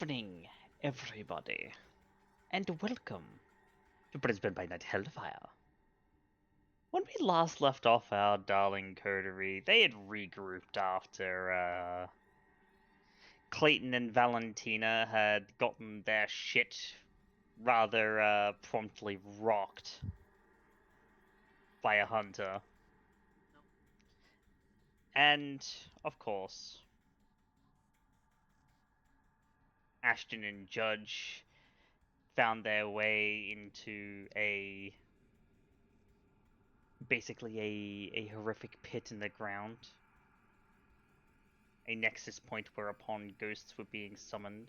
Evening, everybody, and welcome to Brisbane by Night Hellfire. When we last left off our darling coterie, they had regrouped after Clayton and Valentina had gotten their shit rather promptly rocked by a hunter. And, of course, Ashton and Judge found their way into basically a horrific pit in the ground. A nexus point whereupon ghosts were being summoned.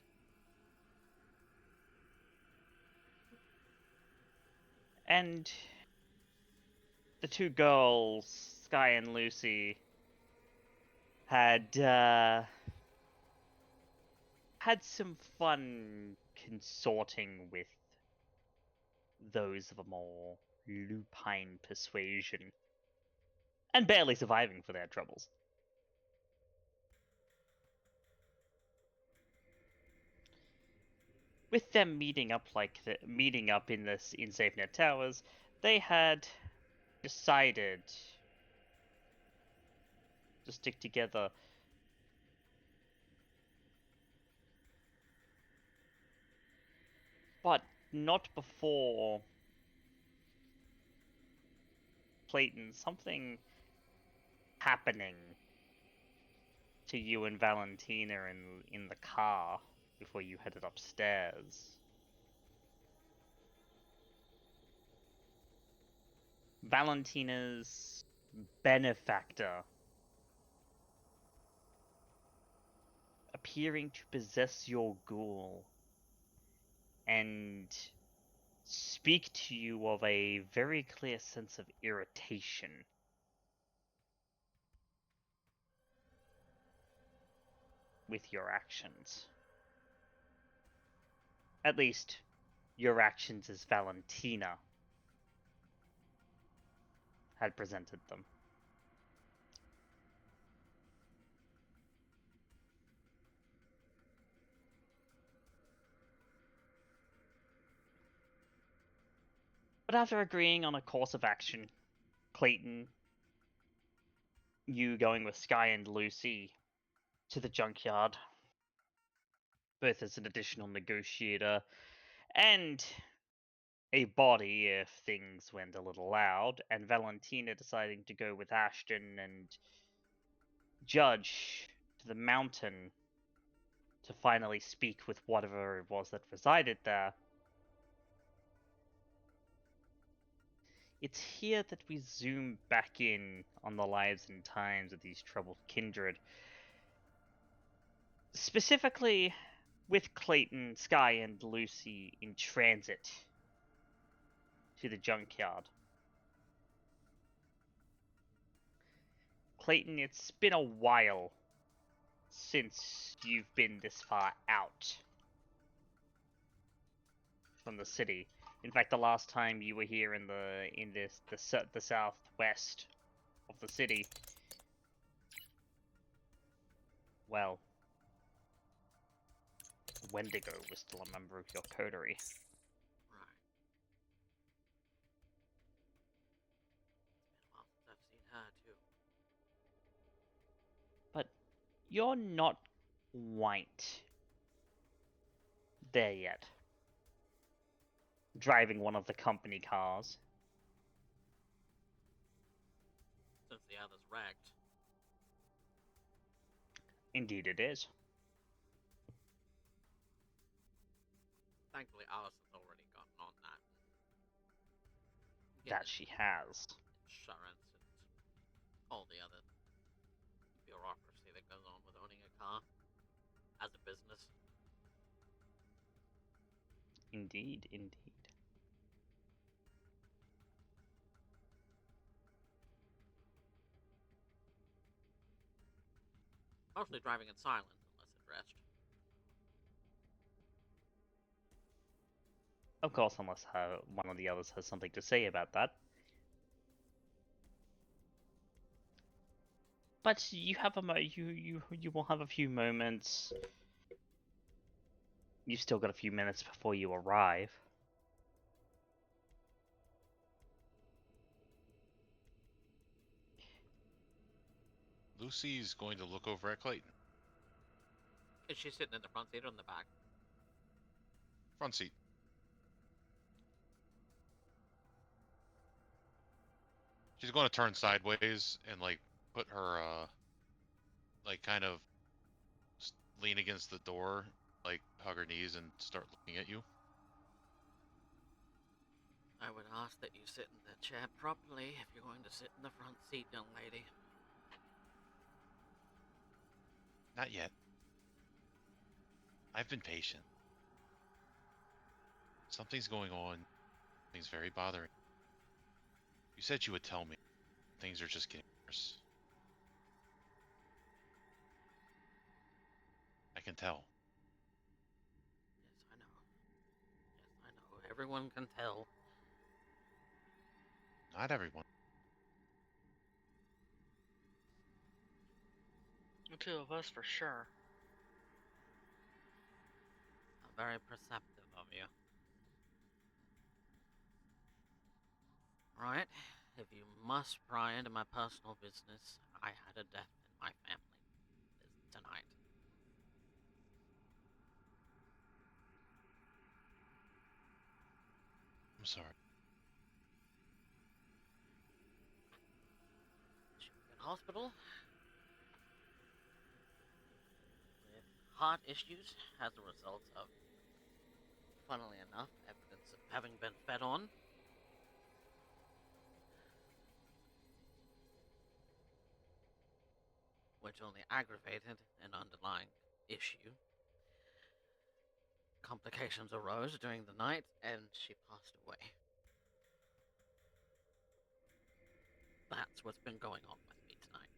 And the two girls, Skye and Lucy, had had some fun consorting with those of a more lupine persuasion, and barely surviving for their troubles. With them meeting up in this in SafeNet Towers, they had decided to stick together. But not before Clayton, something happening to you and Valentina in the car before you headed upstairs. Valentina's benefactor appearing to possess your ghoul and speak to you of a very clear sense of irritation. With your actions. At least, your actions as Valentina had presented them. But after agreeing on a course of action, Clayton, you going with Skye and Lucy to the junkyard, both as an additional negotiator and a body if things went a little loud, and Valentina deciding to go with Ashton and Judge to the mountain to finally speak with whatever it was that resided there. It's here that we zoom back in on the lives and times of these troubled kindred. Specifically with Clayton, Skye, and Lucy in transit to the junkyard. Clayton, it's been a while since you've been this far out from the city. In fact, the last time you were here in the southwest of the city, well, Wendigo was still a member of your coterie. Right. Well, I've seen her too. But you're not quite there yet. Driving one of the company cars. Since the other's wrecked. Indeed it is. Thankfully, Alison's already gotten on that. That she has. Insurance and all the other bureaucracy that goes on with owning a car as a business. Indeed, indeed. Mostly driving in silence unless addressed. Of course, unless one of the others has something to say about that. But you have you will have a few moments you've still got a few minutes before you arrive. Lucy's going to look over at Clayton. Is she sitting in the front seat or in the back? Front seat. She's going to turn sideways and, like, put her, like, kind of lean against the door, like, hug her knees and start looking at you. I would ask that you sit in the chair properly if you're going to sit in the front seat, young lady. Not yet. I've been patient. Something's going on. Something's very bothering. You said you would tell me. Things are just getting worse. I can tell. Yes, I know. Yes, I know. Everyone can tell. Not everyone. The two of us for sure. Very perceptive of you. Right, if you must pry into my personal business, I had a death in my family tonight. I'm sorry. She was in hospital with heart issues as a result of, funnily enough, evidence of having been fed on. Which only aggravated an underlying issue. Complications arose during the night, and she passed away. That's what's been going on with me tonight.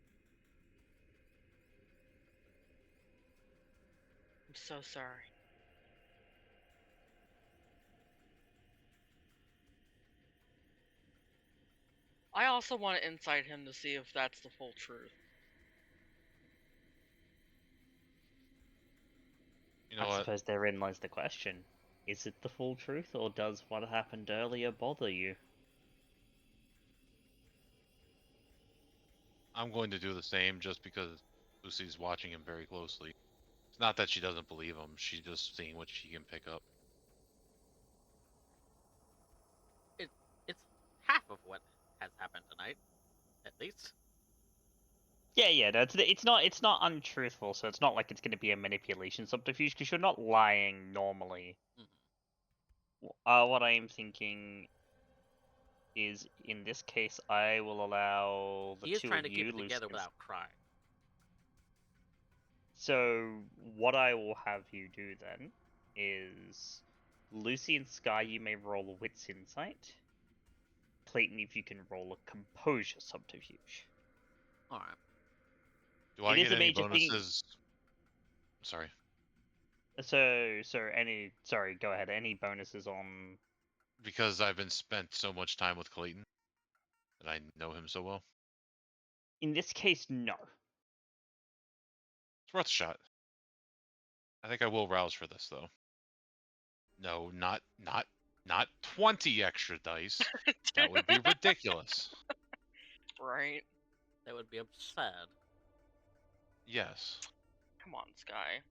I'm so sorry. I also want to incite him to see if that's the full truth. You know I what? suppose therein lies the question. Is it the full truth, or does what happened earlier bother you? I'm going to do the same just because Lucy's watching him very closely. It's not that she doesn't believe him. She's just seeing what she can pick up. It's half of what has happened tonight, at least. Yeah, no, it's not untruthful, so it's not like it's going to be a manipulation subterfuge, because you're not lying normally. What I am thinking is, in this case, I will allow the He is two trying of to keep you, it together Lucy. without crying. So, what I will have you do then is, Lucy and Skye, you may roll a wits insight. Clayton, if you can roll a composure subterfuge. Alright. Do I It is get a any major thing. bonuses? Sorry. Sorry, go ahead. Any bonuses on... Because I've been spent so much time with Clayton that I know him so well. In this case, no. It's worth a shot. I think I will rouse for this though. No, not 20 extra dice. That would be ridiculous. Right? That would be absurd. Yes. Come on, Skye.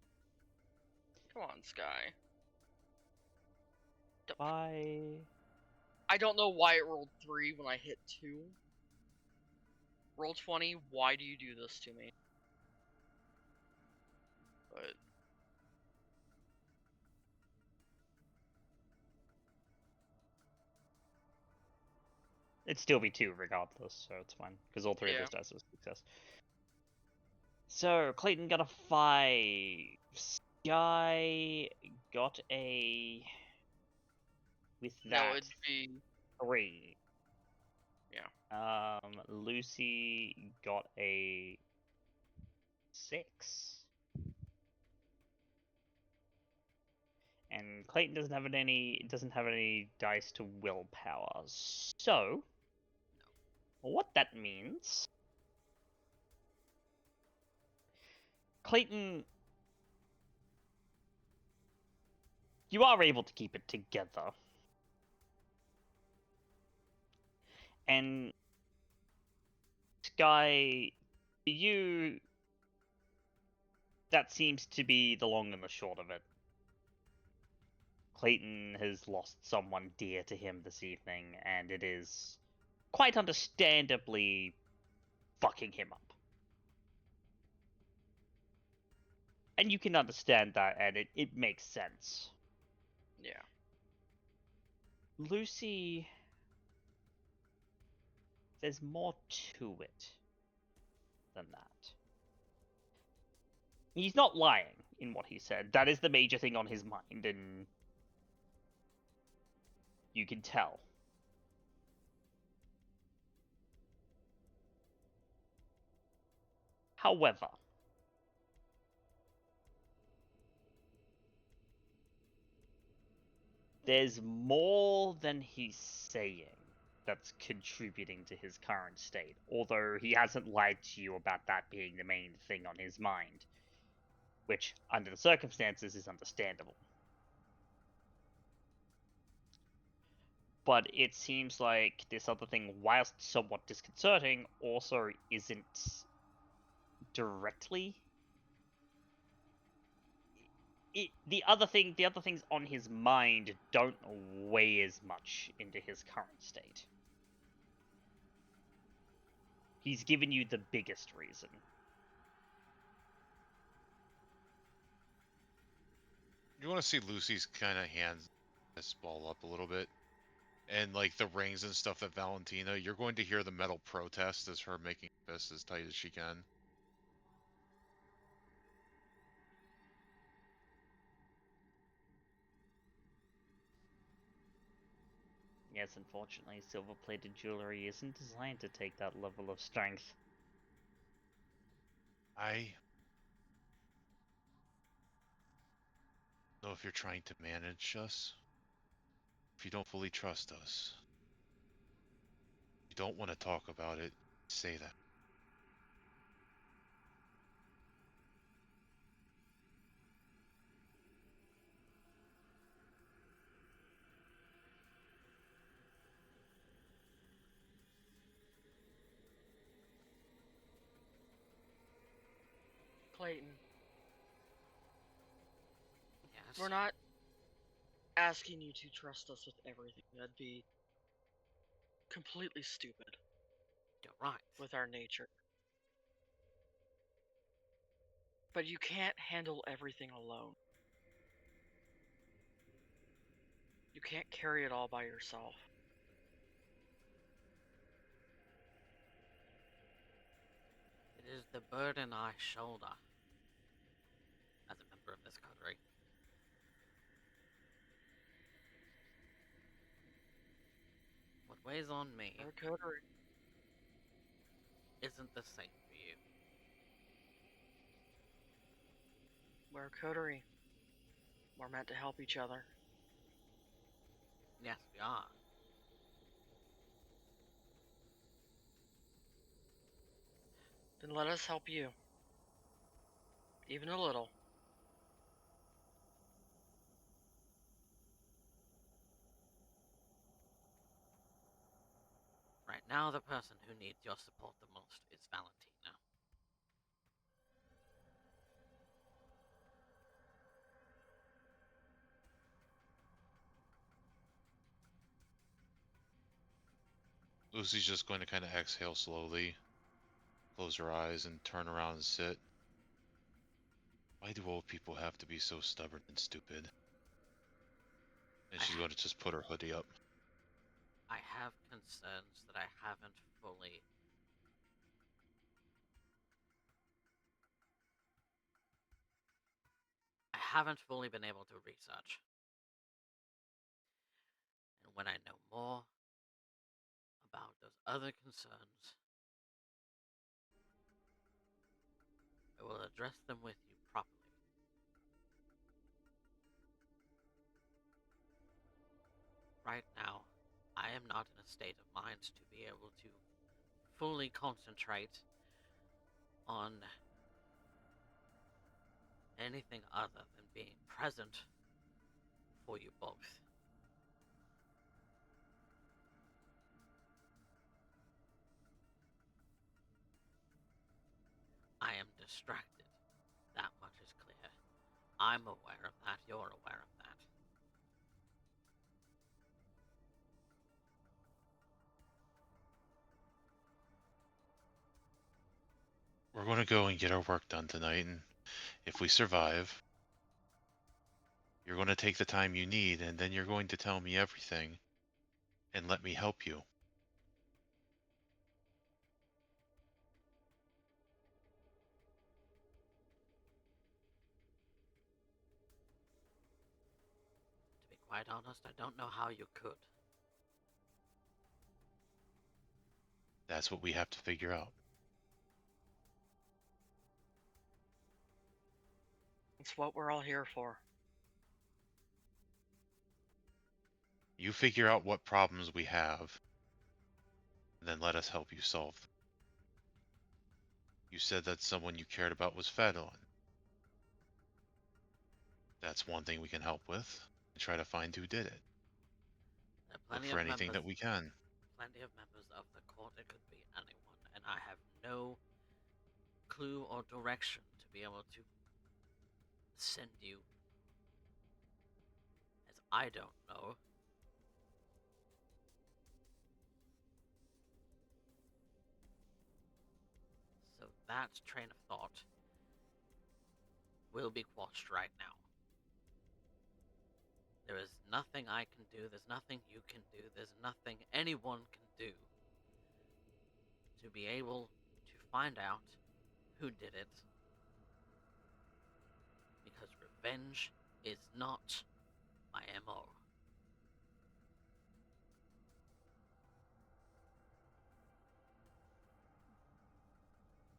Come on, Skye. I don't know why it rolled 3 when I hit 2. Roll 20, why do you do this to me? But... It'd still be 2 regardless, so it's fine. Because all 3 of Yeah. those dice are success. So, Clayton got a 5. Skye got a... With that, No, it'd be... 3. Yeah. Lucy got a 6. And Clayton doesn't have any dice to willpower. So, what that means, Clayton you are able to keep it together. And Skye, you... that seems to be the long and the short of it. Clayton has lost someone dear to him this evening, and it is quite understandably fucking him up. And you can understand that, and it makes sense. Yeah. Lucy... there's more to it than that. He's not lying in what he said. That is the major thing on his mind, and you can tell. However, there's more than he's saying that's contributing to his current state, although he hasn't lied to you about that being the main thing on his mind, which, under the circumstances, is understandable. But it seems like this other thing, whilst somewhat disconcerting, also isn't directly... the other things on his mind don't weigh as much into his current state. He's given you the biggest reason. You want to see Lucy's kind of hands ball up a little bit. And, like, the rings and stuff that Valentina, you're going to hear the metal protest as her making fists as tight as she can. Yes, unfortunately, silver-plated jewelry isn't designed to take that level of strength. I know if you're trying to manage us, if you don't fully trust us, you don't want to talk about it, say that. Clayton, Yes. we're not asking you to trust us with everything. That'd be completely stupid You're right. with our nature. But you can't handle everything alone. You can't carry it all by yourself. It is the burden I shoulder as a member of this coterie. What weighs on me Our coterie. isn't the same for you. We're a coterie. We're meant to help each other. Yes, we are. Then let us help you. Even a little. Right now, the person who needs your support the most is Valentina. Lucy's just going to kind of exhale slowly, close her eyes, and turn around and sit. Why do old people have to be so stubborn and stupid? And she's going to just put her hoodie up. I have concerns that I haven't fully been able to research. And when I know more about those other concerns, I will address them with you properly. Right now, I am not in a state of mind to be able to fully concentrate on anything other than being present for you both. I am distracted. That much is clear. I'm aware of that. You're aware of that. We're going to go and get our work done tonight, and if we survive, you're going to take the time you need, and then you're going to tell me everything and let me help you. To be quite honest, I don't know how you could. That's what we have to figure out. It's what we're all here for. You figure out what problems we have, and then let us help you solve them. You said that someone you cared about was fed on. That's one thing we can help with, and try to find who did it. There are Look plenty for of anything members, that we can. plenty of members of the court. It could be anyone, and I have no clue or direction to be able to send you, as I don't know. So that train of thought will be quashed right now. There is nothing I can do, there's nothing you can do, there's nothing anyone can do to be able to find out who did it. Because revenge is not my MO.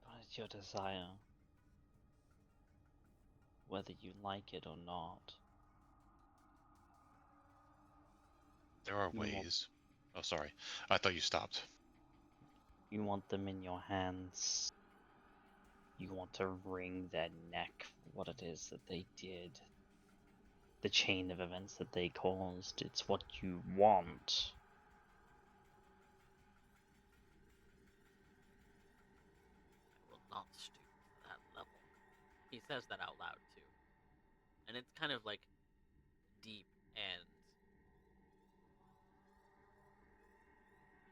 But it's your desire, whether you like it or not. There are You want- ways. Oh, sorry. I thought you stopped. You want them in your hands. You want to wring their neck for what it is that they did. The chain of events that they caused. It's what you want. I will not stoop to that level. He says that out loud too. And it's kind of like deep, and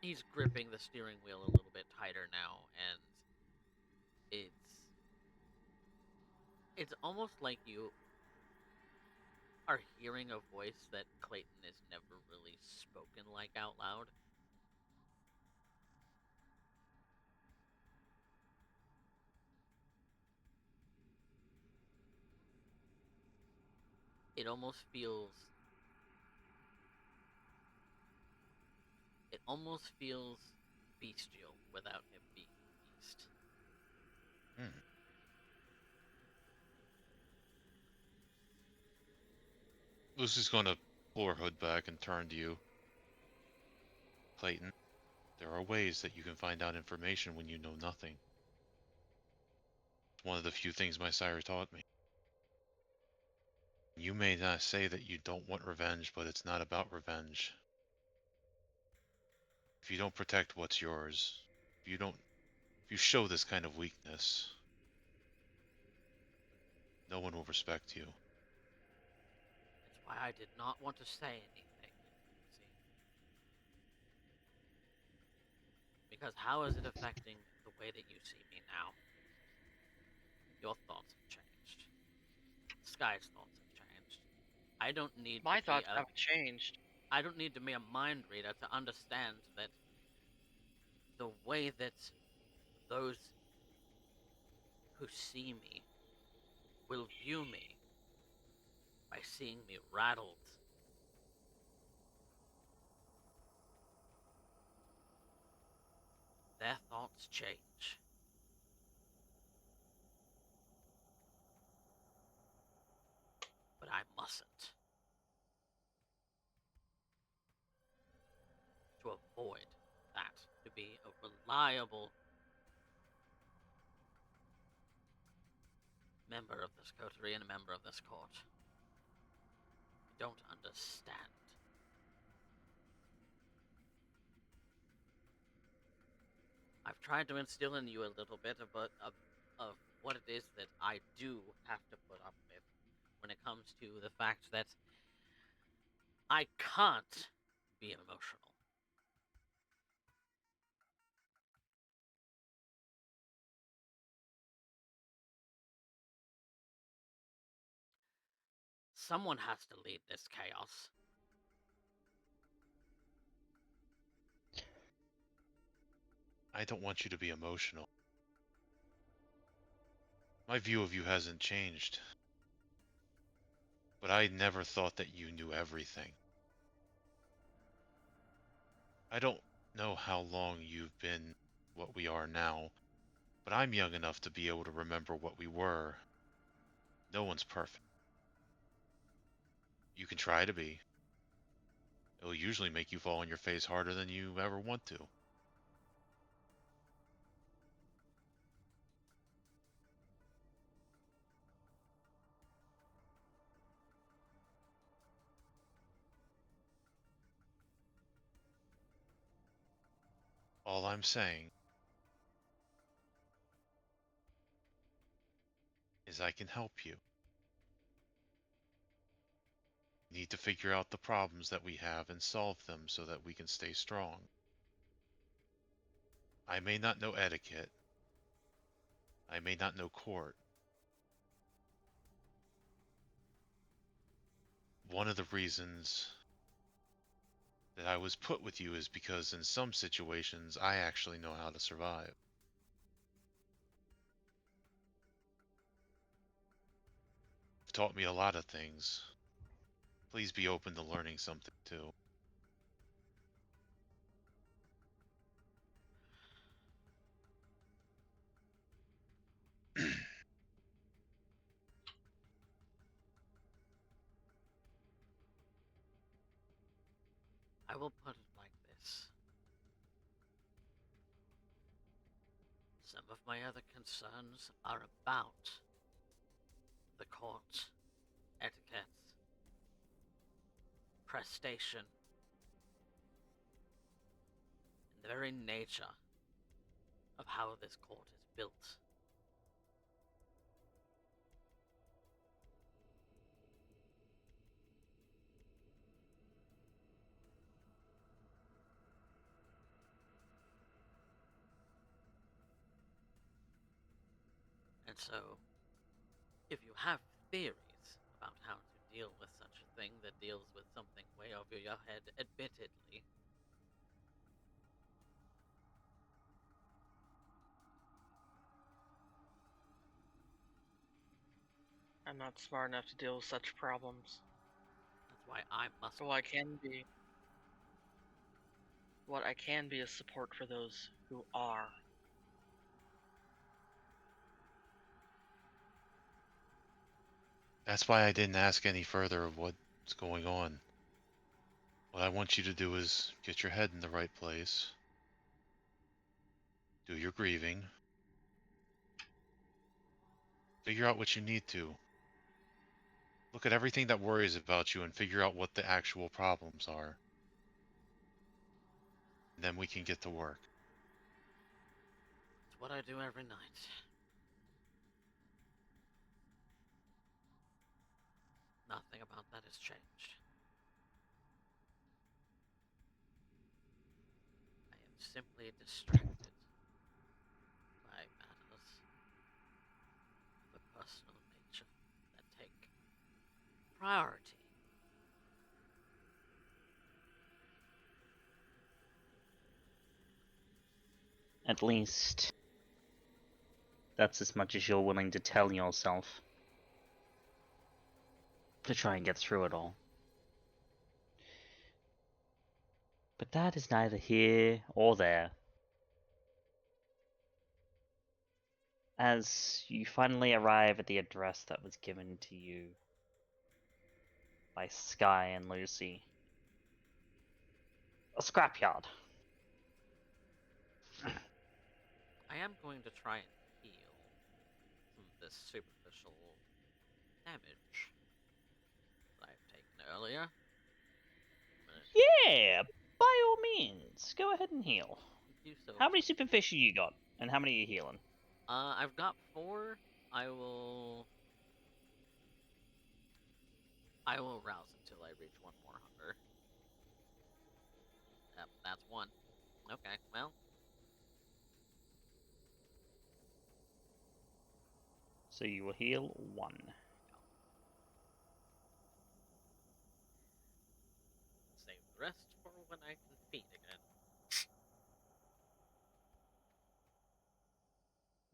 he's gripping the steering wheel a little bit tighter now, and it's almost like you are hearing a voice that Clayton has never really spoken like out loud. It almost feels bestial without him being a beast. Lucy's going to pull her hood back and turn to you. Clayton, there are ways that you can find out information when you know nothing. It's one of the few things my sire taught me. You may not say that you don't want revenge, but it's not about revenge. If you don't protect what's yours, if you show this kind of weakness, no one will respect you. It's why I did not want to say anything, Lucy. Because how is it affecting the way that you see me now? Your thoughts have changed. Skye's thoughts have changed. I don't need My to thoughts be haven't changed. I don't need to be a mind reader to understand that the way that those who see me will view me by seeing me rattled. Their thoughts change. But I mustn't. To avoid that, to be a reliable member of this coterie and a member of this court. don't understand. I've tried to instill in you a little bit of what it is that I do have to put up with when it comes to the fact that I can't be emotional. Someone has to lead this chaos. I don't want you to be emotional. My view of you hasn't changed. But I never thought that you knew everything. I don't know how long you've been what we are now, but I'm young enough to be able to remember what we were. No one's perfect. You can try to be. It'll usually make you fall on your face harder than you ever want to. All I'm saying is I can help you. We need to figure out the problems that we have and solve them so that we can stay strong. I may not know etiquette. I may not know court. One of the reasons that I was put with you is because in some situations I actually know how to survive. You've taught me a lot of things. Please be open to learning something too. I will put it like this. Some of my other concerns are about the court, etiquette, prestation, and the very nature of how this court is built. And so, if you have theories about how to deal with such a thing that deals with something way over your head, admittedly, I'm not smart enough to deal with such problems. that's why I must. Well, I can be. What I can be is support for those who are. That's why I didn't ask any further of what's going on. What I want you to do is get your head in the right place. Do your grieving. Figure out what you need to. Look at everything that worries about you and figure out what the actual problems are. And then we can get to work. It's what I do every night. Nothing about that has changed. I am simply distracted by matters of a personal nature that take priority. At least that's as much as you're willing to tell yourself to try and get through it all. But that is neither here or there. As you finally arrive at the address that was given to you by Skye and Lucy. A scrapyard. I am going to try and heal some of this superficial damage that I've taken earlier. Yeah, by all means, go ahead and heal. Do so. How many superficial you got, and how many are you healing? I've got 4. I will rouse until I reach 1 more hunger. Yep, that's 1. Okay, well. So you will heal 1. Save the rest for when I can feed again.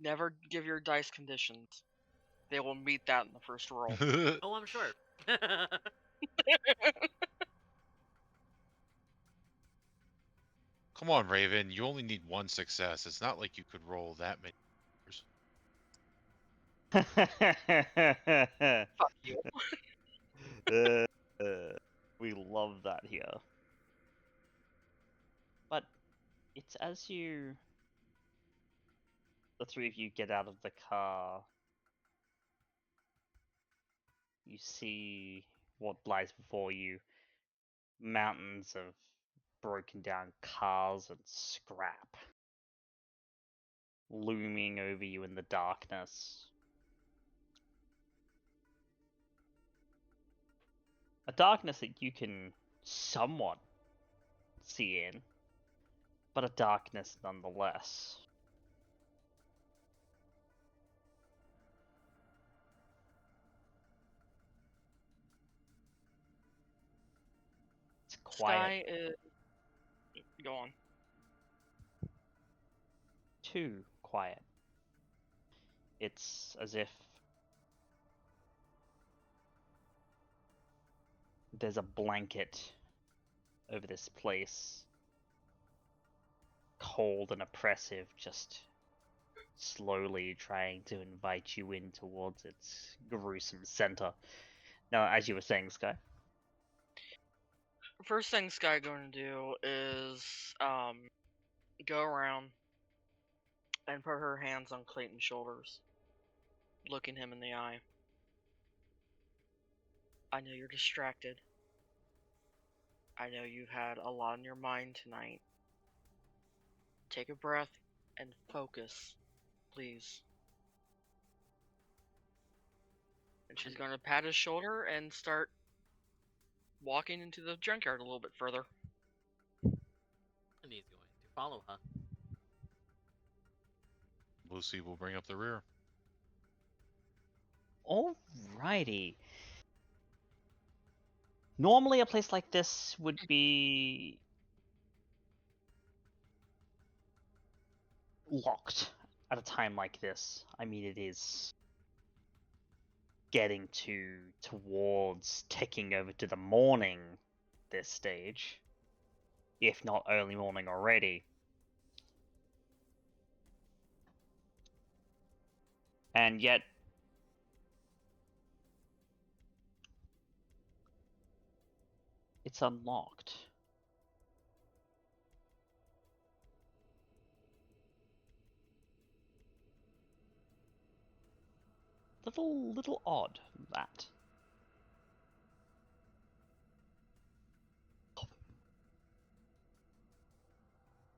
Never give your dice conditions. They will meet that in the first roll. Oh, I'm sure. Come on, Raven. You only need 1 success. It's not like you could roll that many. Fuck you. We love that here. But it's as the 3 of you get out of the car, you see what lies before you. Mountains of broken down cars and scrap looming over you in the darkness. A darkness that you can somewhat see in, but a darkness nonetheless. It's quiet. Skye is. Go on. Too quiet. It's as if there's a blanket over this place, cold and oppressive, just slowly trying to invite you in towards its gruesome center. Now, as you were saying, Skye. First thing Skye going to do is go around and put her hands on Clayton's shoulders, looking him in the eye. I know you're distracted. I know you've had a lot on your mind tonight. Take a breath and focus, please. And she's going to pat his shoulder and start walking into the junkyard a little bit further. And he's going to follow her. Lucy will bring up the rear. Alrighty. Normally, a place like this would be locked at a time like this. I mean, it is getting towards ticking over to the morning this stage, if not early morning already. And yet, it's unlocked. Little odd, that. If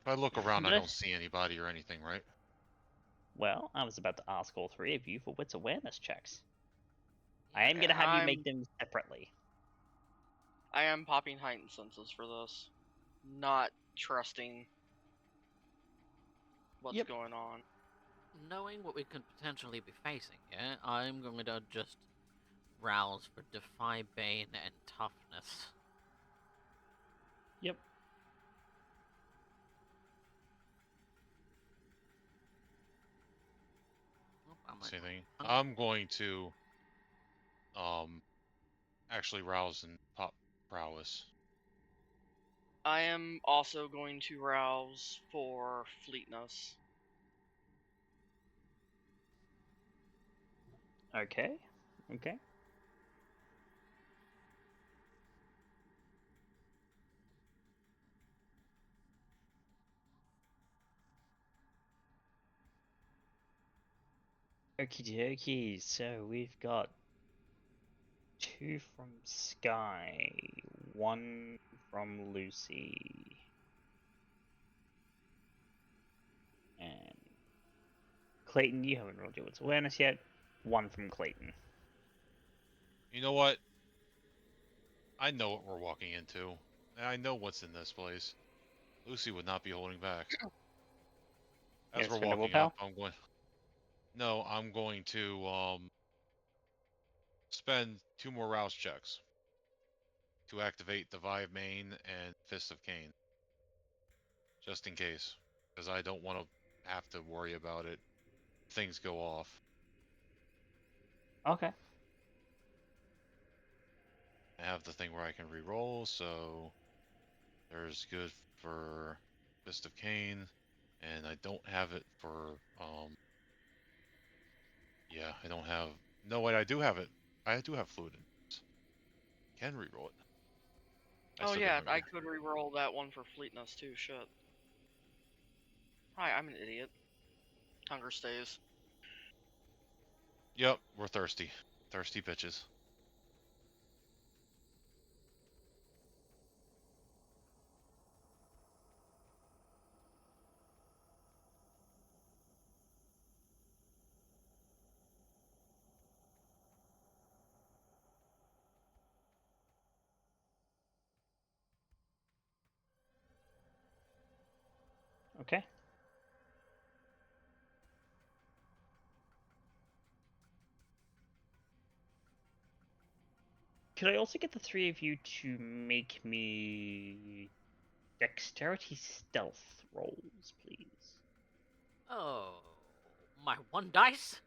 I look around, I But don't see anybody or anything, right? Well, I was about to ask all 3 of you for wits awareness checks. I am going to And have you make them separately. I am popping heightened senses for this. Not trusting what's going on. Knowing what we could potentially be facing here, I'm going to just rouse for Defy Bane and Toughness. Yep. Same thing. I'm going to actually rouse and pop prowess. I am also going to rouse for fleetness. Okay. Okay. Okie dokie, so we've got 2 from Skye, 1 from Lucy. And Clayton, you haven't rolled your wits awareness yet. 1 from Clayton. You know what? I know what we're walking into. And I know what's in this place. Lucy would not be holding back. As Yes, we're spend a walking willpower? up, I'm going... No, I'm going to, spend 2 more rouse checks to activate Divine Main and Fist of Cain. Just in case. Because I don't want to have to worry about it. Things go off. Okay. I have the thing where I can re-roll, so there's good for Fist of Cain, and I don't have it for yeah, I don't have. No, wait, I do have it. I do have fluid. Can re-roll it. I Oh still yeah, get my I could re-roll that one for fleetness too. Shit. Hi, I'm an idiot. Hunger stays. Yep, we're thirsty. Thirsty bitches. Okay. Could I also get the 3 of you to make me dexterity stealth rolls, please? Oh, my 1 dice?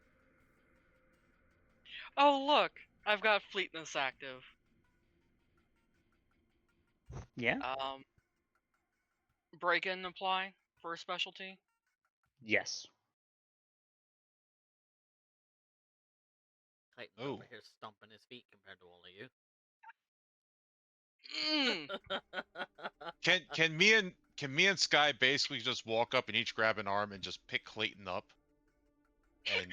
Oh look, I've got fleetness active. Yeah? Break in apply for a specialty. Yes. Clayton Oh. over here stomping his feet compared to all of you. Can me and Skye basically just walk up and each grab an arm and just pick Clayton up? And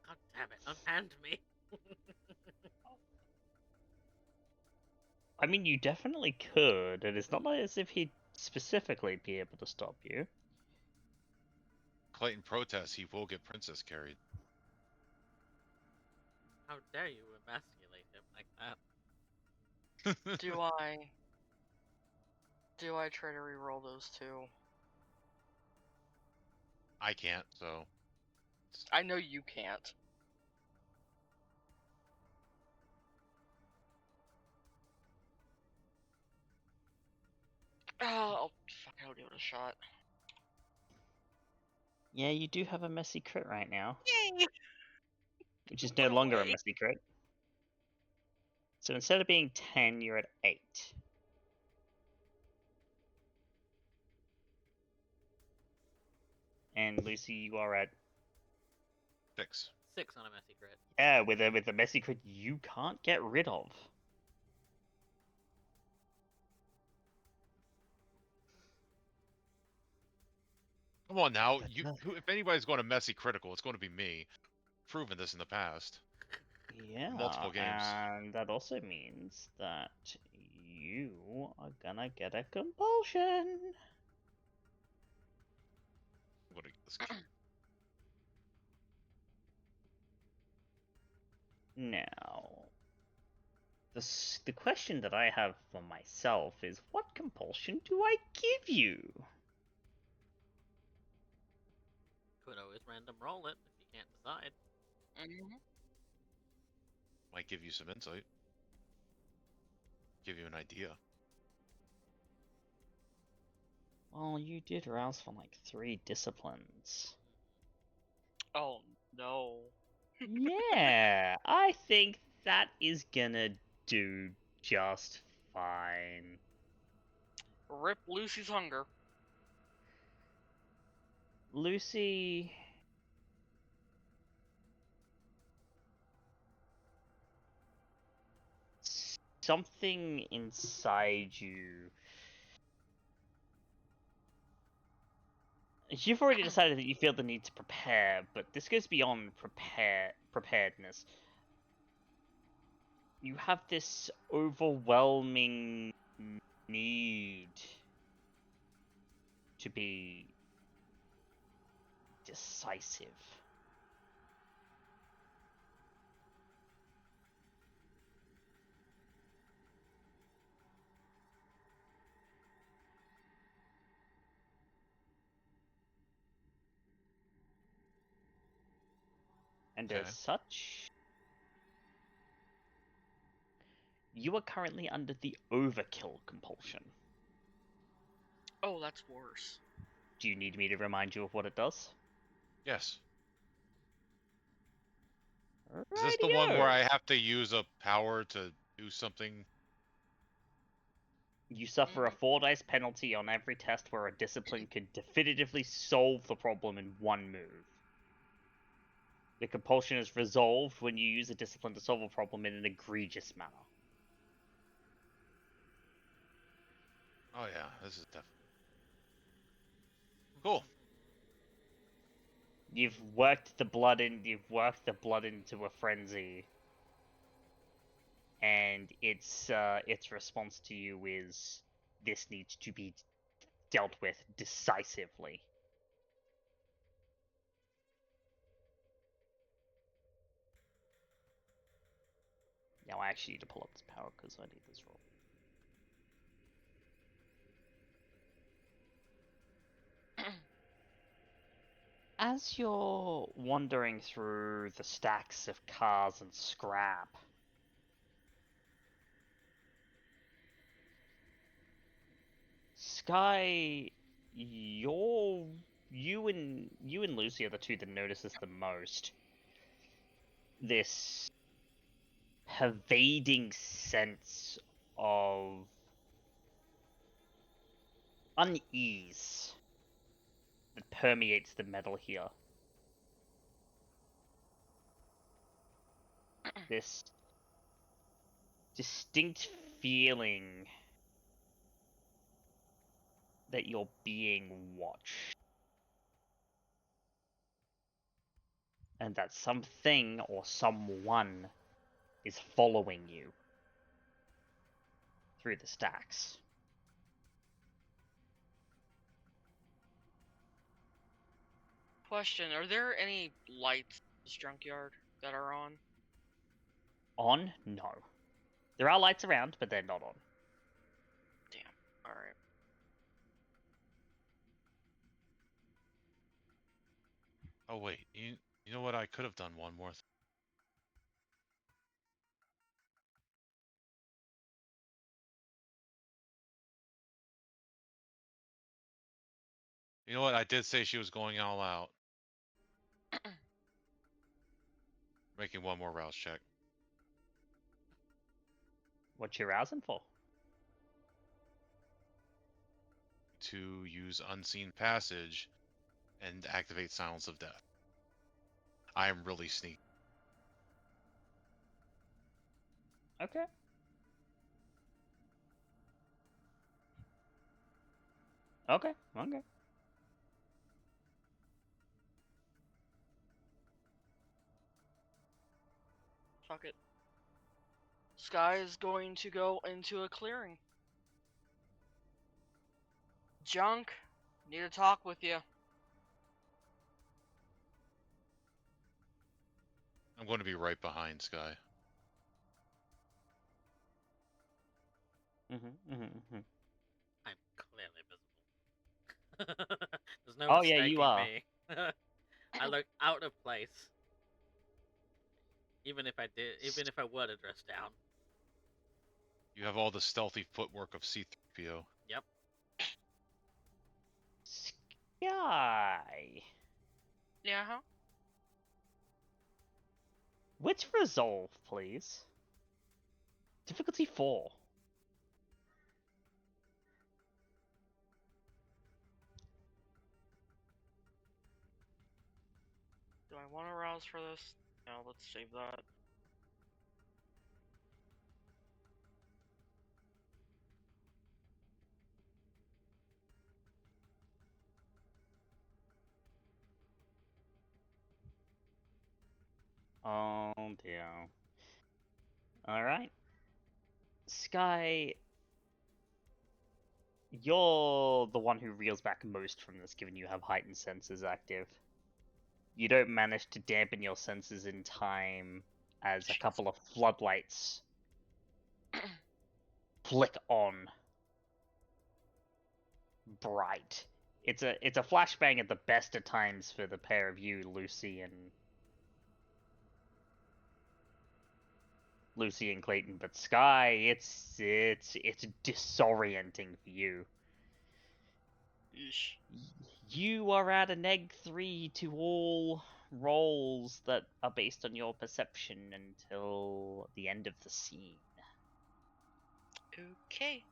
God damn it, unhand me. I mean, you definitely could, and it's not like as if he'd specifically be able to stop you. Clayton protests, he will get princess carried. How dare you emasculate him like that? Do I try to re-roll those two? I can't, so I know you can't. Oh, fuck, I'll give it a shot. Yeah, you do have a messy crit right now, Yay! which is no What a longer a way. messy crit. So instead of being 10, you're at 8. And Lucy, you are at 6. 6 on a messy crit. yeah, with a messy crit you can't get rid of. Come on now, if anybody's going to messy critical, it's going to be me. Proven this in the past. Yeah, Multiple games. and that also means that you are gonna get a compulsion. I'm going to get this. Now, the question that I have for myself is, what compulsion do I give you? Could always random roll it if you can't decide. Might give you some insight. Give you an idea. Well, you did rouse for like 3 disciplines. Oh no. Yeah, I think that is gonna do just fine. Rip Lucy's hunger. Lucy, something inside you. You've already decided that you feel the need to prepare, but this goes beyond preparedness. You have this overwhelming need to be decisive. And Okay. as such, you are currently under the overkill compulsion. Oh, that's worse. Do you need me to remind you of what it does? Yes. Is this the one where I have to use a power to do something? You suffer a 4 dice penalty on every test where a discipline could definitively solve the problem in one move. The compulsion is resolved when you use a discipline to solve a problem in an egregious manner. Oh yeah, this is definitely cool. You've worked the blood into a frenzy. And its response to you is, this needs to be dealt with decisively. Now I actually need to pull up this power because I need this roll. As you're wandering through the stacks of cars and scrap, Skye, you and Lucy are the two that notice this the most. This pervading sense of unease that permeates the metal here. This distinct feeling that you're being watched. And that something or someone is following you through the stacks. Question, are there any lights in this junkyard that are on? On? No. There are lights around, but they're not on. Damn. Alright. Oh wait, you know what? I could have done one more thing. You know what? I did say she was going all out. Making one more rouse check. What you rousing for? To use Unseen Passage and activate Silence of Death. I am really sneaky. Okay. Okay. Fuck it. Skye is going to go into a clearing. Junk, need to talk with you. I'm going to be right behind Skye. I'm clearly visible. There's no Oh, yeah, mistaking you are. me. I look out of place. Even if I were to dress down. You have all the stealthy footwork of C-3PO. Yep. Skye. Yeah, huh? Which resolve, please? Difficulty 4. Do I want to rouse for this? No, let's save that. Oh dear. Alright. Skye, you're the one who reels back most from this, given you have heightened senses active. You don't manage to dampen your senses in time as a couple of floodlights flick on bright. It's a flashbang at the best of times for the pair of you, Lucy and Clayton, but Skye, it's disorienting for you. Yeesh. You are at an egg 3 to all rolls that are based on your perception until the end of the scene. Okay.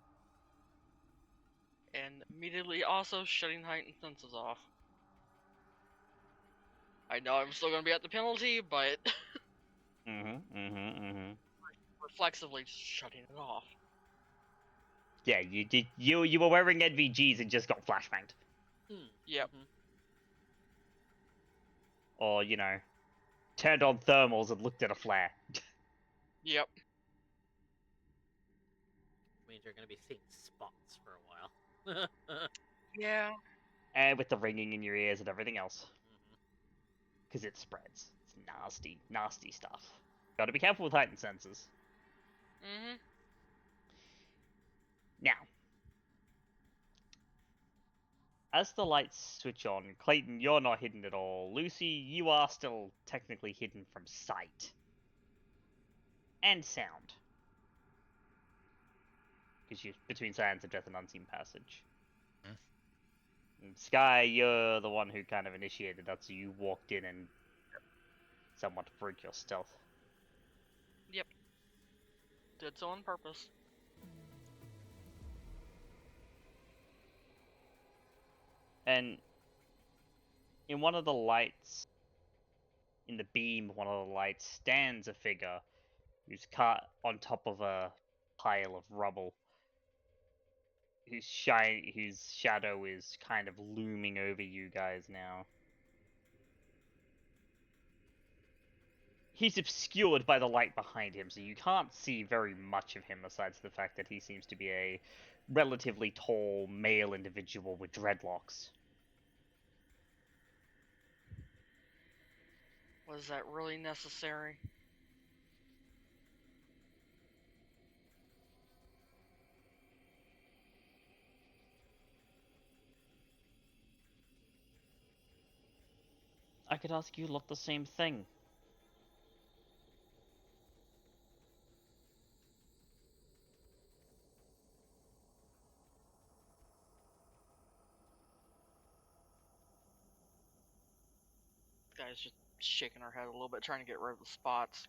And immediately also shutting heightened senses off. I know I'm still gonna be at the penalty, but reflexively just shutting it off. Yeah, you were wearing NVGs and just got flashbanged. Yep. Or, you know, turned on thermals and looked at a flare. Yep. Means you're gonna be seeing spots for a while. Yeah. And with the ringing in your ears and everything else. Because it spreads. It's nasty, nasty stuff. Gotta be careful with heightened senses. Now, as the lights switch on, Clayton, you're not hidden at all. Lucy, you are still technically hidden from sight. And sound. Because you're between Silence of Death and Unseen Passage. And Skye, you're the one who kind of initiated that, so you walked in and somewhat broke your stealth. Yep. Did so on purpose. And in one of the lights, in the beam of one of the lights, stands a figure who's caught on top of a pile of rubble. Whose shadow is kind of looming over you guys now. He's obscured by the light behind him, so you can't see very much of him besides the fact that he seems to be a relatively tall male individual with dreadlocks. Was that really necessary? I could ask you lot the same thing. Guy's just shaking her head a little bit, trying to get rid of the spots.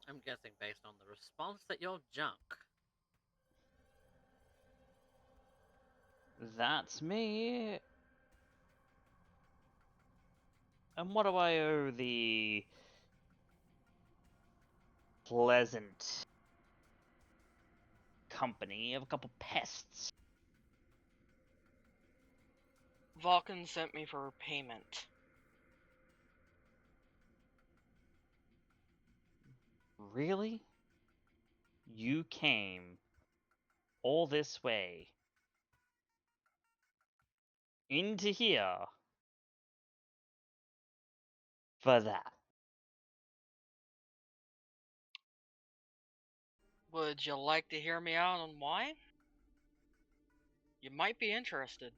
I'm guessing based on the response that you're junk. That's me. And what do I owe the pleasant company of a couple pests? Vulcan sent me for payment. Really? You came all this way into here for that? Would you like to hear me out on why? You might be interested.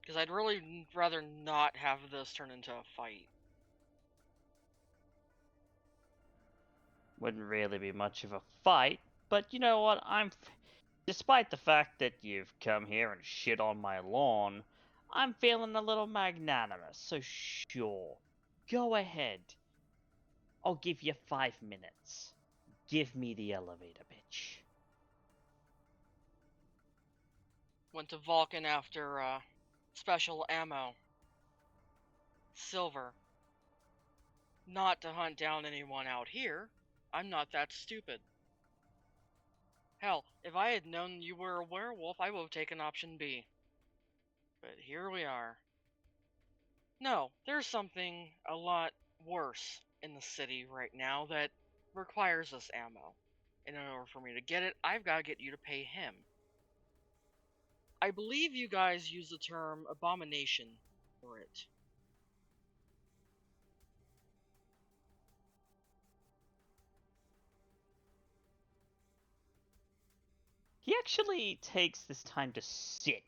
Because I'd really rather not have this turn into a fight. Wouldn't really be much of a fight, but you know what? Despite the fact that you've come here and shit on my lawn, I'm feeling a little magnanimous, so sure. Go ahead. I'll give you 5 minutes. Give me the elevator, bitch. Went to Vulcan after, special ammo. Silver. Not to hunt down anyone out here. I'm not that stupid. Hell, if I had known you were a werewolf, I would have taken option B. But here we are. No, there's something a lot worse in the city right now that requires this ammo. And in order for me to get it, I've got to get you to pay him. I believe you guys use the term abomination for it. He actually takes this time to sit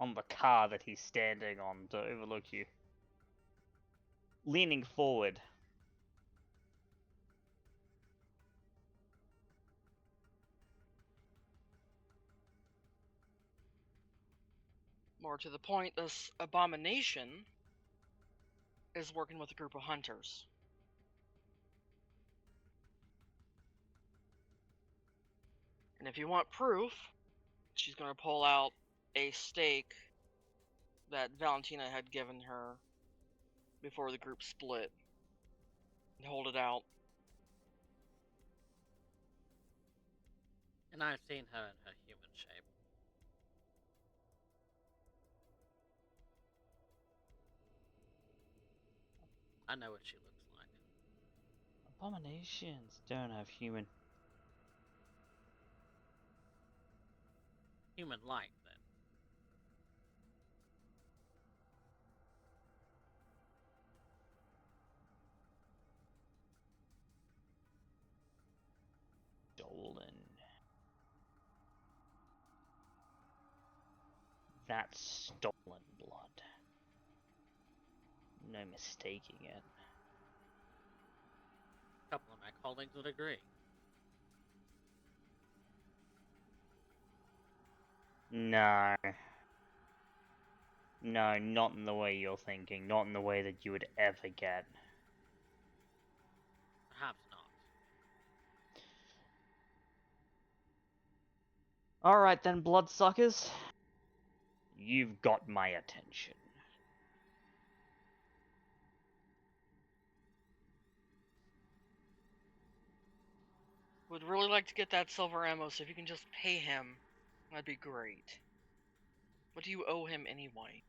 on the car that he's standing on to overlook you. Leaning forward. More to the point, this abomination is working with a group of hunters. And if you want proof, she's going to pull out a stake that Valentina had given her before the group split and hold it out. And I've seen her in her human shape. I know what she looks like. Abominations don't have human. Human-like, then. Stolen. That's stolen blood. No mistaking it. A couple of my colleagues would agree. No. No, not in the way you're thinking. Not in the way that you would ever get. Perhaps not. Alright then, bloodsuckers. You've got my attention. Would really like to get that silver ammo, so if you can just pay him, that'd be great. What do you owe him anyway?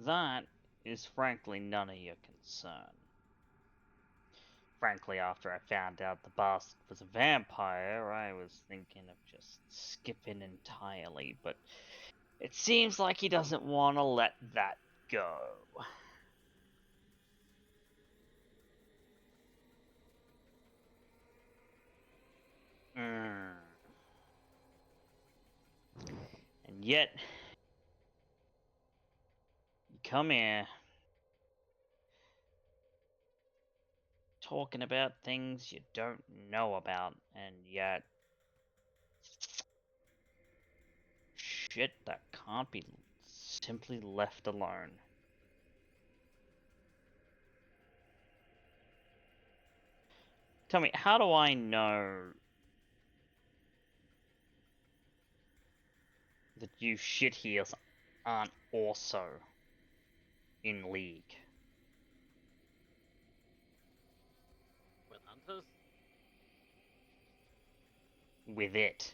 That is frankly none of your concern. Frankly, after I found out the bastard was a vampire, I was thinking of just skipping entirely, but it seems like he doesn't want to let that go. And yet, you come here talking about things you don't know about, and yet shit that can't be simply left alone. Tell me, how do I know that you shitheels aren't also in league With hunters? with it?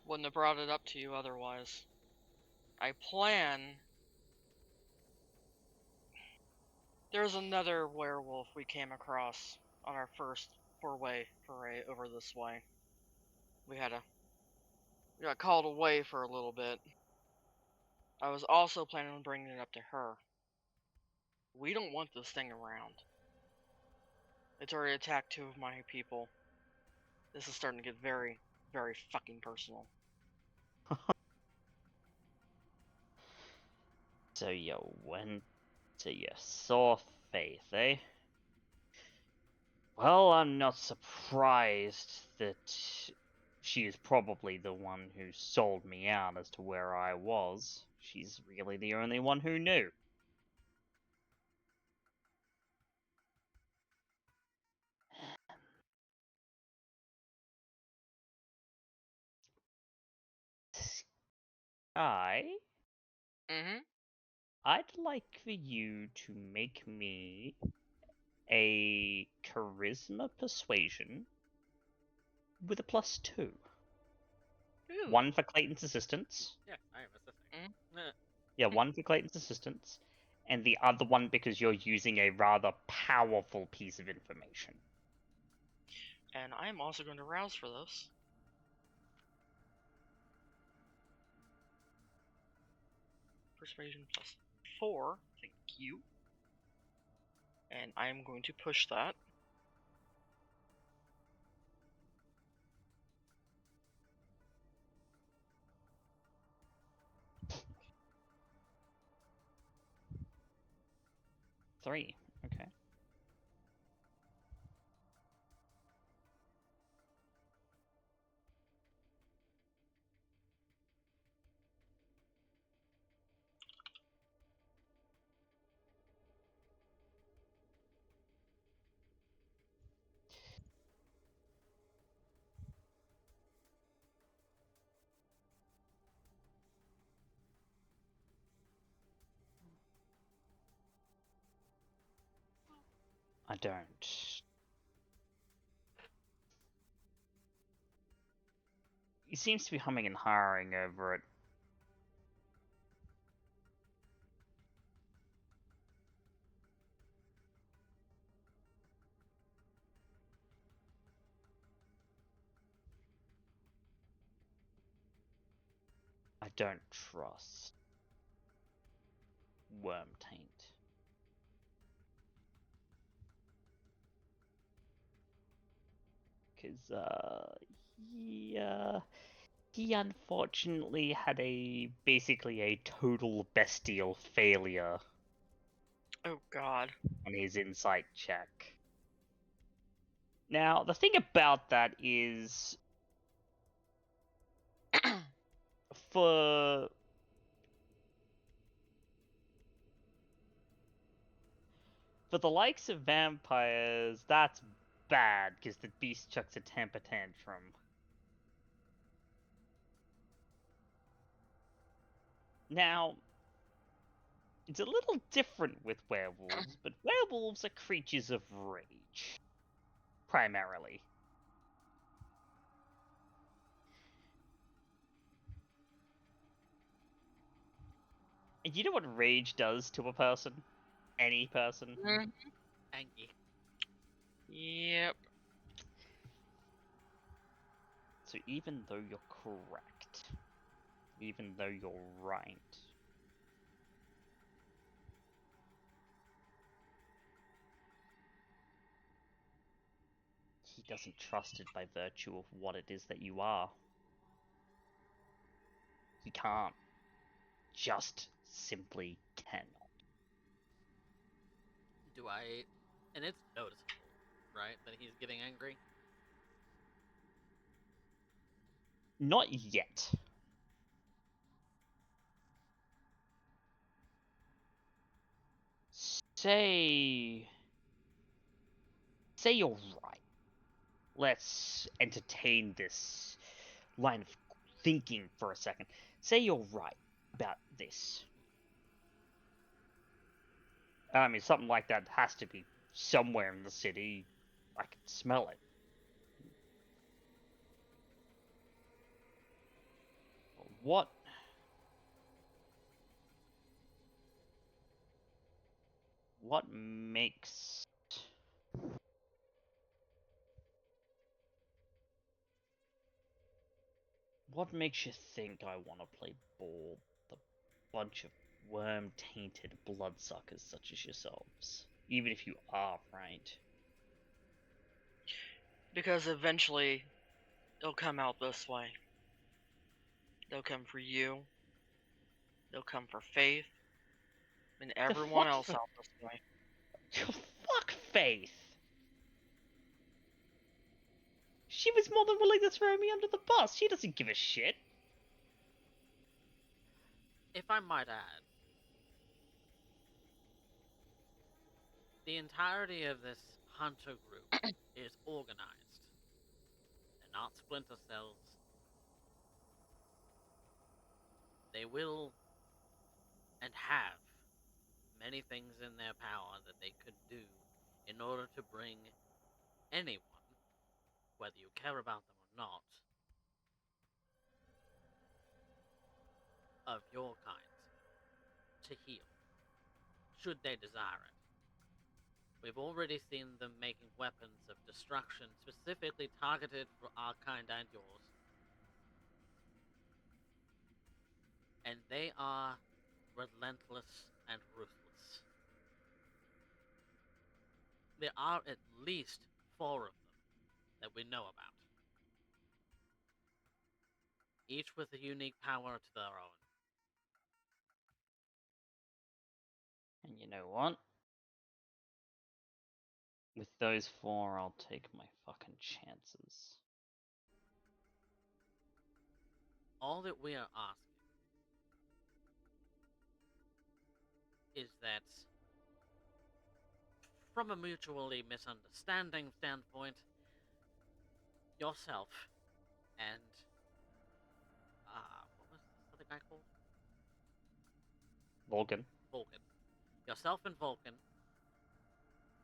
Wouldn't have brought it up to you otherwise. I plan... There's another werewolf we came across on our first foray over this way. We got called away for a little bit. I was also planning on bringing it up to her. We don't want this thing around. It's already attacked 2 of my people. This is starting to get very, very fucking personal. So you went to your saw Faith, eh? Well, I'm not surprised that she is probably the one who sold me out as to where I was. She's really the only one who knew. Skye? Mm-hmm. I'd like for you to make me a charisma persuasion with a +2. Ooh. 1 for Clayton's assistance. Yeah, I am assisting. Yeah, 1 for Clayton's assistance, and the other one because you're using a rather powerful piece of information. And I'm also going to rouse for this. Persuasion +4. Thank you. And I'm going to push that. Three. Okay. I don't. He seems to be humming and hawing over it. I don't trust Worm Taint. Because, he unfortunately had basically a total bestial failure Oh god. on his insight check. Now, the thing about that is, for the likes of vampires, that's bad, because the beast chucks a temper tantrum. Now, it's a little different with werewolves, but werewolves are creatures of rage, primarily. And you know what rage does to a person? Any person? Angie. Yep. So even though you're correct, even though you're right, he doesn't trust it by virtue of what it is that you are. He can't. Just simply cannot. Do I... And it's noticeable, right, that he's getting angry? Not yet. Say you're right. Let's entertain this line of thinking for a second. Say you're right about this. I mean, something like that has to be somewhere in the city. I can smell it. What makes you think I want to play ball with a bunch of worm-tainted bloodsuckers such as yourselves? Even if you are right. Because eventually, they'll come out this way. They'll come for you. They'll come for Faith. And everyone fuck else for- out this way. Fuck Faith! She was more than willing to throw me under the bus. She doesn't give a shit. If I might add, the entirety of this hunter group is organized. They're not splinter cells. They will and have many things in their power that they could do in order to bring anyone, whether you care about them or not, of your kind, to heal, should they desire it. We've already seen them making weapons of destruction specifically targeted for our kind and yours. And they are relentless and ruthless. There are at least 4 of them that we know about, each with a unique power to their own. And you know what? With those 4, I'll take my fucking chances. All that we are asking is that, from a mutually misunderstanding standpoint, yourself and what was this other guy called? Vulcan. Vulcan. Yourself and Vulcan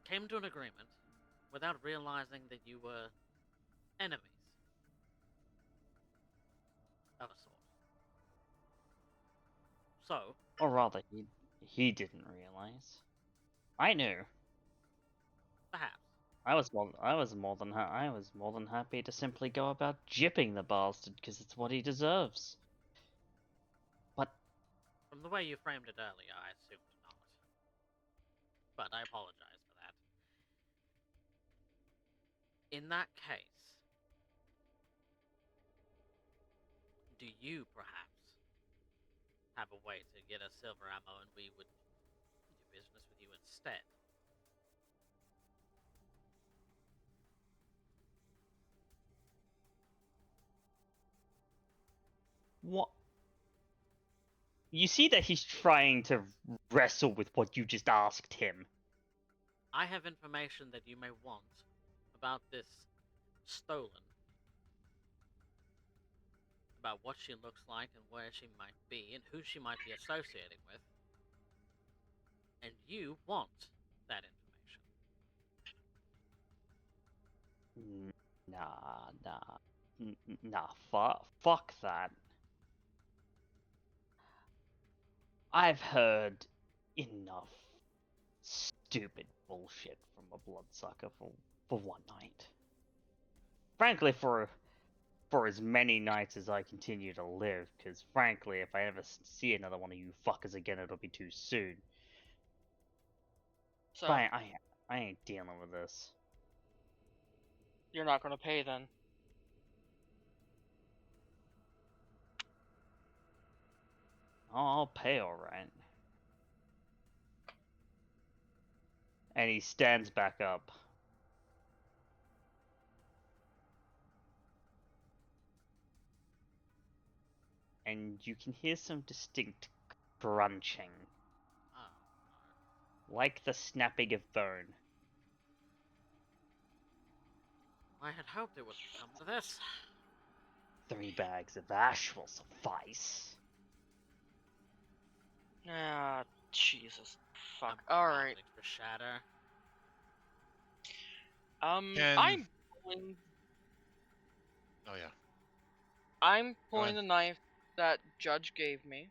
came to an agreement without realizing that you were enemies of a sort. So, Or rather, he didn't realize. I knew. perhaps, I was more than happy to simply go about gypping the bastard because it's what he deserves. But from the way you framed it earlier, I assumed not. But I apologize for that. In that case, do you perhaps have a way to get us silver ammo and we would do business with you instead? what? You see that he's trying to wrestle with what you just asked him. I have information that you may want about this stolen. About what she looks like and where she might be and who she might be associating with. And you want that information. Fuck that. I've heard enough stupid bullshit from a bloodsucker for one night. Frankly, for as many nights as I continue to live, because frankly, if I ever see another one of you fuckers again, it'll be too soon. So, But I ain't dealing with this. you're not gonna pay then? I'll pay alright. And he stands back up. And you can hear some distinct crunching, Oh, like the snapping of bone. I had hoped it wouldn't come to this. 3 bags of ash will suffice. Ah, Jesus. Fuck. I'm Alright. for shatter. I'm pulling. Oh yeah. I'm pulling ahead. the knife that Judge gave me.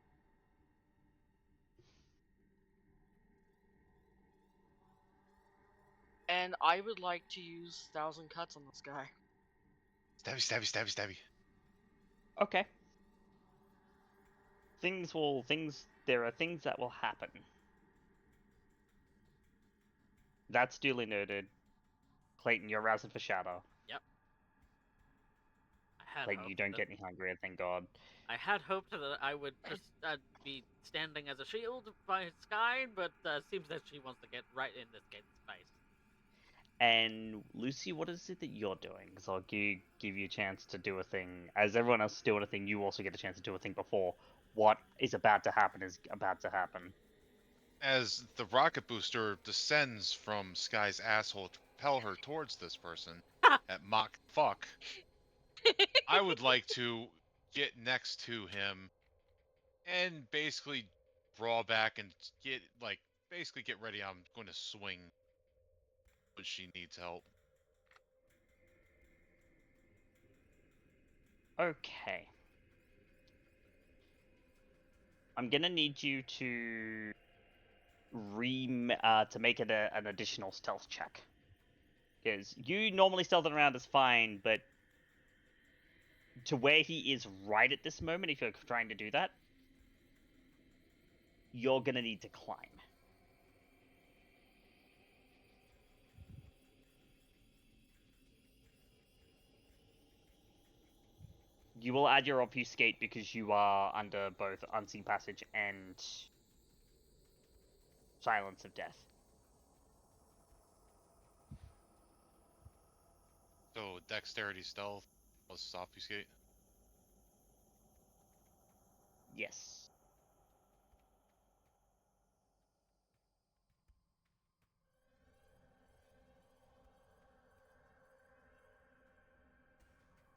And I would like to use 1,000 cuts on this guy. Stabby, stabby, stabby, stabby. Okay. There are things that will happen. That's duly noted. Clayton, you're rousing for shadow. Yep. I had Clayton, you hoped don't that- get any hungrier, thank God. I had hoped that I would just be standing as a shield by Skye, but seems that she wants to get right in this kid's face. And Lucy, what is it that you're doing? Because I'll give you a chance to do a thing. As everyone else is doing a thing, you also get a chance to do a thing before what is about to happen is about to happen. As the rocket booster descends from Skye's asshole to propel her towards this person at Mach fuck, I would like to get next to him and basically draw back and basically get ready. I'm going to swing but she needs help. Okay. I'm gonna need you to to make it an additional stealth check. Because you normally stealthing around is fine, but to where he is right at this moment, if you're trying to do that, you're gonna need to climb. You will add your obfuscate because you are under both unseen passage and silence of death. So dexterity, stealth, plus obfuscate. Yes.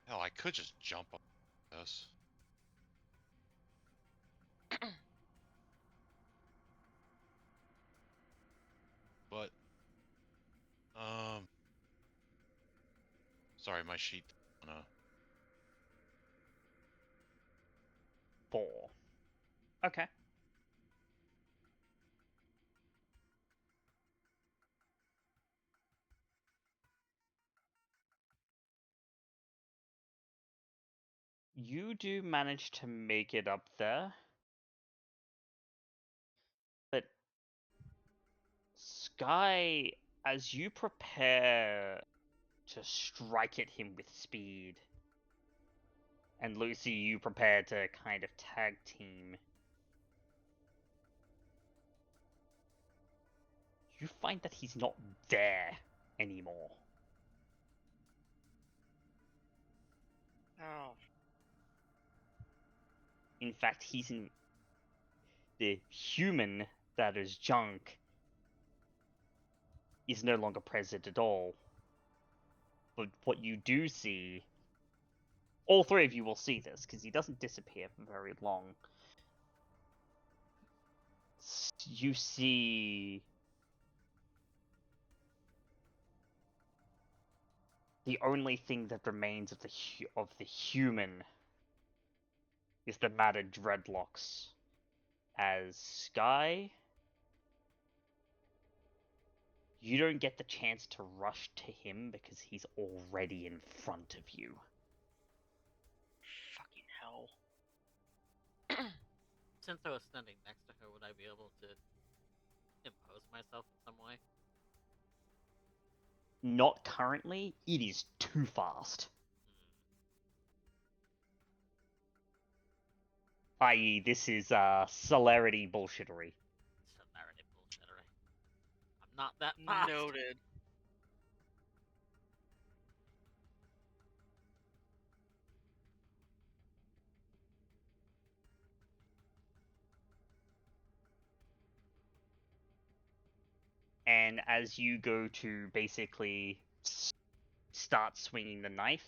Hell, I could just jump on this. But, sorry, my sheet. No. 4. Okay. You do manage to make it up there. But Skye, as you prepare to strike at him with speed, and Lucy, you prepare to kind of tag team, you find that he's not there anymore. Oh. In fact, he's in the human that is junk is no longer present at all. But what you do see, all three of you will see this, because he doesn't disappear for very long. You see the only thing that remains of the human is the matted dreadlocks. As Skye, you don't get the chance to rush to him because he's already in front of you. Fucking hell. Since I was standing next to her, would I be able to impose myself in some way? Not currently, it is too fast. I.e., this is celerity bullshittery. Celerity bullshittery. I'm not that fast. Noted. And as you go to basically start swinging the knife,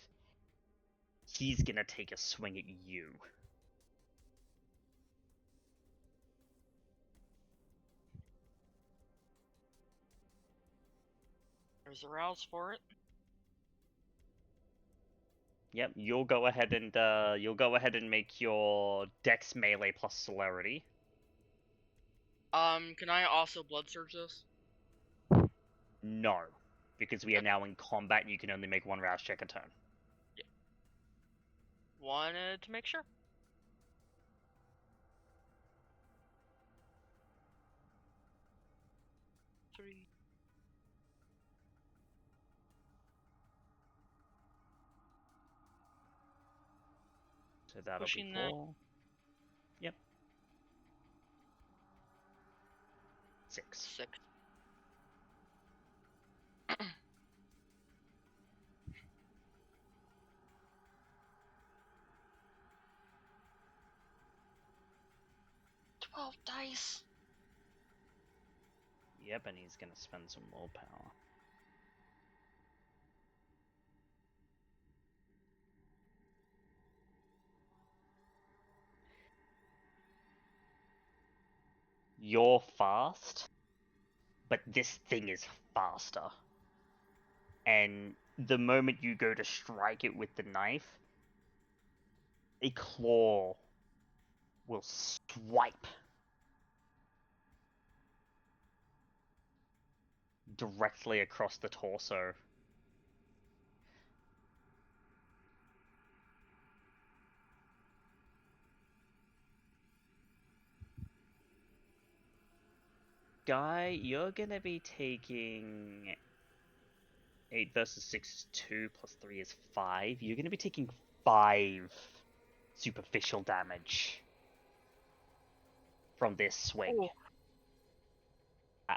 he's gonna take a swing at you. There's a rouse for it. Yep, you'll go ahead and make your dex melee plus celerity. Can I also blood surge this? No, because we are now in combat and you can only make one rouse check a turn. Yeah. Wanted to make sure. Three. So that'll Pushing be that. 4. Yep. 6. 6. Dice. Yep, and he's gonna spend some willpower. You're fast, but this thing is faster. and the moment you go to strike it with the knife, a claw will swipe directly across the torso. Guy, you're gonna be taking 8 versus 6 is 2, plus 3 is 5. You're gonna be taking 5 superficial damage from this swing. Ooh.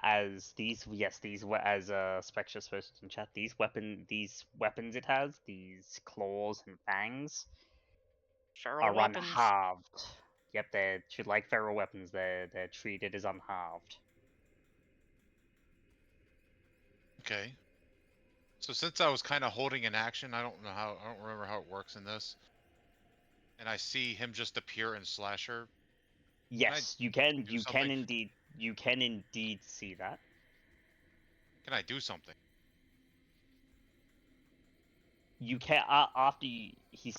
As these, yes, these were, as Spectre's posted in chat, these weapons it has, these claws and fangs, Feral are weapons. unhalved. Yep, they're like feral weapons. They're treated as unhalved. Okay. So since I was kind of holding an action, I don't remember how it works in this. And I see him just appear and slash her. Yes, you do can something? indeed see that. Can I do something? You can after he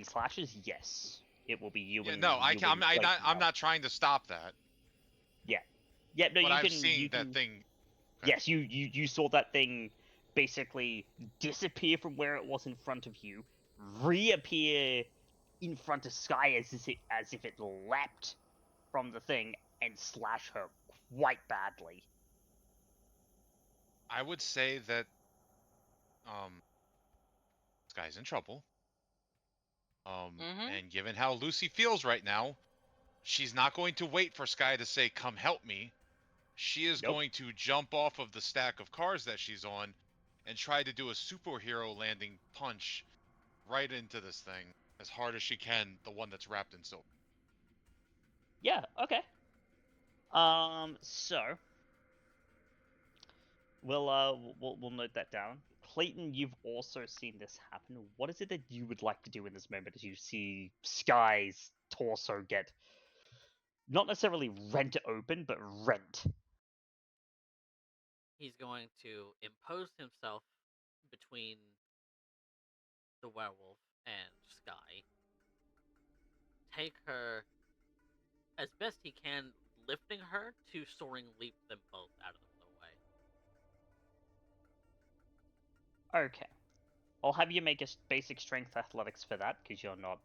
slashes. Yes, it will be you Yeah, and no, you and Clayton I'm now. not trying to stop that. Yeah, yeah. No, But you I'm can. seeing You that can. thing. Okay. Yes, you saw that thing basically disappear from where it was in front of you, reappear in front of Skye as if it leapt from the thing and slash her quite badly. I would say that this guy's in trouble. Mhm. And given how Lucy feels right now, she's not going to wait for Skye to say, "Come help me." She is Nope. going to jump off of the stack of cars that she's on and try to do a superhero landing punch right into this thing as hard as she can, the one that's wrapped in silver. Yeah. Okay. So we'll note that down. Clayton, you've also seen this happen. What is it that you would like to do in this moment as you see Skye's torso get not necessarily rent open, but rent? He's going to impose himself between the werewolf and Skye, take her as best he can, lifting her to soaring leap them both out of the way. Okay. I'll have you make a basic strength athletics for that, because you're not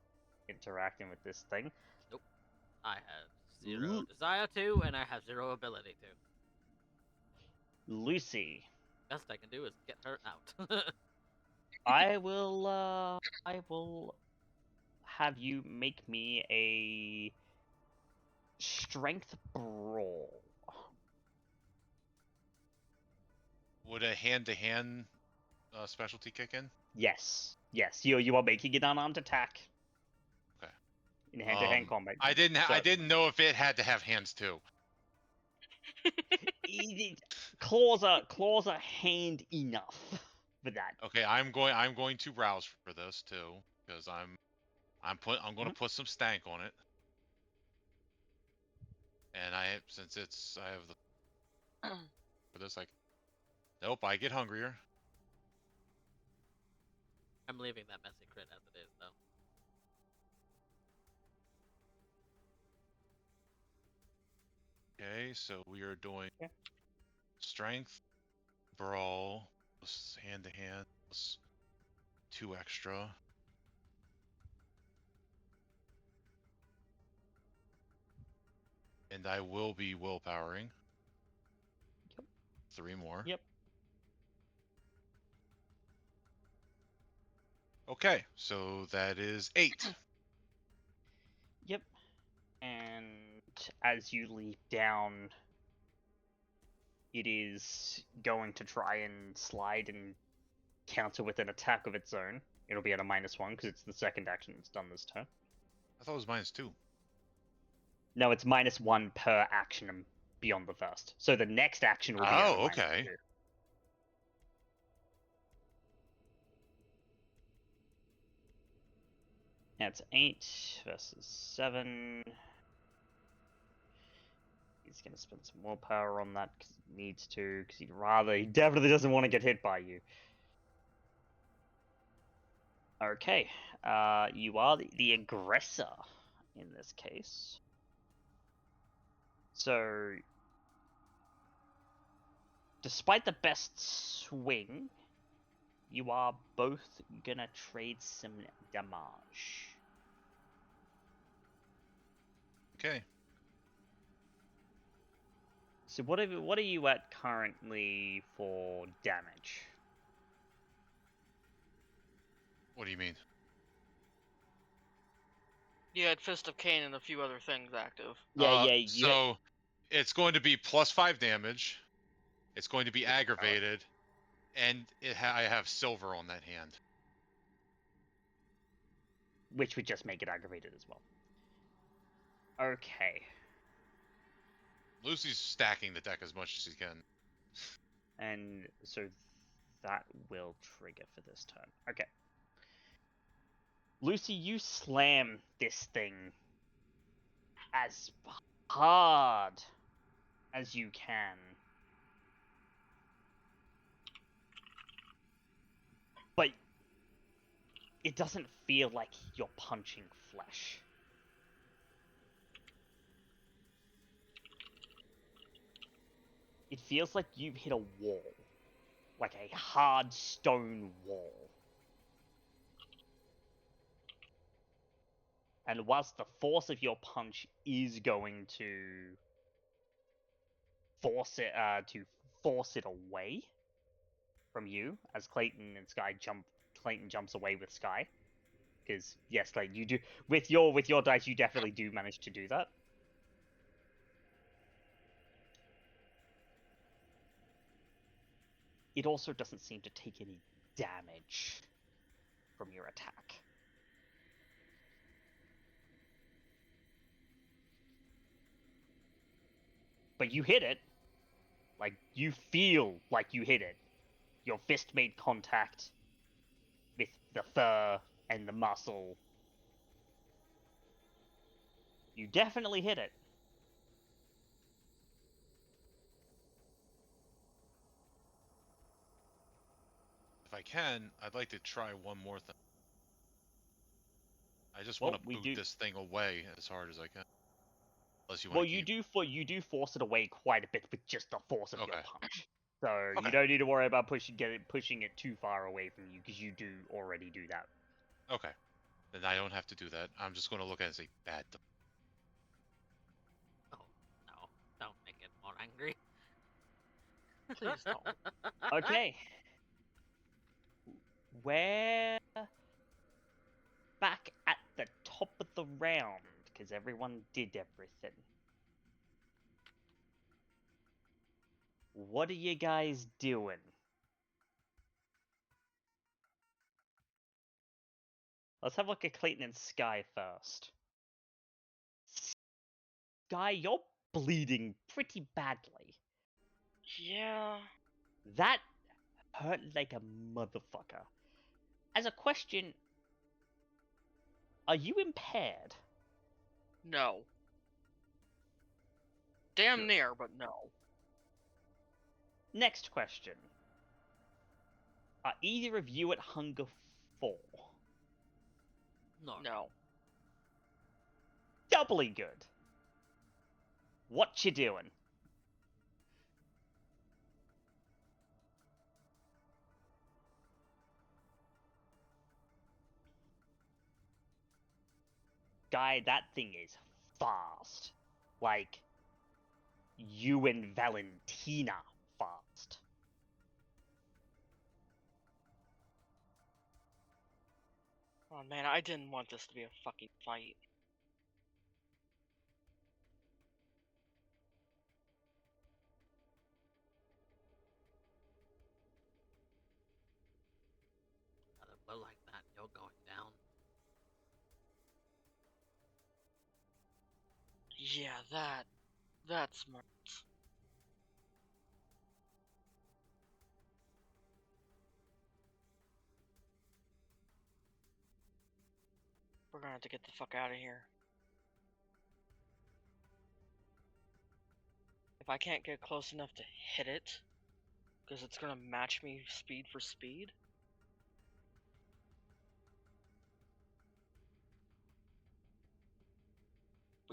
interacting with this thing. Nope. I have zero desire to, and I have zero ability to. Lucy. Best I can do is get her out. I will have you make me a strength brawl. Would a hand-to-hand specialty kick in? Yes. Yes. You are making an unarmed attack. Okay. In hand-to-hand combat. I didn't know if it had to have hands too. Claws are hand enough for that. Okay, I'm going to rouse for this too, because I'm going to put some stank on it. And I have the for this, like, nope, I get hungrier. I'm leaving that messy crit as it is, though. Okay, so we are doing Yeah. strength, brawl, plus hand-to-hand, plus 2 extra. And I will be willpowering. Yep. 3 more. Yep. Okay, so that is 8. Yep. And as you leap down, it is going to try and slide and counter with an attack of its own. It'll be at a -1 because it's the second action it's done this turn. I thought it was -2. No, it's -1 per action beyond the first. So the next action will be at a okay. -2. That's 8 versus 7. He's going to spend some willpower on that because he needs to, because he definitely doesn't want to get hit by you. Okay. You are the aggressor in this case. So, despite the best swing, you are both gonna trade some damage. Okay. So what are you at currently for damage? What do you mean? You had Fist of Cain and a few other things active. So it's going to be +5 damage. It's going to be aggravated, and I have silver on that hand. Which would just make it aggravated as well. Okay. Lucy's stacking the deck as much as she can. And so that will trigger for this turn. Okay. Lucy, you slam this thing as hard as you can. But it doesn't feel like you're punching flesh. It feels like you've hit a wall. Like a hard stone wall. And whilst the force of your punch is going to force it away from you, as Clayton and Skye Clayton jumps away with Skye. Because yes, like you do with your dice, you definitely do manage to do that. It also doesn't seem to take any damage from your attack. But you hit it. Like, you feel like you hit it. Your fist made contact with the fur and the muscle. You definitely hit it. If I can, I'd like to try one more thing. I just want to boot this thing away as hard as I can. Unless you want to you do force it away quite a bit with just the force of your punch. So you don't need to worry about pushing it too far away from you, because you do already do that. Okay. Then I don't have to do that. I'm just going to look at it and say, bad. Oh, no. Don't make it more angry. Please don't. Okay. We're back at the top of the round, because everyone did everything. What are you guys doing? Let's have a look at Clayton and Skye first. Skye, you're bleeding pretty badly. Yeah. That hurt like a motherfucker. As a question, are you impaired? No. Damn near, but no. Next question. Are either of you at hunger 4? No. No. Doubly good. What you doing? Guy, that thing is fast. Like, you and Valentina fast. Oh man, I didn't want this to be a fucking fight. At a blow like that, you're going down. Yeah, that's smart. We're gonna have to get the fuck out of here. If I can't get close enough to hit it, because it's gonna match me speed for speed.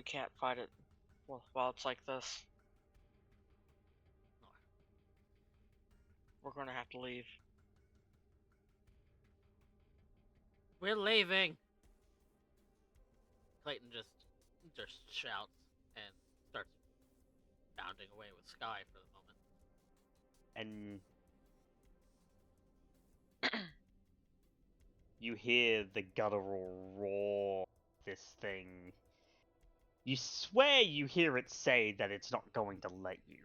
We can't fight it while it's like this. We're gonna have to leave. We're leaving. Clayton just shouts and starts bounding away with Skye for the moment. And you hear the guttural roar of this thing. You swear you hear it say that it's not going to let you.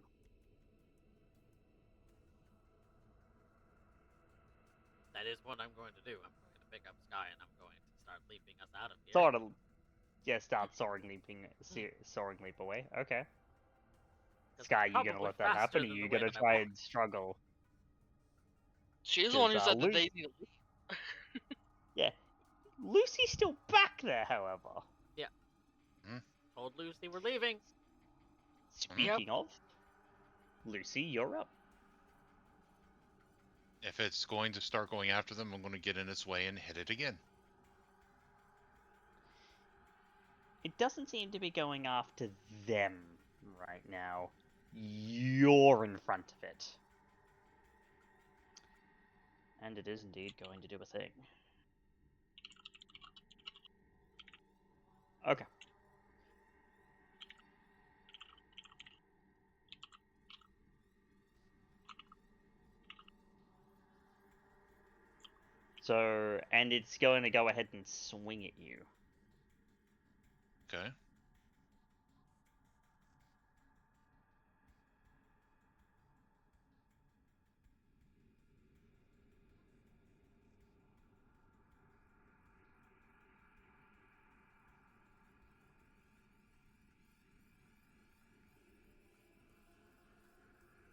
That is what I'm going to do. I'm going to pick up Skye and I'm going to start leaping us out of here. Sort of. Yeah, start soaring leap away. Okay. Skye, you gonna probably let that faster happen, or than you the way gonna that I try walk. and struggle? She's the one who 'Cause, said that Lucy- they need to leave. Yeah. Lucy's still back there, however. Told Lucy we're leaving. Speaking of, Lucy, you're up. If it's going to start going after them, I'm going to get in its way and hit it again. It doesn't seem to be going after them right now. You're in front of it. And it is indeed going to do a thing. Okay. So, and it's going to go ahead and swing at you. Okay.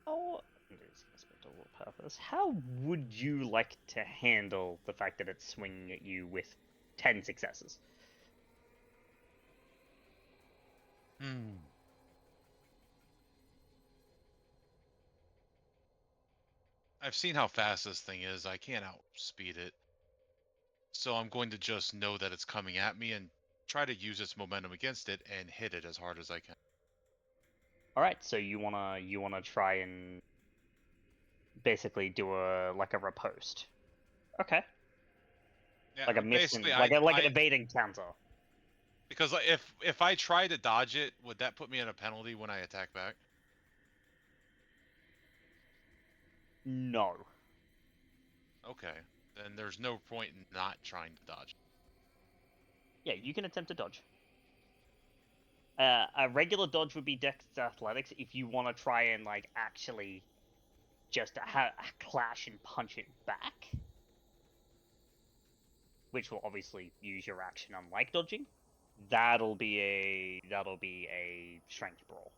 Oh, it is going to spend a will purpose. How would you like to handle the fact that it's swinging at you with 10 successes? I've seen how fast this thing is. I can't outspeed it. So I'm going to just know that it's coming at me and try to use its momentum against it and hit it as hard as I can. All right, so you wanna try and basically do a riposte. Okay. Yeah, Like a miss, basically, like an evading counter. because if I try to dodge it, would that put me in a penalty when I attack back? No. Okay, then there's no point in not trying to dodge. Yeah, you can attempt to dodge. A regular dodge would be Dex Athletics if you want to try and actually just clash and punch it back, which will obviously use your action unlike dodging. That'll be a strength brawl.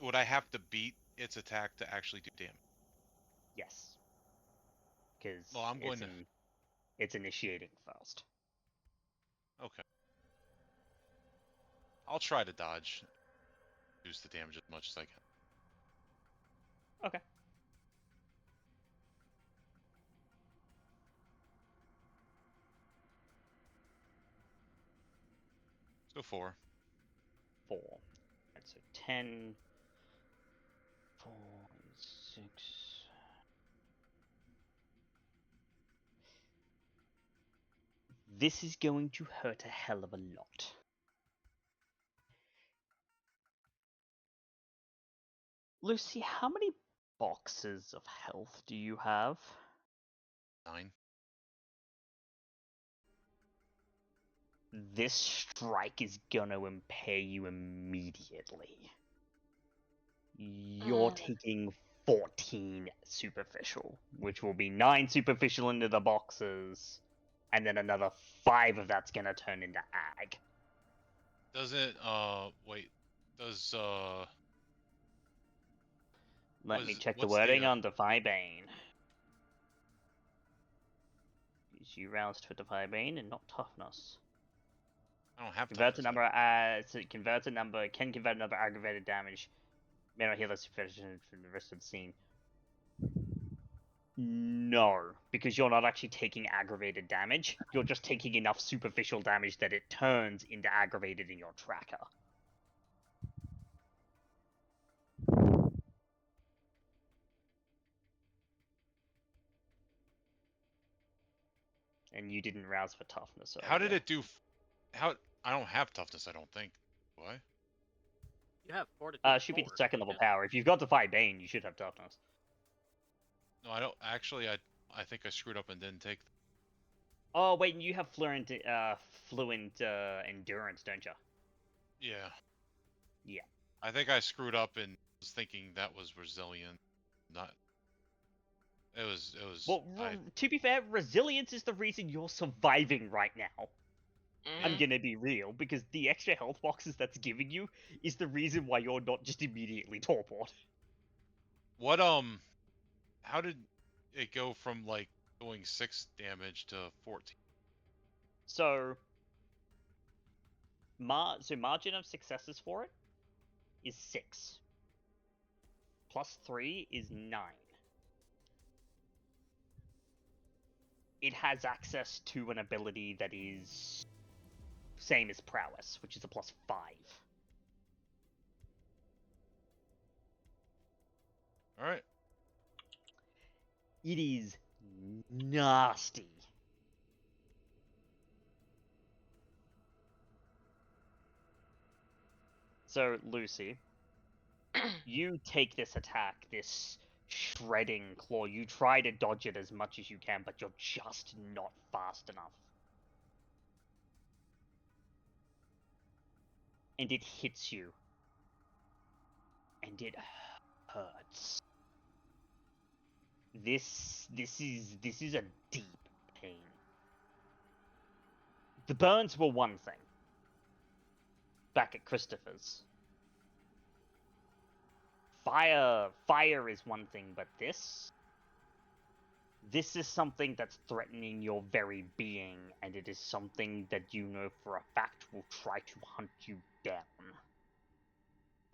Would I have to beat its attack to actually do damage? Yes. Because Well, I'm going to. It's initiating first. Okay. I'll try to dodge. Reduce the damage as much as I can. Okay. So 4. 4. Right, so 10, 4, 6. This is going to hurt a hell of a lot. Lucy, how many boxes of health do you have? 9. This strike is gonna impair you immediately. You're taking 14 superficial, which will be 9 superficial into the boxes, and then another 5 of that's gonna turn into ag. Does it, wait, does, Let me check the what's wording on Defy Bane. Use you roused for Defy Bane and not toughness. I don't have Converts a toughness. number so it converts a number, can convert another aggravated damage. May not heal less sufficient from the rest of the scene. No, because you're not actually taking aggravated damage. You're just taking enough superficial damage that it turns into aggravated in your tracker. And you didn't rouse for toughness earlier. How did it do? How? I don't have toughness. I don't think. Do I? You have fortitude. Should be the 4, second level yeah. power. If you've got Defy Bane, you should have toughness. No, I don't. Actually, I think I screwed up and didn't take. Oh wait, and you have fluent endurance, don't you? Yeah. Yeah. I think I screwed up and was thinking that was resilient. Not. It was. Well, to be fair, resilience is the reason you're surviving right now. I'm gonna be real, because the extra health boxes that's giving you is the reason why you're not just immediately torpored. What How did it go from like doing 6 damage to 14? So margin of successes for it is 6. Plus 3 is 9. It has access to an ability that is same as prowess, which is a plus 5. All right. It is nasty. So, Lucy, you take this attack, this shredding claw. You try to dodge it as much as you can, but you're just not fast enough. And it hits you. And it hurts. This is a deep pain. The burns were one thing. Back at Christopher's. Fire is one thing, but this is something that's threatening your very being, and it is something that you know for a fact will try to hunt you down.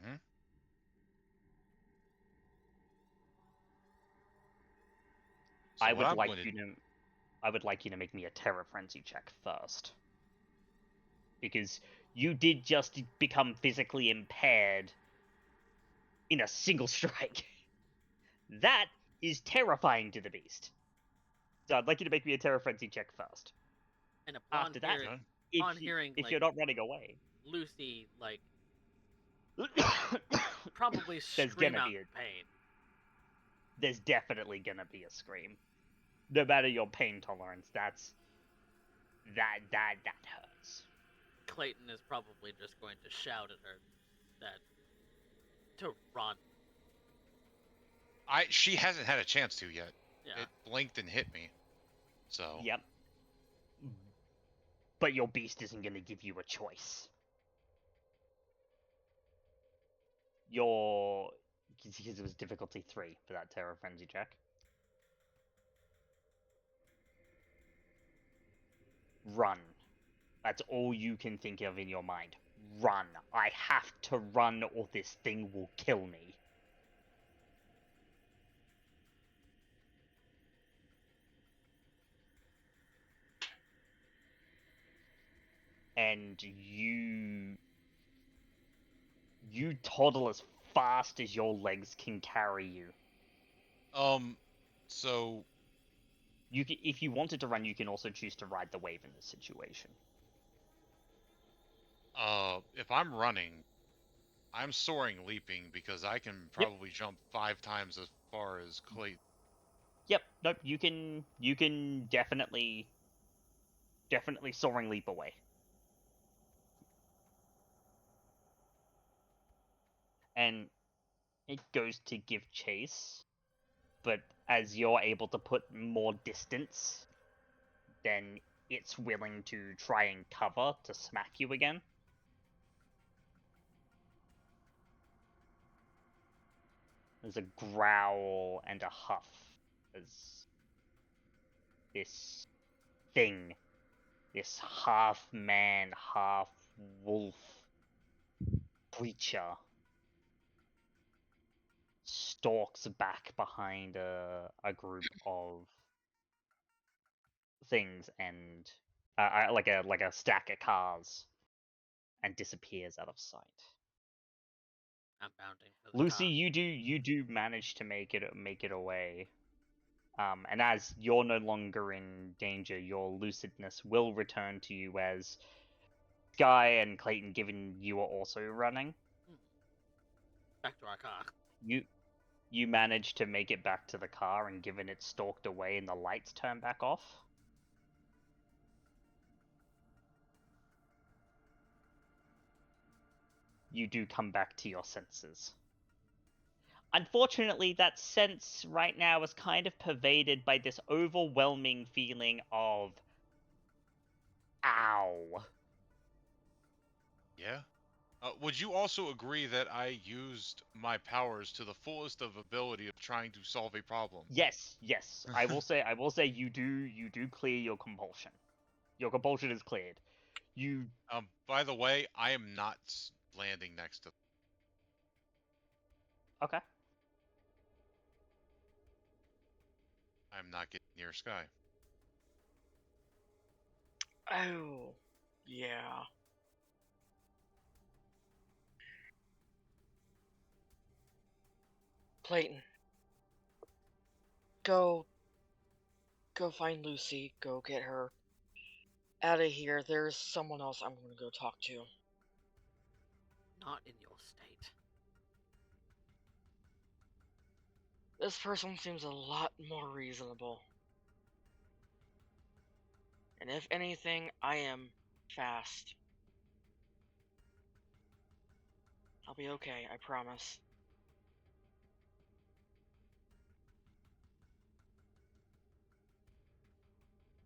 Hmm? So I what would I'm like going to... I would like you to make me a Terror Frenzy check first. Because you did just become physically impaired in a single strike. That is terrifying to the beast. So I'd like you to make me a Terror Frenzy check first. And upon After that, hearing, if like, you're not running away, Lucy, like, probably There's scream gonna out be in pain. there's definitely gonna be a scream. No matter your pain tolerance, that hurts. Clayton is probably just going to shout at her that to run. She hasn't had a chance to yet. Yeah. It blinked and hit me. So... Yep. But your beast isn't gonna give you a choice. Because it was difficulty 3 for that Terror Frenzy check. Run. That's all you can think of in your mind. Run. I have to run or this thing will kill me. And you toddle as fast as your legs can carry you. So... If you wanted to run, you can also choose to ride the wave in this situation. If I'm running, I'm soaring leaping because I can probably jump 5 times as far as Clayton. Yep, nope, you can definitely soaring leap away. And it goes to give chase, but as you're able to put more distance, then it's willing to try and cover to smack you again. There's a growl and a huff as this thing, this half-man, half-wolf creature stalks back behind a group of things and like a stack of cars, and disappears out of sight. I'm bounding for the Lucy, car. you do manage to make it away. And as you're no longer in danger, your lucidness will return to you as Skye and Clayton, given you are also running. Back to our car. You manage to make it back to the car, and given it's stalked away and the lights turn back off, you do come back to your senses. Unfortunately, that sense right now is kind of pervaded by this overwhelming feeling of ow. Yeah. Would you also agree that I used my powers to the fullest of ability of trying to solve a problem? Yes. I will say you do clear your compulsion. Your compulsion is cleared. You By the way, I am not landing next to. okay? I'm not getting near Skye. Oh, yeah. Clayton. Go find Lucy. Go get her out of here. There's someone else I'm going to go talk to. Not in your state. This person seems a lot more reasonable. And if anything, I am fast. I'll be okay, I promise.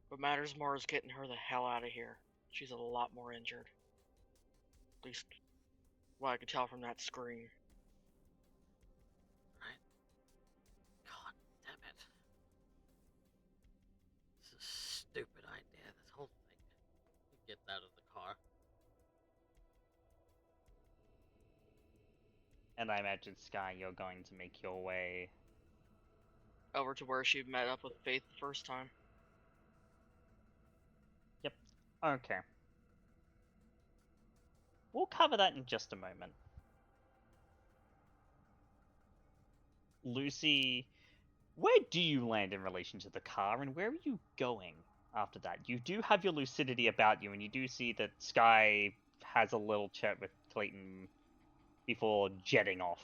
What matters more is getting her the hell out of here. She's a lot more injured. At least, what I could tell from that scream. Right? God damn it. This is a stupid idea, this whole thing. He gets out of the car. And I imagine, Skye, you're going to make your way Over to where she met up with Faith the first time. Yep. Okay. We'll cover that in just a moment. Lucy, where do you land in relation to the car, and where are you going after that? You do have your lucidity about you, and you do see that Skye has a little chat with Clayton before jetting off.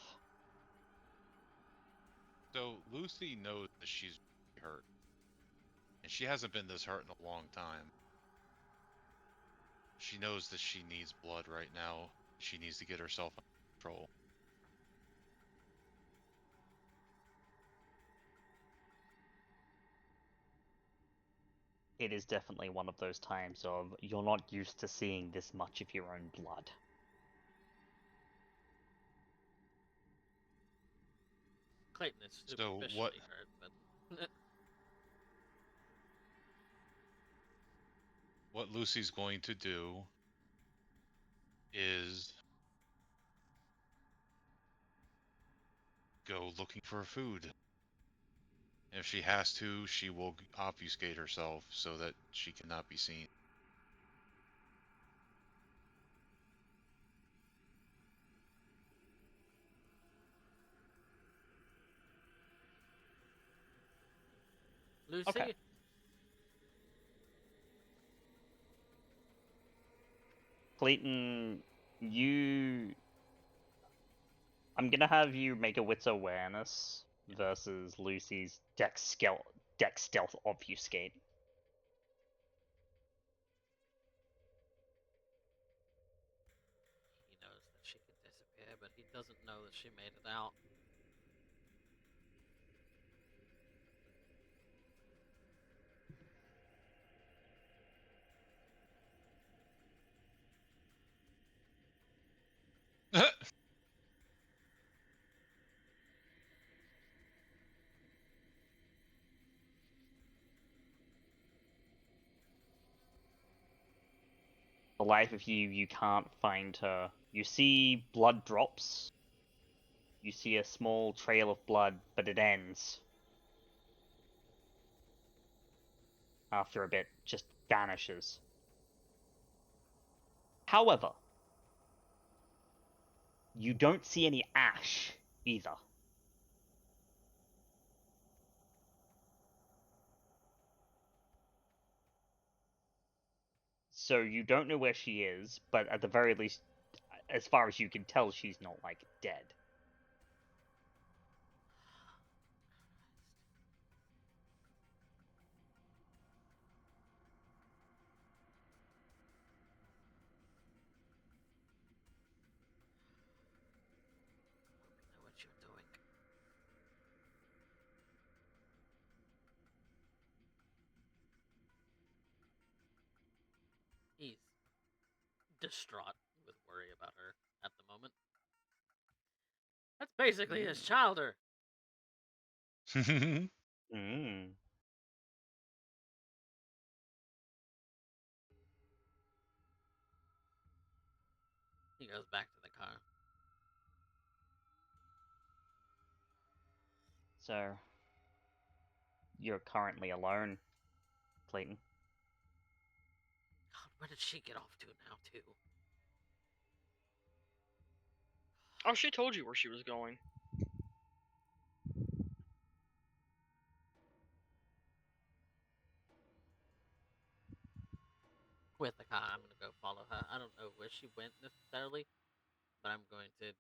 So Lucy knows that she's hurt, and she hasn't been this hurt in a long time. She knows that she needs blood right now. She needs to get herself under control. It is definitely one of those times of you're not used to seeing this much of your own blood. Clayton is So superficially what- hurt, but What Lucy's going to do is go looking for food. If she has to, she will obfuscate herself so that she cannot be seen. Lucy, Okay. Clayton, I'm gonna have you make a wits awareness versus Lucy's dex stealth obfuscate. he knows that she can disappear, but he doesn't know that she made it out. The life of you can't find her. You see blood drops. You see a small trail of blood, but it ends. After a bit, just vanishes. However, you don't see any ash either. So you don't know where she is, but at the very least, as far as you can tell, she's not, like, dead. Know what you're doing. He's distraught with worry about her at the moment. That's basically his childer. Mm. He goes back to the car. So, you're currently alone, Clayton. God, where did she get off to now, too? Oh, she told you where she was going. With the car, I'm gonna go follow her. I don't know where she went necessarily, but I'm going to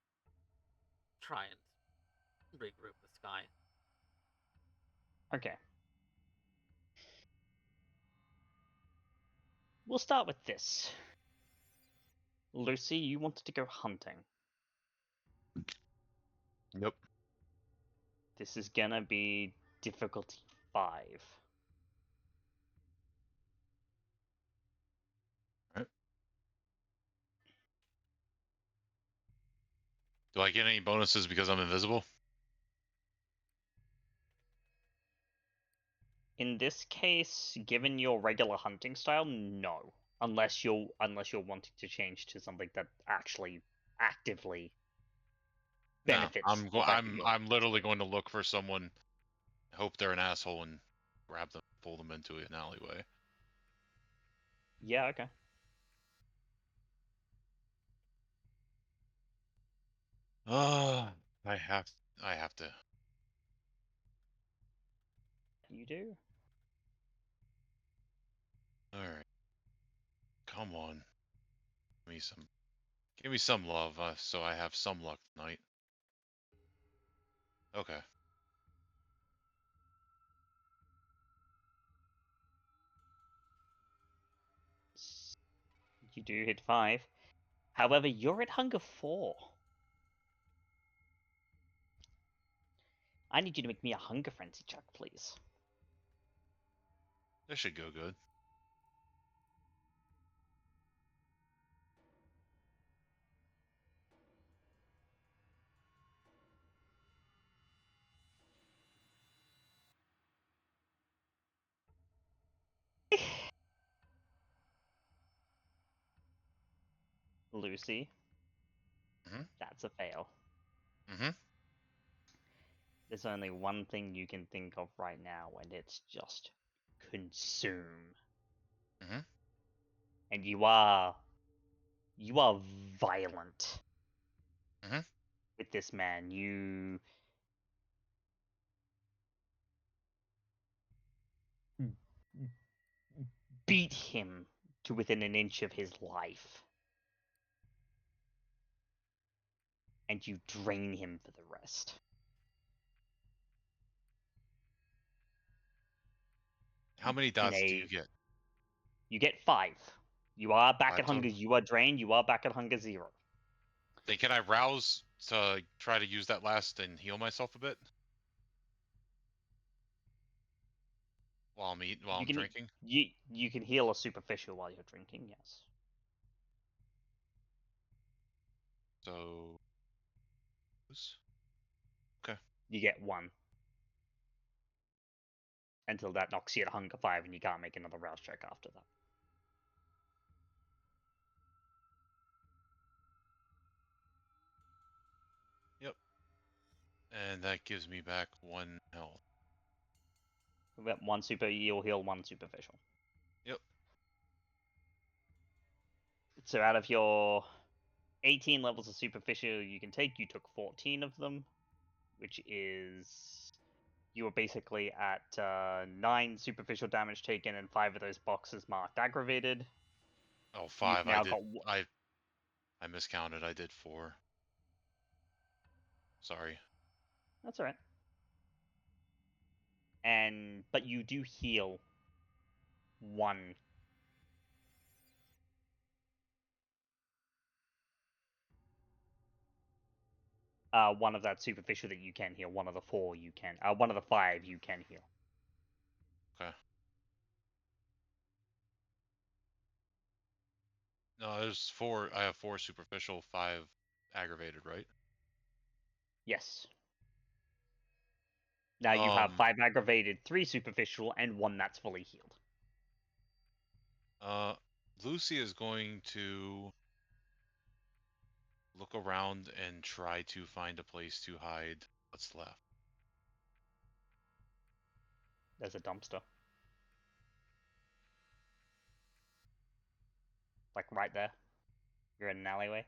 try and regroup with Skye. Okay. We'll start with this. Lucy, you wanted to go hunting. Yep. This is gonna be difficulty 5. Right. Do I get any bonuses because I'm invisible? In this case, given your regular hunting style, no. Unless you're wanting to change to something that actually actively No, benefits the fact that you're... I'm literally going to look for someone, hope they're an asshole, and grab them, pull them into an alleyway. Yeah, okay. I have to. You do? All right, come on, give me some love, so I have some luck tonight. Okay. You do hit 5. However, you're at hunger 4. I need you to make me a hunger frenzy check, please. This should go good. Lucy, Mm-hmm. that's a fail. Mm-hmm. There's only one thing you can think of right now, and it's just consume. Mm-hmm. And you are violent Mm-hmm. with this man. You beat him to within an inch of his life. And you drain him for the rest. How many dots do you get? You get 5. You are back 5 at hunger. total. You are drained. You are back at hunger 0. Then can I rouse to try to use that last and heal myself a bit while I'm drinking? You can heal a superficial while you're drinking. Yes. So, okay. You get 1 until that knocks you at hunger 5, and you can't make another rouse check after that. Yep. And that gives me back 1 health. We've got one super, you'll heal one superficial. Yep. So out of your 18 levels of superficial you can take, you took 14 of them, which is you were basically at 9 superficial damage taken and 5 of those boxes marked aggravated. Oh, You've 5. now got I miscounted. I did 4. Sorry. That's alright. But you do heal one. One of that superficial that you can heal. One of the 4 you can. One of the 5 you can heal. Okay. No, there's 4. I have 4 superficial, 5 aggravated, right? Yes. Now you have 5 aggravated, 3 superficial, and 1 that's fully healed. Lucy is going to look around and try to find a place to hide what's left. There's a dumpster. Like right there. You're in an alleyway.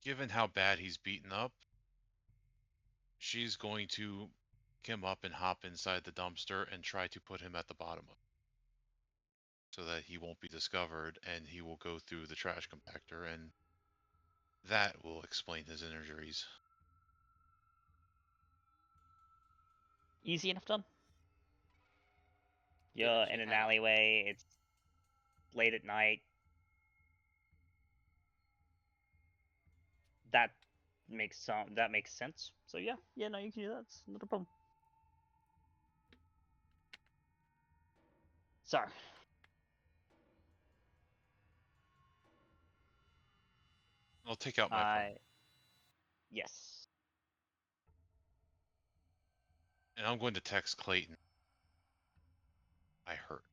Given how bad he's beaten up, she's going to pick him up and hop inside the dumpster and try to put him at the bottom of it so that he won't be discovered and he will go through the trash compactor, and that will explain his injuries. Easy enough done. Given You're she in an had a- alleyway, it's late at night. That makes sense. So yeah, no, you can do that. It's not a problem. So I'll take out my phone. Yes. And I'm going to text Clayton. I hurt.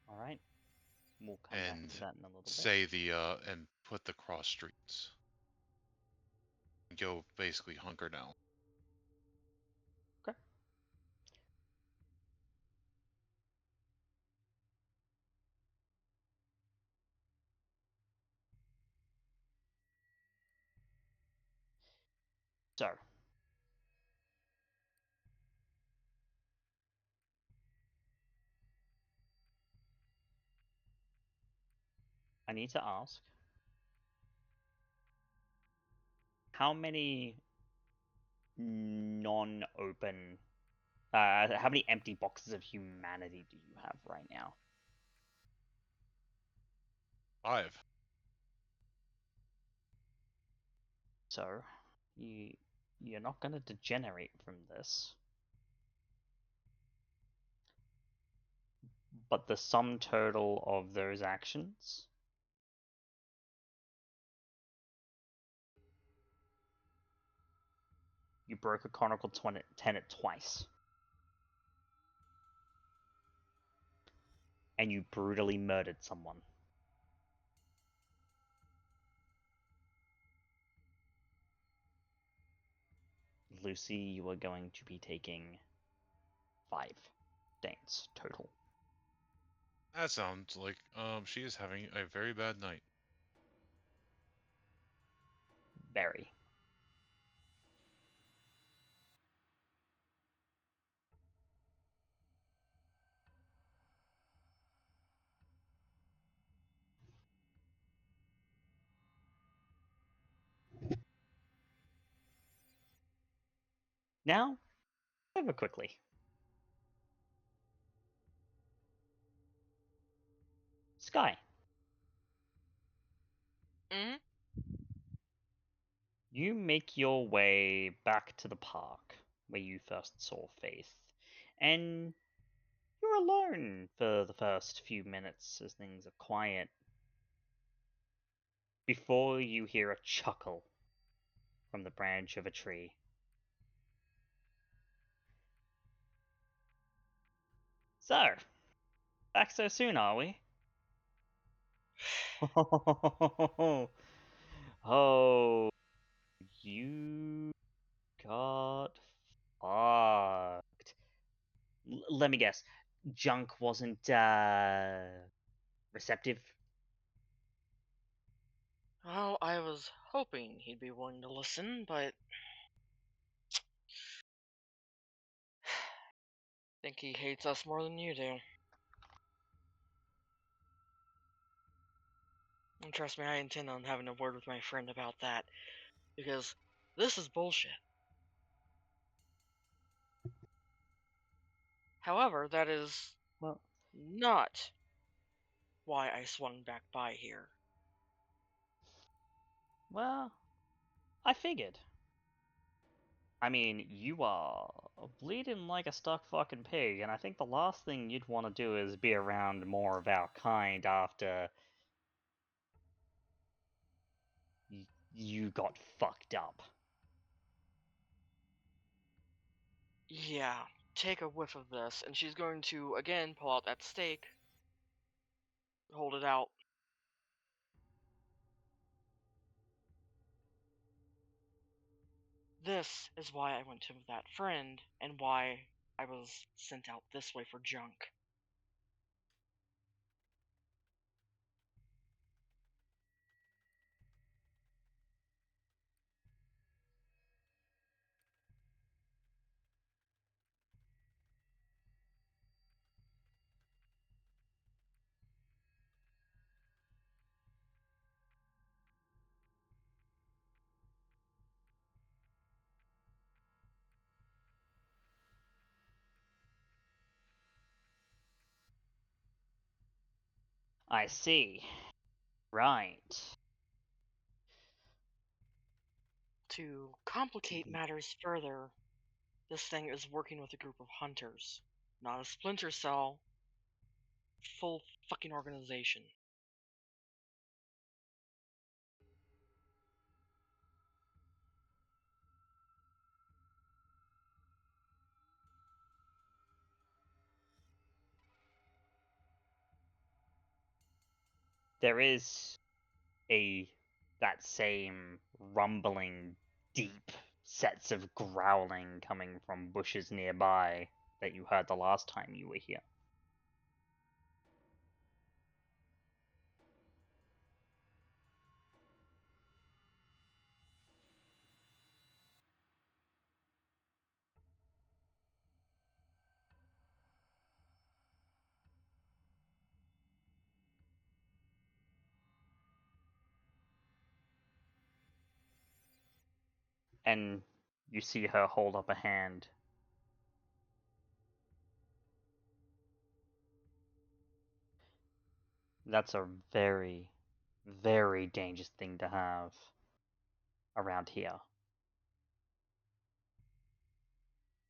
All right. We'll come back And to that in a little bit. say and put the cross streets. And go basically hunker down. Okay. So I need to ask, how many non-open, how many empty boxes of humanity do you have right now? 5. So you're not going to degenerate from this. But the sum total of those actions you broke a conical tenet twice. And you brutally murdered someone. Lucy, you are going to be taking 5 stains total. That sounds like she is having a very bad night. Very. Now, over quickly. Skye. Mm-hmm. You make your way back to the park where you first saw Faith, and you're alone for the first few minutes as things are quiet before you hear a chuckle from the branch of a tree. So, back so soon, are we? Oh, you got fucked. Let me guess. Junk wasn't receptive. Well, I was hoping he'd be willing to listen, but I think he hates us more than you do. And trust me, I intend on having a word with my friend about that, because this is bullshit. However, that is Well, not why I swung back by here. well, I figured. I mean, you are bleeding like a stuck fucking pig, and I think the last thing you'd want to do is be around more of our kind after you got fucked up. Yeah, take a whiff of this, and she's going to, again, pull out that steak, hold it out. This is why I went to that friend, and why I was sent out this way for junk. I see. Right. To complicate matters further, this thing is working with a group of hunters. Not a splinter cell, full fucking organization. There is that same rumbling, deep sets of growling coming from bushes nearby that you heard the last time you were here. And you see her hold up a hand. That's a very, very dangerous thing to have around here.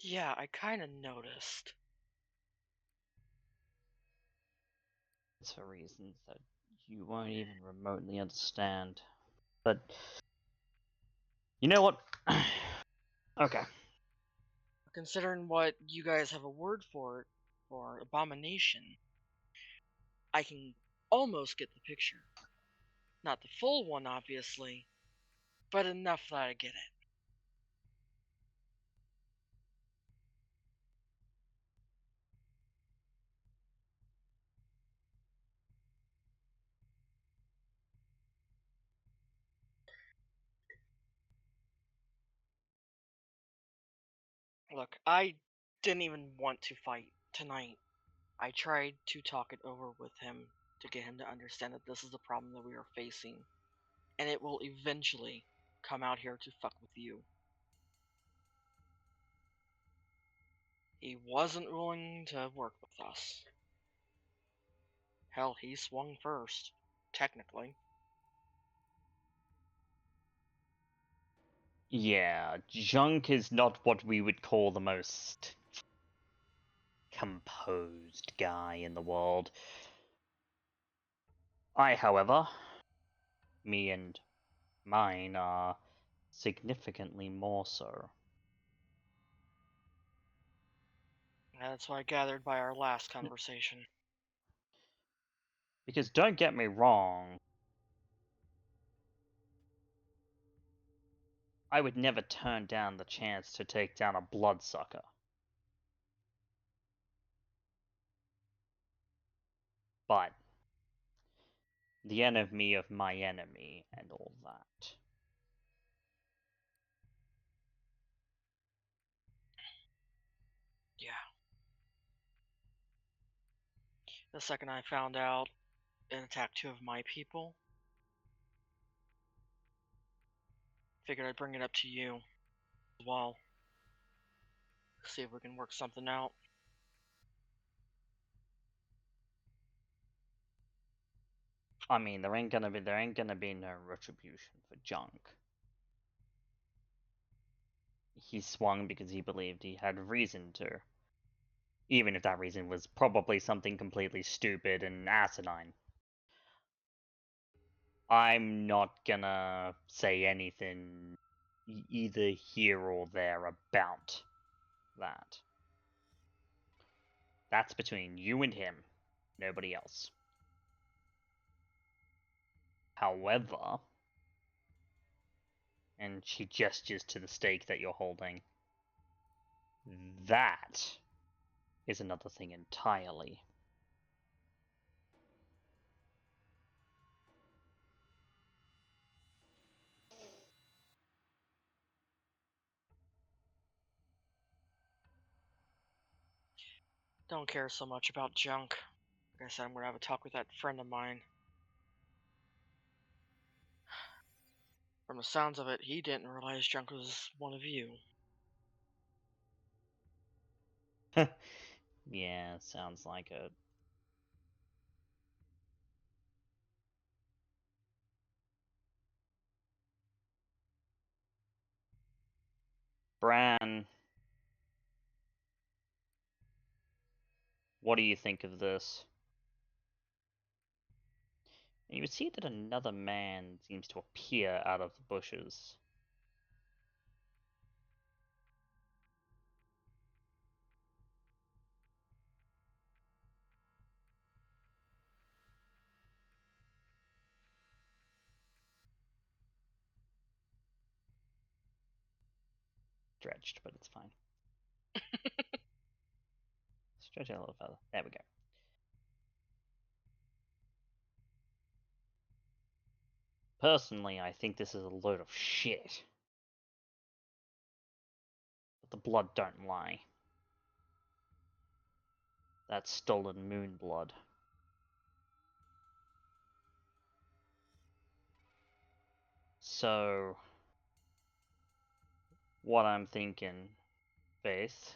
Yeah, I kinda noticed. It's for reasons that you won't even remotely understand. But you know what? Okay. Considering what you guys have a word for it, for abomination, I can almost get the picture. Not the full one, obviously, but enough that I get it. Look, I didn't even want to fight tonight. I tried to talk it over with him to get him to understand that this is the problem that we are facing, and it will eventually come out here to fuck with you. He wasn't willing to work with us. Hell, he swung first, technically. Yeah, Junk is not what we would call the most composed guy in the world. I, however, me and mine are significantly more so. That's what I gathered by our last conversation. Because don't get me wrong, I would never turn down the chance to take down a bloodsucker. But the enemy of my enemy and all that. Yeah. The second I found out it attacked 2 of my people, figured I'd bring it up to you as well. See if we can work something out. I mean, there ain't gonna be no retribution for junk. He swung because he believed he had reason to. Even if that reason was probably something completely stupid and asinine. I'm not gonna say anything either here or there about that. That's between you and him, nobody else. However, and she gestures to the stake that you're holding, that is another thing entirely. Don't care so much about junk. Like I said, I'm gonna have a talk with that friend of mine. From the sounds of it, he didn't realize junk was one of you. Yeah, sounds like it. Bran, what do you think of this? And you would see that another man seems to appear out of the bushes. Stretched, but it's fine. Stretch it a little further. There we go. Personally, I think this is a load of shit. But the blood don't lie. That's stolen moon blood. So, what I'm thinking, Faith,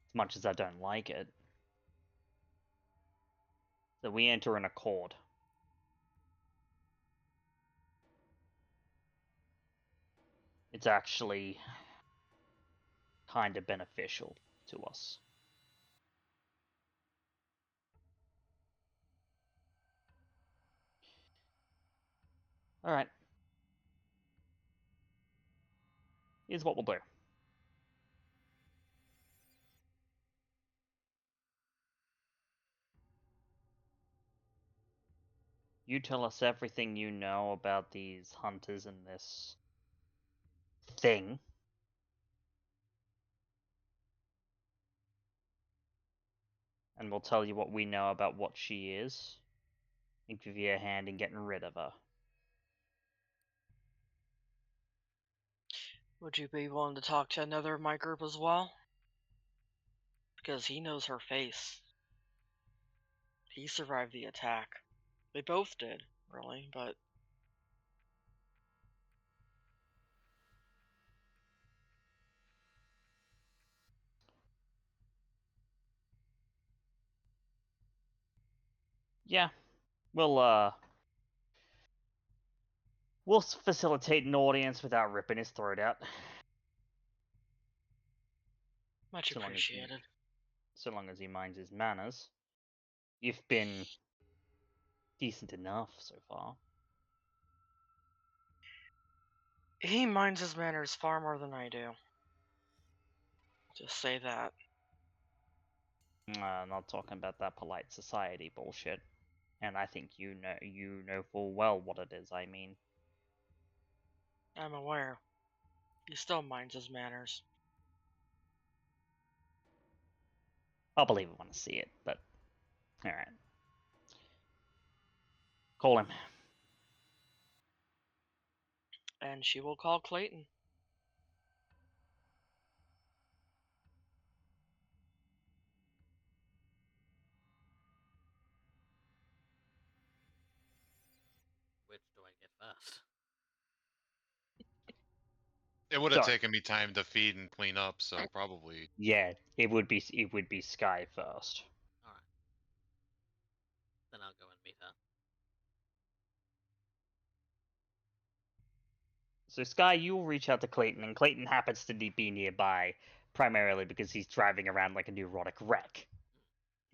as much as I don't like it, that we enter an accord. It's actually kind of beneficial to us. Alright. Here's what we'll do. You tell us everything you know about these hunters and this thing. And we'll tell you what we know about what she is. And give you a hand in getting rid of her. Would you be willing to talk to another of my group as well? Because he knows her face. He survived the attack. They both did, really, but... Yeah. We'll facilitate an audience without ripping his throat out. Much So appreciated. So long as he minds his manners. You've been decent enough so far. He minds his manners far more than I do. Just say that. Not talking about that polite society bullshit. And I think you know full well what it is, I mean. I'm aware. He still minds his manners. I'll believe it when I see it, but alright. Call him. And she will call Clayton. Which do I get first? It would have Sorry. taken me time to feed and clean up, so probably. Yeah, it would be Skye first. Alright. Then I'll go and meet her. So Skye, you'll reach out to Clayton, and Clayton happens to be nearby, primarily because he's driving around like a neurotic wreck.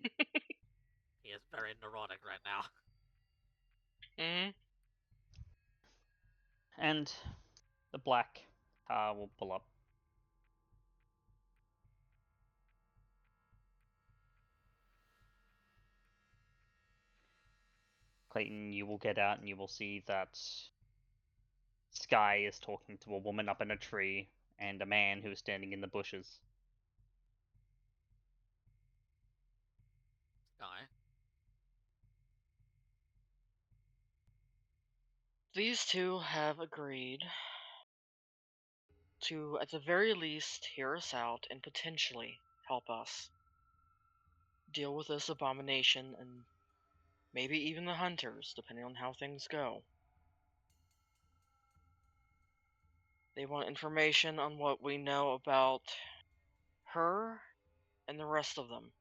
He is very neurotic right now. Hmm? And the black car will pull up. Clayton, you will get out and you will see that Skye is talking to a woman up in a tree and a man who is standing in the bushes. Skye. These two have agreed to, at the very least, hear us out and potentially help us deal with this abomination and maybe even the hunters, depending on how things go. They want information on what we know about her and the rest of them.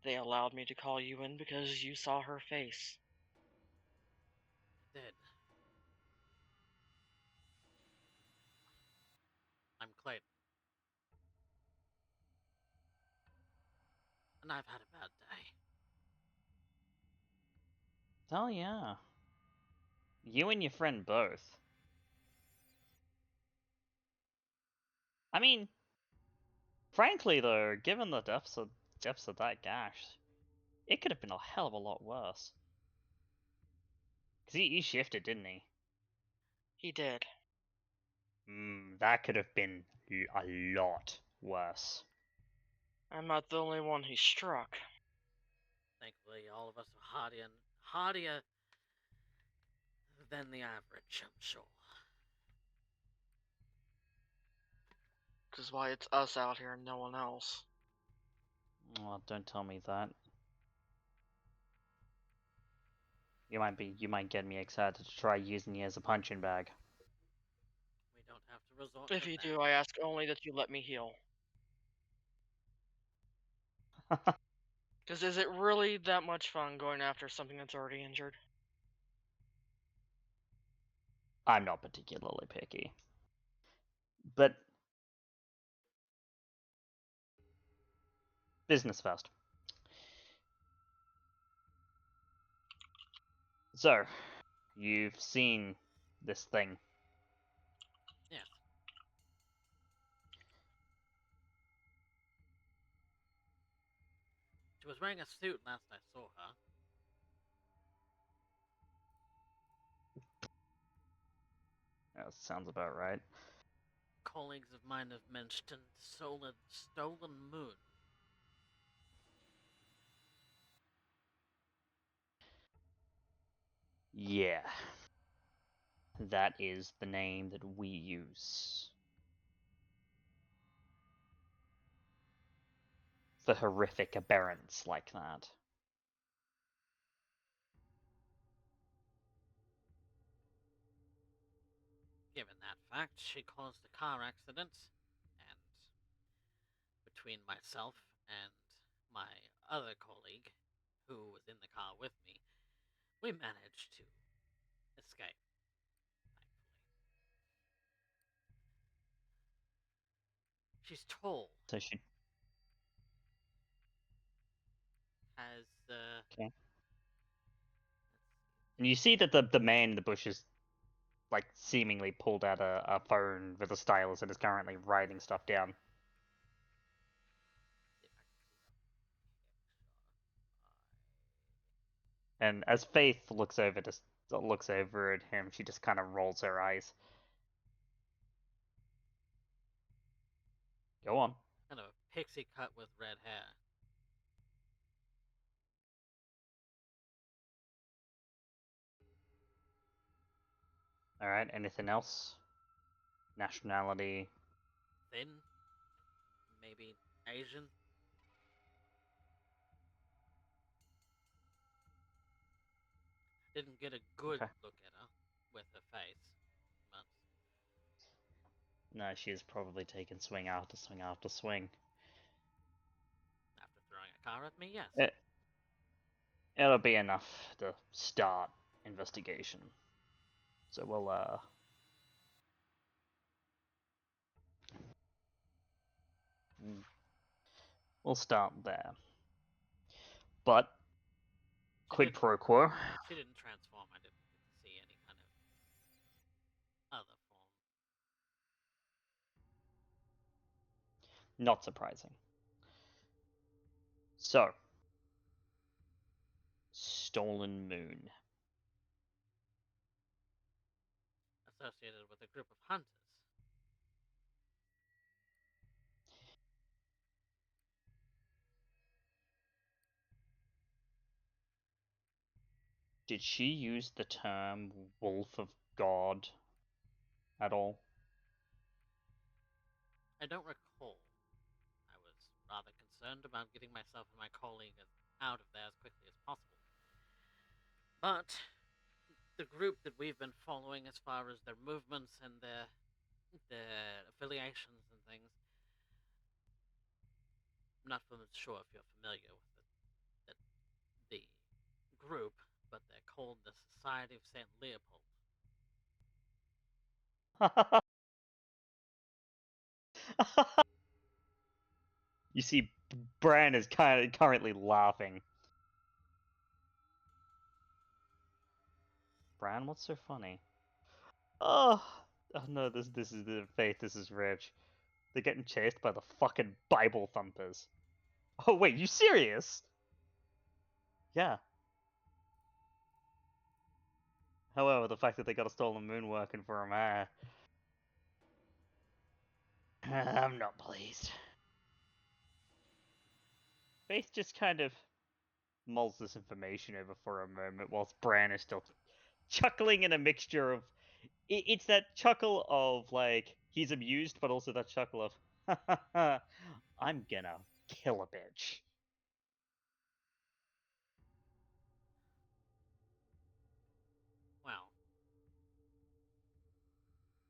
They allowed me to call you in because you saw her face. I did. I'm Clayton. And I've had a bad day. Oh yeah. You and your friend both. I mean, frankly though, given the depths of that gash, it could have been a hell of a lot worse. Because he shifted, didn't he? He did. That could have been a lot worse. I'm not the only one he struck. Thankfully, all of us are hardier than the average, I'm sure. Which is why it's us out here and no one else. Well, don't tell me that. You might get me excited to try using you as a punching bag. We don't have to resort If to you that. do, I ask only that you let me heal. Because is it really that much fun going after something that's already injured? I'm not particularly picky. But business first. So, you've seen this thing. Yes. She was wearing a suit last I saw her. That sounds about right. Colleagues of mine have mentioned stolen moon. Yeah. That is the name that we use for horrific aberrants like that. Given that fact, she caused a car accident, and between myself and my other colleague, who was in the car with me, we managed to escape, thankfully. She's tall, So she. has, Okay. And you see that the man in the bushes, like, seemingly pulled out a phone with a stylus and is currently writing stuff down. see if I can see And as Faith looks over at him, she just kind of rolls her eyes. Go on. Kind of a pixie cut with red hair. All right. Anything else? Nationality. Thin? Maybe Asian? Didn't get a good Okay. look at her with her face, but No, she is probably taking swing after swing after swing. after throwing a car at me, yes. It'll be enough to start investigation. So we'll start there. But quid pro quo. She didn't transform. I didn't get to see any kind of other form. Not surprising. So, Stolen Moon. Associated with a group of hunters. Did she use the term Wolf of God at all? I don't recall. I was rather concerned about getting myself and my colleague out of there as quickly as possible. But the group that we've been following as far as their movements and their affiliations and things, I'm not sure if you're familiar with the group, but they're called the Society of St. Leopold. You see, Bran is currently laughing. Bran, what's so funny? Oh no, this is the Faith. This is Rich. They're getting chased by the fucking Bible thumpers. Oh wait, you serious? Yeah. However, the fact that they got a stolen moon working for them, I'm not pleased. Faith just kind of mulls this information over for a moment whilst Bran is still chuckling in a mixture of. It's that chuckle of, like, he's amused, but also that chuckle of, I'm gonna kill a bitch. Well,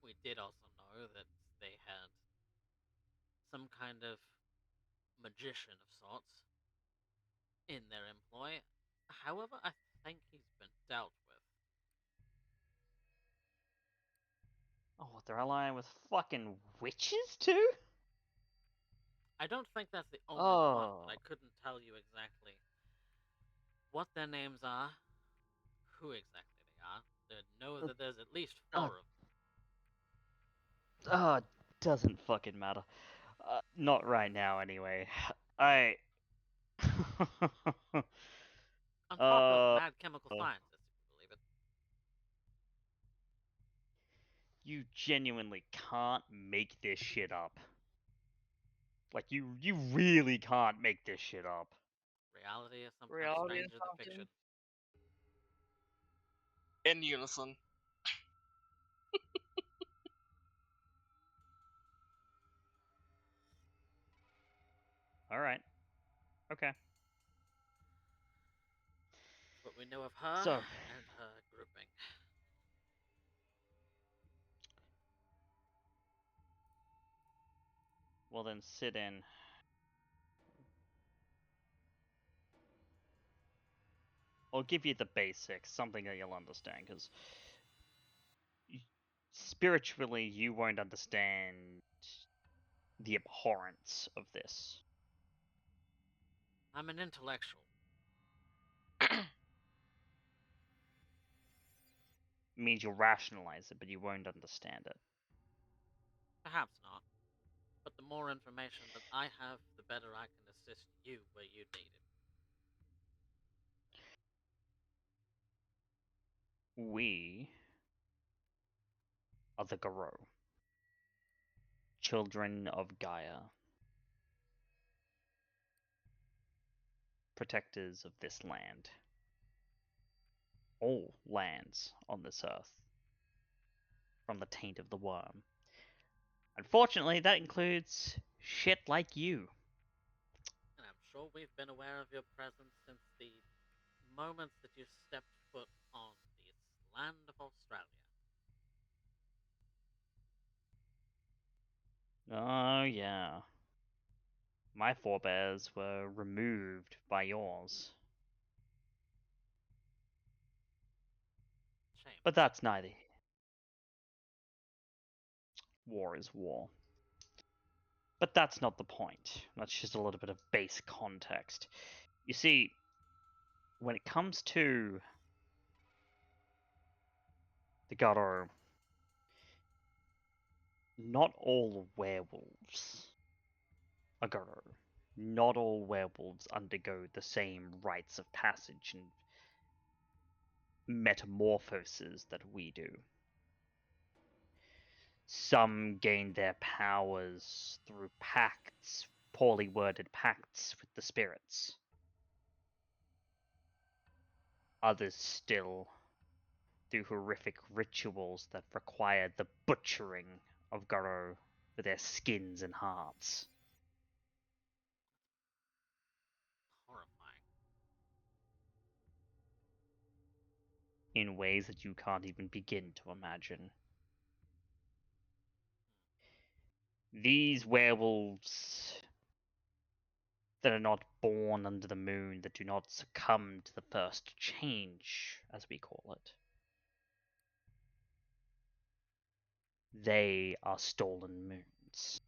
we did also know that they had some kind of magician of sorts in their employ. However, I think he's been dealt with. Oh, they're allying with fucking witches too? I don't think that's the only one, but I Oh. couldn't tell you exactly what their names are, who exactly they are. I know that there's at least 4 of them. Oh, doesn't fucking matter. Not right now, anyway. I. On top of uh, mad chemical scientists, if you believe it. you genuinely can't make this shit up. Like, you really can't make this shit up. Reality is sometimes Reality is stranger than something fiction. in unison. Alright. Okay. What we know of her So, and her grouping. well then sit in. I'll give you the basics, something that you'll understand, because spiritually you won't understand the abhorrence of this. I'm an intellectual. It means you'll rationalize it, but you won't understand it. Perhaps not. But the more information that I have, the better I can assist you where you need it. We are the Garou, children of Gaia, protectors of this land. All lands on this earth, from the taint of the worm. Unfortunately, that includes shit like you. And I'm sure we've been aware of your presence since the moment that you stepped foot on this land of Australia. Oh, yeah. My forebears were removed by yours. Shame. But that's neither. War is war. But that's not the point. That's just a little bit of base context. You see, when it comes to the Garou, not all werewolves are Garou. Not all werewolves undergo the same rites of passage and metamorphoses that we do. Some gain their powers through pacts, poorly worded pacts with the spirits. Others still through horrific rituals that require the butchering of Garou for their skins and hearts. Horrifying. In ways that you can't even begin to imagine. These werewolves that are not born under the moon, that do not succumb to the first change, as we call it. They are stolen moons.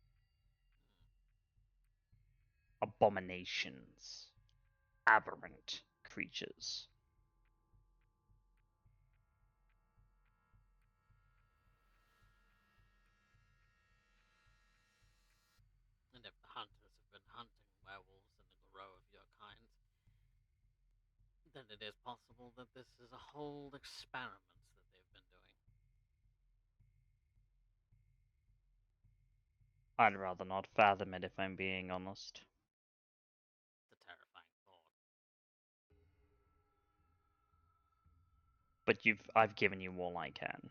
Abominations. Aberrant creatures. And if the hunters have been hunting werewolves in the Garou of your kind, then it is possible that this is a whole experiment that they've been doing. I'd rather not fathom it if I'm being honest. It's a terrifying thought. But I've given you all I can.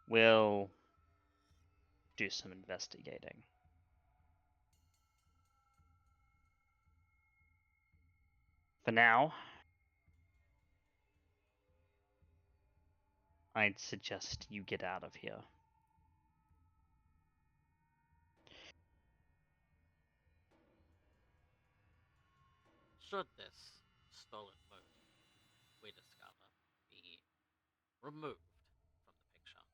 We'll do some investigating. For now, I'd suggest you get out of here. Should this stolen moon, we discover, be removed from the picture,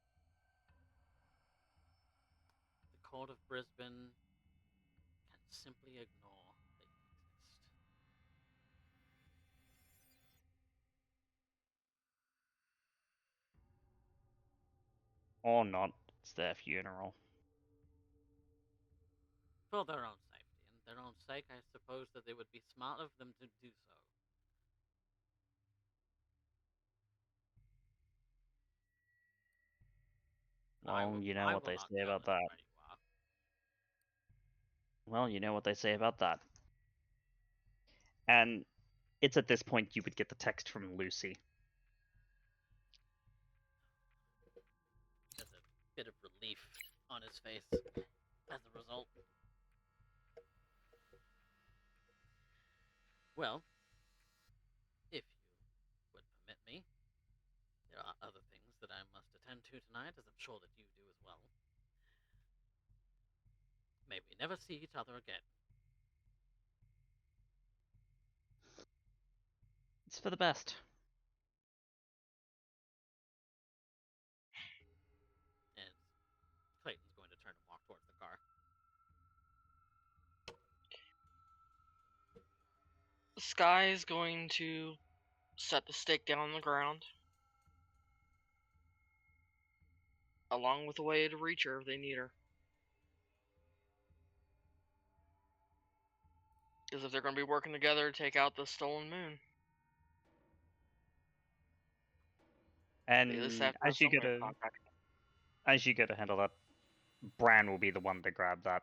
the court of Brisbane can simply ignore that you exist. Or not, it's their funeral. For their own safety, and their own sake, I suppose that it would be smart of them to do so. Well, you know I what will they not say tell about them that. where you are. Well, you know what they say about that. And it's at this point you would get the text from Lucy. There's a bit of relief on his face as a result. Well, if you would permit me, there are other things that I must attend to tonight, as I'm sure that you do as well. May we never see each other again. It's for the best. And Clayton's going to turn and walk towards the car. Skye is going to set the stake down on the ground, along with a way to reach her if they need her. Because if they're going to be working together to take out the stolen moon. And At least have as you some go way of to contacting. handle that, Bran will be the one to grab that.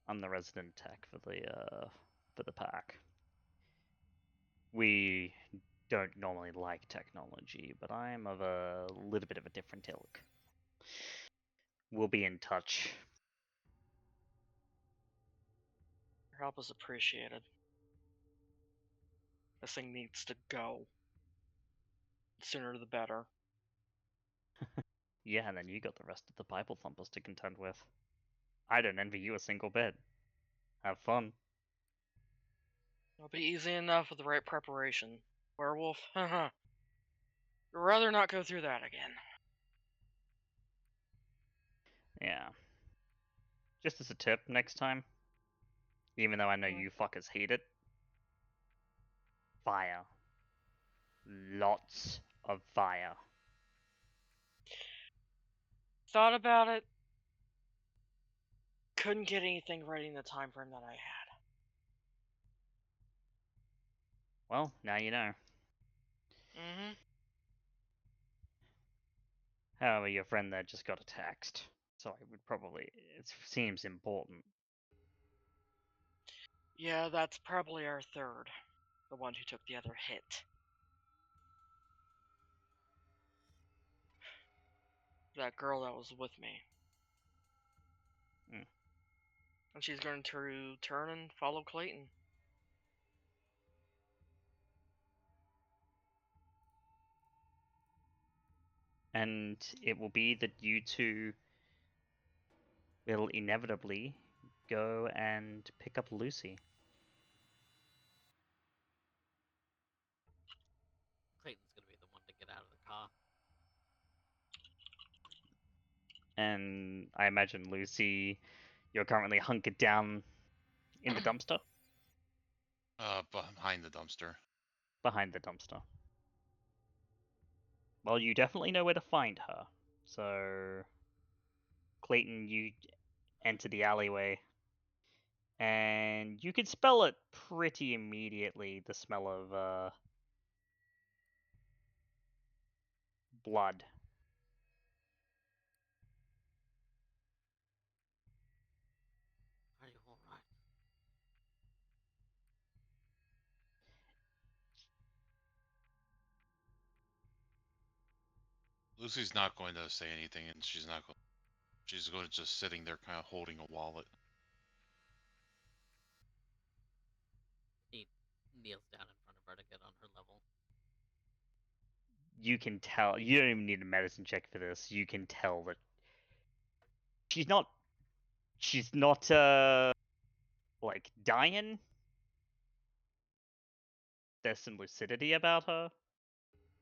I'm the resident tech for the pack. We don't normally like technology, but I'm of a little bit of a different ilk. We'll be in touch. Your help is appreciated. This thing needs to go. The sooner the better. Yeah, and then you got the rest of the Bible thumpers to contend with. I don't envy you a single bit. Have fun. It'll be easy enough with the right preparation. Werewolf, haha. I'd rather not go through that again. Yeah. Just as a tip, next time, even though I know you fuckers hate it, fire. Lots of fire. Thought about it. Couldn't get anything ready in the time frame that I had. Well, now you know. Mm-hmm. However, your friend there just got a text, so I would probably. It seems important. Yeah, that's probably our third. The one who took the other hit. That girl that was with me. Mm. And she's going to turn and follow Clayton. And it will be that you two will inevitably go and pick up Lucy. Clayton's gonna be the one to get out of the car. And I imagine Lucy, you're currently hunkered down in the dumpster? Behind the dumpster. Behind the dumpster. Well, you definitely know where to find her. So, Clayton, you enter the alleyway. And you can smell it pretty immediately, the smell of blood. Are you alright? Lucy's not going to say anything, and she's not going. She's going to just sitting there, kind of holding a wallet. He kneels down in front of her to get on her level. You can tell. You don't even need a medicine check for this. You can tell that she's not. She's not like dying. There's some lucidity about her,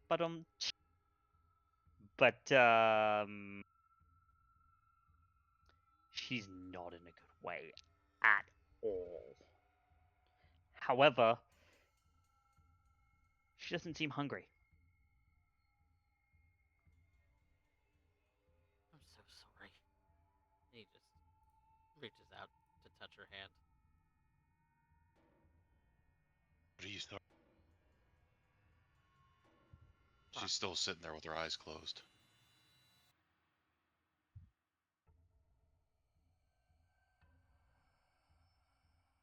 but she's not in a good way at all. However, she doesn't seem hungry. I'm so sorry. He just reaches out to touch her hand. What are you sorry? She's still sitting there with her eyes closed.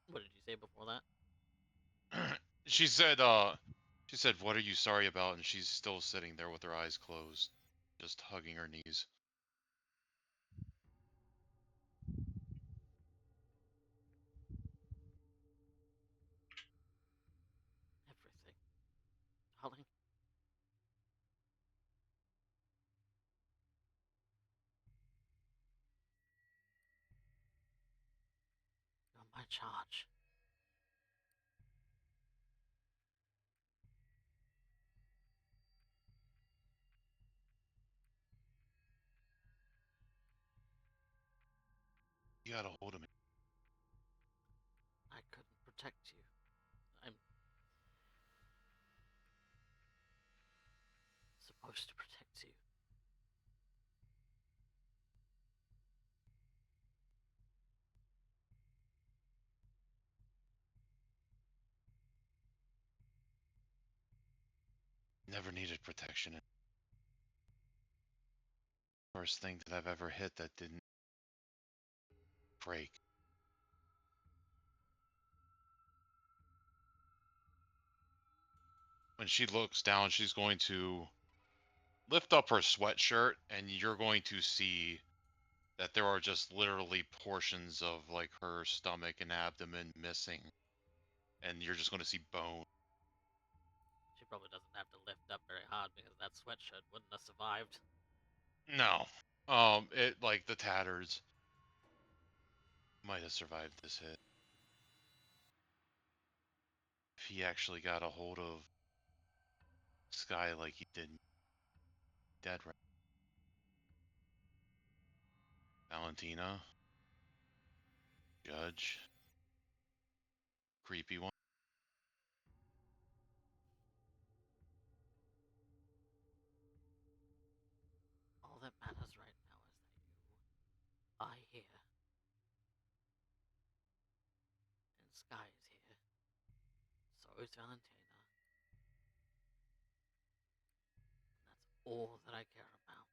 What did you say before that? She said, "What are you sorry about?" And she's still sitting there with her eyes closed, just hugging her knees. Everything. Darling. You're my charge. You gotta hold him. I couldn't protect you. I'm supposed to protect you. Never needed protection. First thing that I've ever hit that didn't break. When she looks down, she's going to lift up her sweatshirt, and you're going to see that there are just literally portions of like her stomach and abdomen missing, and you're just going to see bone. She probably doesn't have to lift up very hard because that sweatshirt wouldn't have survived. No, it like the tatters might have survived this hit. If he actually got a hold of Skye like he did dead right. Valentina, Judge, creepy one. All that matters right now is that you are here. And Skye is here. So is Valentina. And that's all that I care about.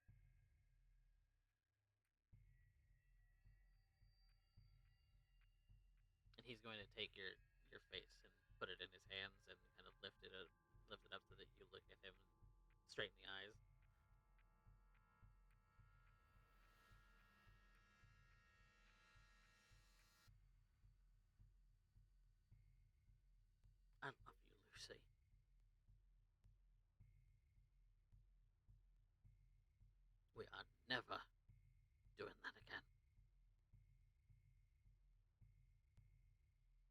And he's going to take your face and put it in his hands and kind of lift it up so that you look at him straight in the eyes. I love you, Lucy. We are never doing that again.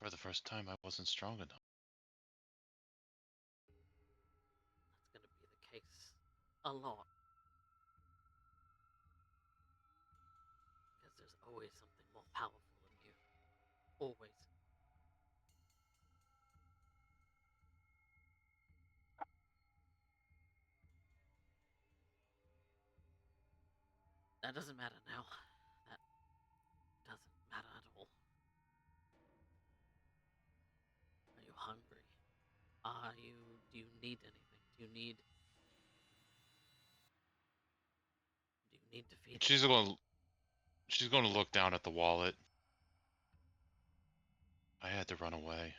For the first time, I wasn't strong enough. That's going to be the case a lot. Because there's always something more powerful than you. Always. That doesn't matter now. That doesn't matter at all. Are you hungry? Do you need anything? Do you need to feed? She's going to look down at the wallet. I had to run away.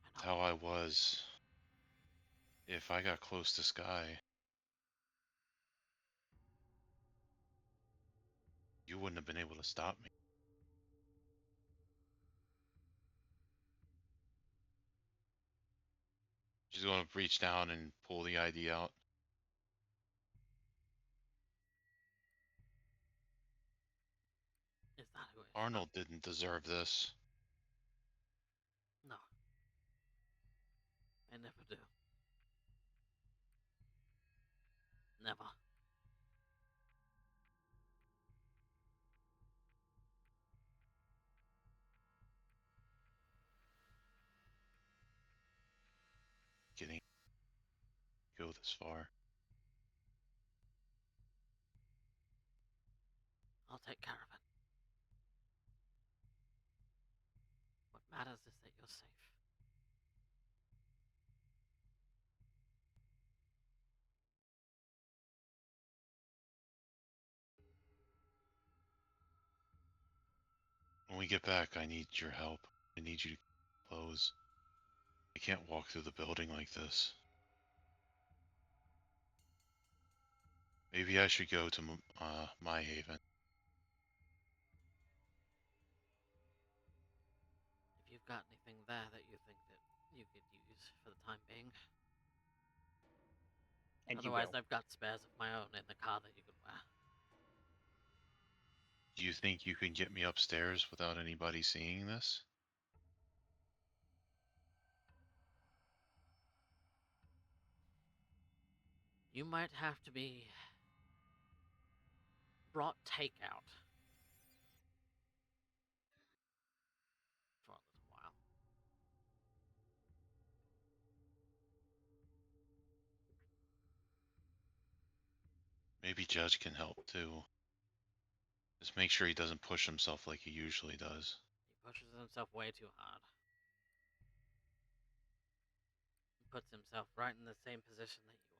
That's how I was. If I got close to Skye, you wouldn't have been able to stop me. She's going to reach down and pull the ID out. Is that who it is? Arnold didn't deserve this. No. I never do. Never. Getting go this far. I'll take care of it. What matters is that you're safe. When we get back, I need your help. I need you to close. I can't walk through the building like this. Maybe I should go to my haven. If you've got anything there that you think that you could use for the time being. And Otherwise, you will. I've got spares of my own in the car that you could wear. Do you think you can get me upstairs without anybody seeing this? You might have to be brought takeout for a little while. Maybe Judge can help too. Just make sure he doesn't push himself like he usually does. He pushes himself way too hard. puts himself right in the same position that you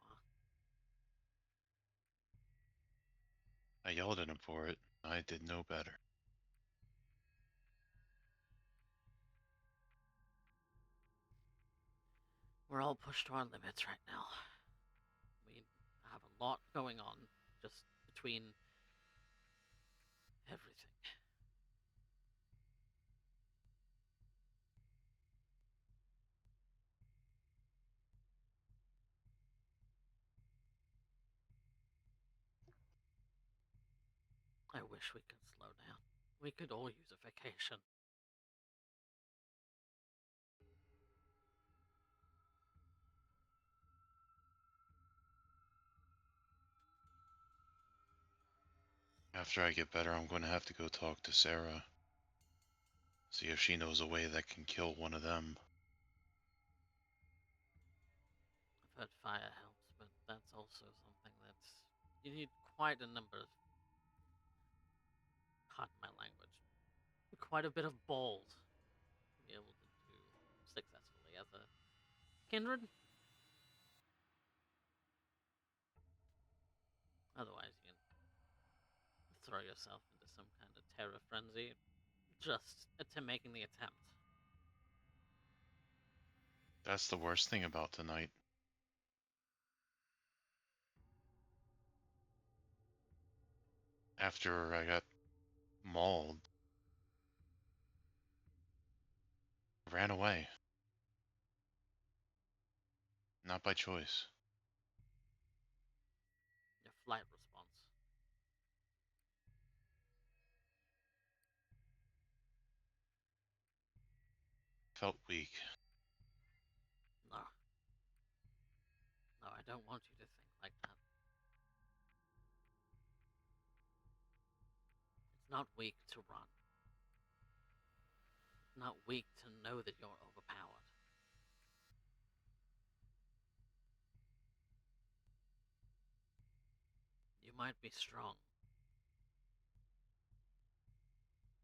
are. I yelled at him for it. I did no better. We're all pushed to our limits right now. We have a lot going on just between everything. I wish we could slow down. We could all use a vacation. After I get better, I'm going to have to go talk to Sarah. See if she knows a way that can kill one of them. I've heard fire helps, but that's also something that's... You need quite a number of... Pardon my language. Quite a bit of balls to be able to do successfully as a kindred. Otherwise, you can throw yourself into some kind of terror frenzy just to making the attempt. That's the worst thing about tonight. After I got mauled, I ran away. Not by choice. Your flight response. Felt weak. No. No, I don't want you to think like that. It's not weak to run. It's not weak to know that you're overpowered. You might be strong,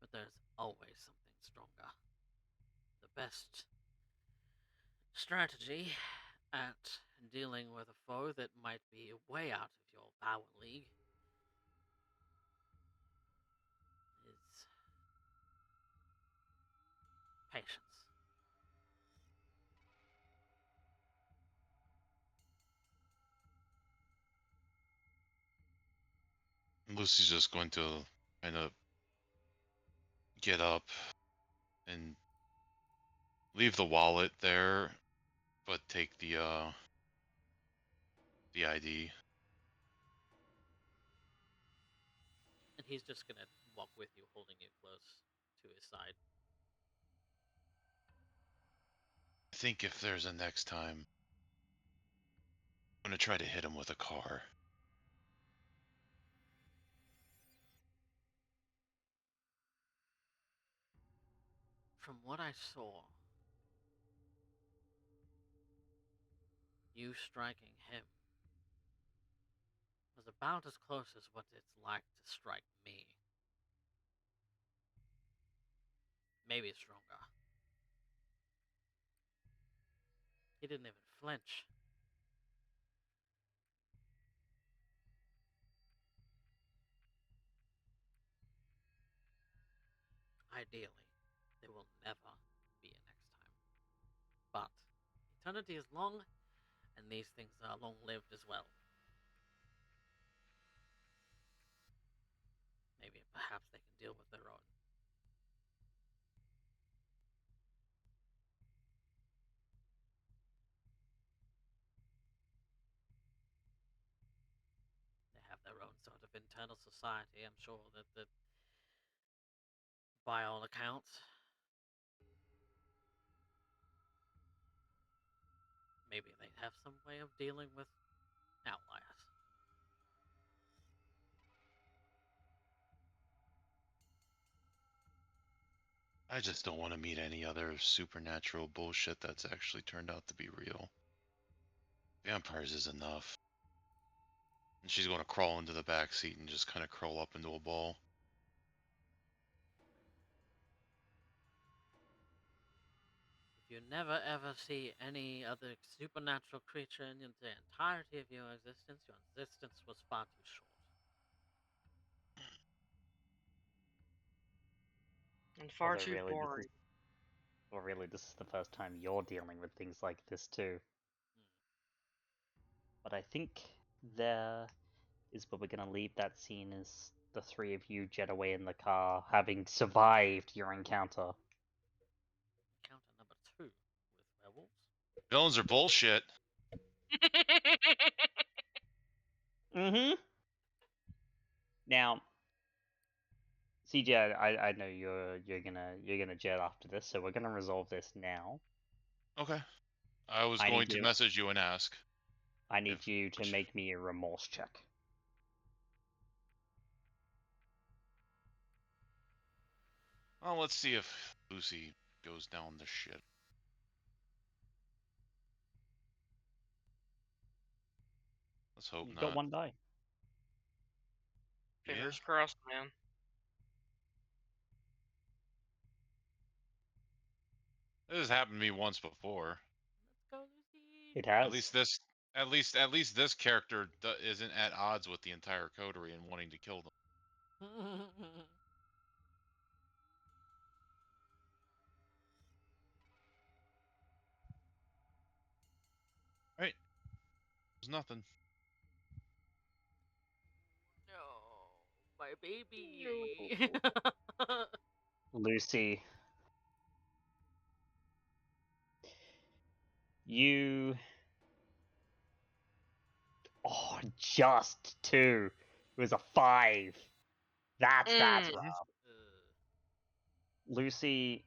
but there's always something stronger. The best strategy at dealing with a foe that might be way out of your power league is patience. Lucy's just going to kind of get up and leave the wallet there, but take the ID. And he's just gonna walk with you, holding you close to his side. I think if there's a next time, I'm gonna try to hit him with a car. From what I saw, you striking him was about as close as what it's like to strike me. Maybe stronger. He didn't even flinch. Ideally, there will never be a next time. But eternity is long, and these things are long-lived as well. Maybe perhaps they can deal with their own. They have their own sort of internal society, I'm sure that by all accounts, maybe they have some way of dealing with outliers. I just don't want to meet any other supernatural bullshit that's actually turned out to be real. Vampires is enough. And she's going to crawl into the back seat and just kind of curl up into a ball. If you never ever see any other supernatural creature in the entirety of your existence was far too short. And far Although too really, boring. this is the first time you're dealing with things like this too. But I think there is where we're gonna leave that scene, is the three of you jet away in the car, having survived your encounter. Encounter number 2 with werewolves. Villains are bullshit. Mm-hmm. Now, CJ, I know you're gonna jet after this, so we're gonna resolve this now. Okay. I was I going need to you- message you and ask. I need If- you to make me a remorse check. Well, let's see if Lucy goes down the shit. Let's hope You've not. got one die. Fingers crossed, man. This has happened to me once before. Let's go, Lucy. It has. At least this character isn't at odds with the entire coterie and wanting to kill them. Right? There's nothing. No, my baby. Lucy, you... Oh, just 2. It was a 5. That's Mm. rough. Lucy,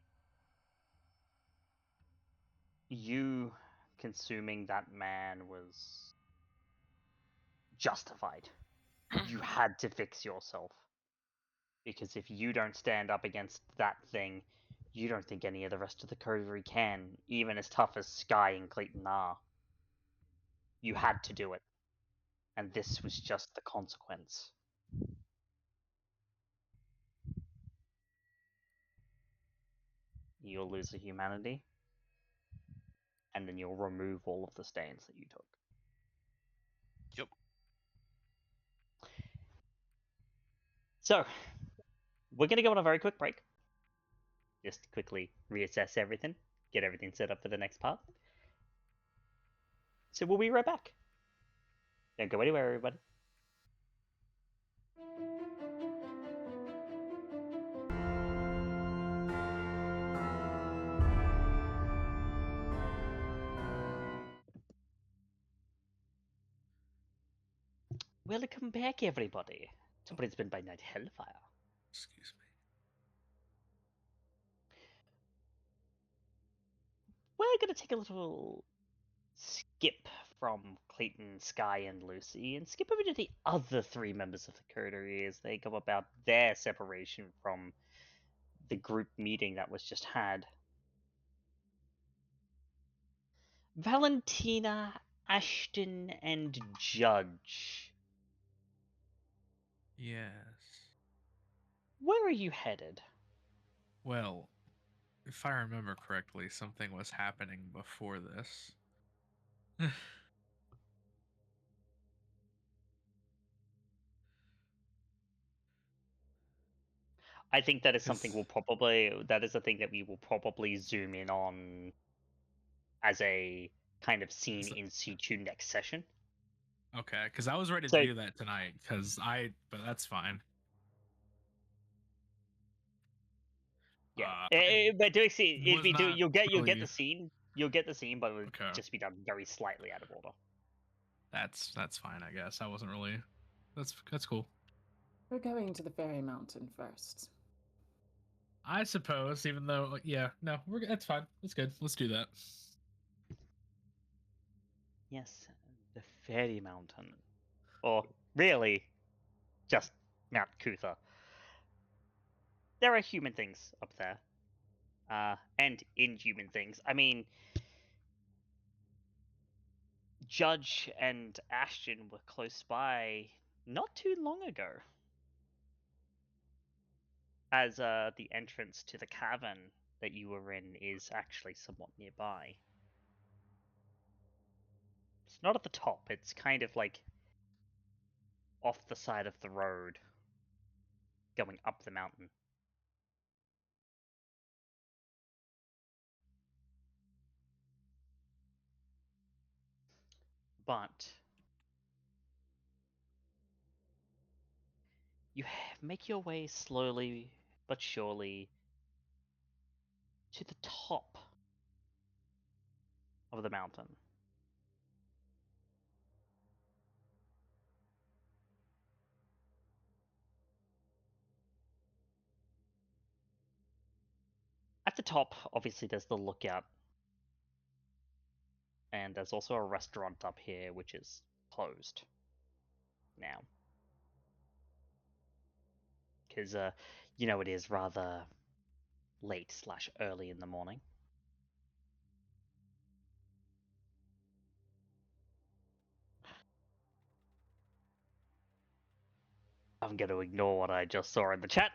you consuming that man was justified. You had to fix yourself. Because if you don't stand up against that thing, you don't think any of the rest of the coterie can, even as tough as Skye and Clayton are. You had to do it. And this was just the consequence. You'll lose the humanity, and then you'll remove all of the stains that you took. Yep. So, we're going to go on a very quick break. Just quickly reassess everything, get everything set up for the next part. So we'll be right back. Don't go anywhere, everybody. Welcome back, everybody, to Brisbane by Night Hellfire. Excuse me. We're going to take a little skip from Clayton, Skye, and Lucy, and skip over to the other 3 members of the coterie as they go about their separation from the group meeting that was just had. Valentina, Ashton, and Judge. Yes. Where are you headed? Well, if I remember correctly, something was happening before this. I think that is something Is- that is a thing that we will probably zoom in on as a kind of scene Is it- in situ next session. Okay, because I was ready So- to do that tonight. But that's fine. Yeah, I but doing scene, was not you'll get really- the scene, but it would Okay. just be done very slightly out of order. That's fine, I guess. I wasn't really. That's cool. We're going to the Fairy Mountain first. I suppose, even though, yeah, no, that's fine. That's good. Let's do that. Yes, the Fairy Mountain, or really, just Mount Kutha. There are human things up there, and inhuman things. I mean, Judge and Ashton were close by not too long ago, as the entrance to the cavern that you were in is actually somewhat nearby. It's not at the top, it's kind of like off the side of the road, going up the mountain. But you make your way slowly but surely to the top of the mountain. At the top, obviously, there's the lookout. And there's also a restaurant up here, which is closed now. Because, it is rather late/early in the morning. I'm going to ignore what I just saw in the chat.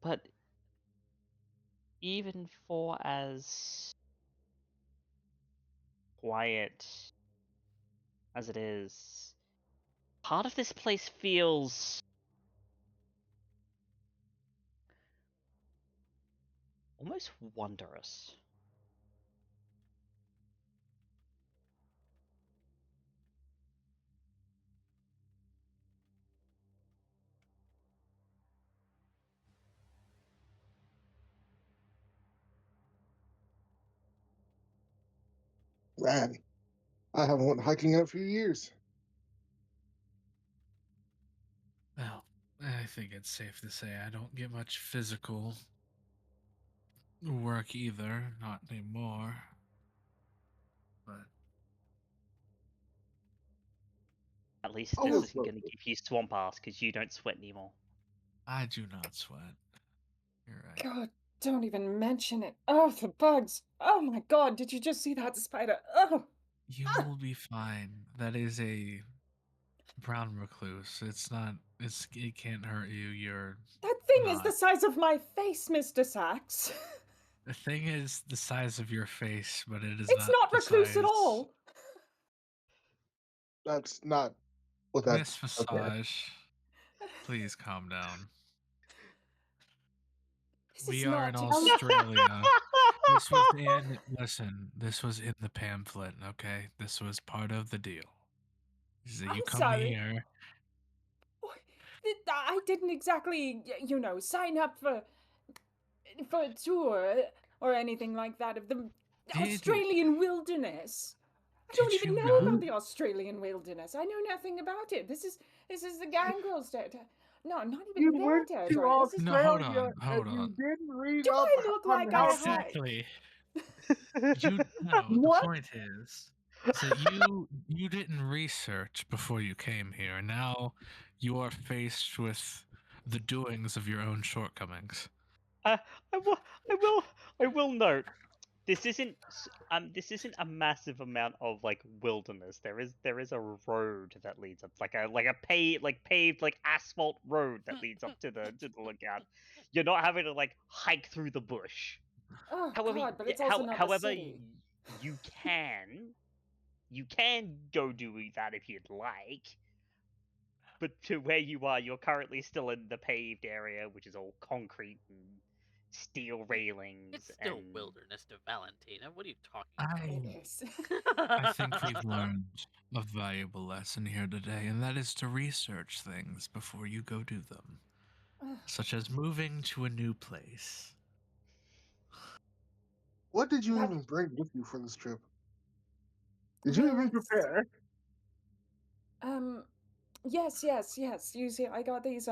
But even for as quiet as it is, part of this place feels almost wondrous. Man, I haven't went hiking in a few years. Well, I think it's safe to say I don't get much physical work either, not anymore. But At least Oh, this look, isn't going to give you swamp ass because you don't sweat anymore. I do not sweat. You're right. God, don't even mention it. Oh, the bugs. Oh my God, did you just see that spider? Oh, You will be fine. That is a brown recluse. It can't hurt you. You're that thing is not. the size of my face, Mr. Sacks. The thing is the size of your face, but it is It's not the recluse size. at all. that's not what that. Miss Visage, please calm down. This We is are in not Australia. This was in the pamphlet, okay? This was part of the deal. You I'm come sorry. here. I didn't exactly, sign up for a tour or anything like that of the Australian wilderness. I don't even know about the Australian wilderness. I know nothing about it. This is the gangrel state. No, I'm not even You their went to territory. This is No, hold Australia on, hold and you on. didn't read Do up I look on like how I to. had? Exactly. No, What? the point is that you didn't research before you came here, and now you are faced with the doings of your own shortcomings. I will note this isn't a massive amount of like wilderness. There is a road that leads up, like a paved like asphalt road that leads up to the lookout. You're not having to like hike through the bush. Oh However, God, but it's also not the however, city. you can go do that if you'd like. But to where you are, you're currently still in the paved area, which is all concrete and steel railings. It's still and... wilderness to Valentina. What are you talking about? It is. I think we've learned a valuable lesson here today, and that is to research things before you go do them, such as moving to a new place. What did you That- even bring with you for this trip? Did you even prepare? Yes. You see, I got these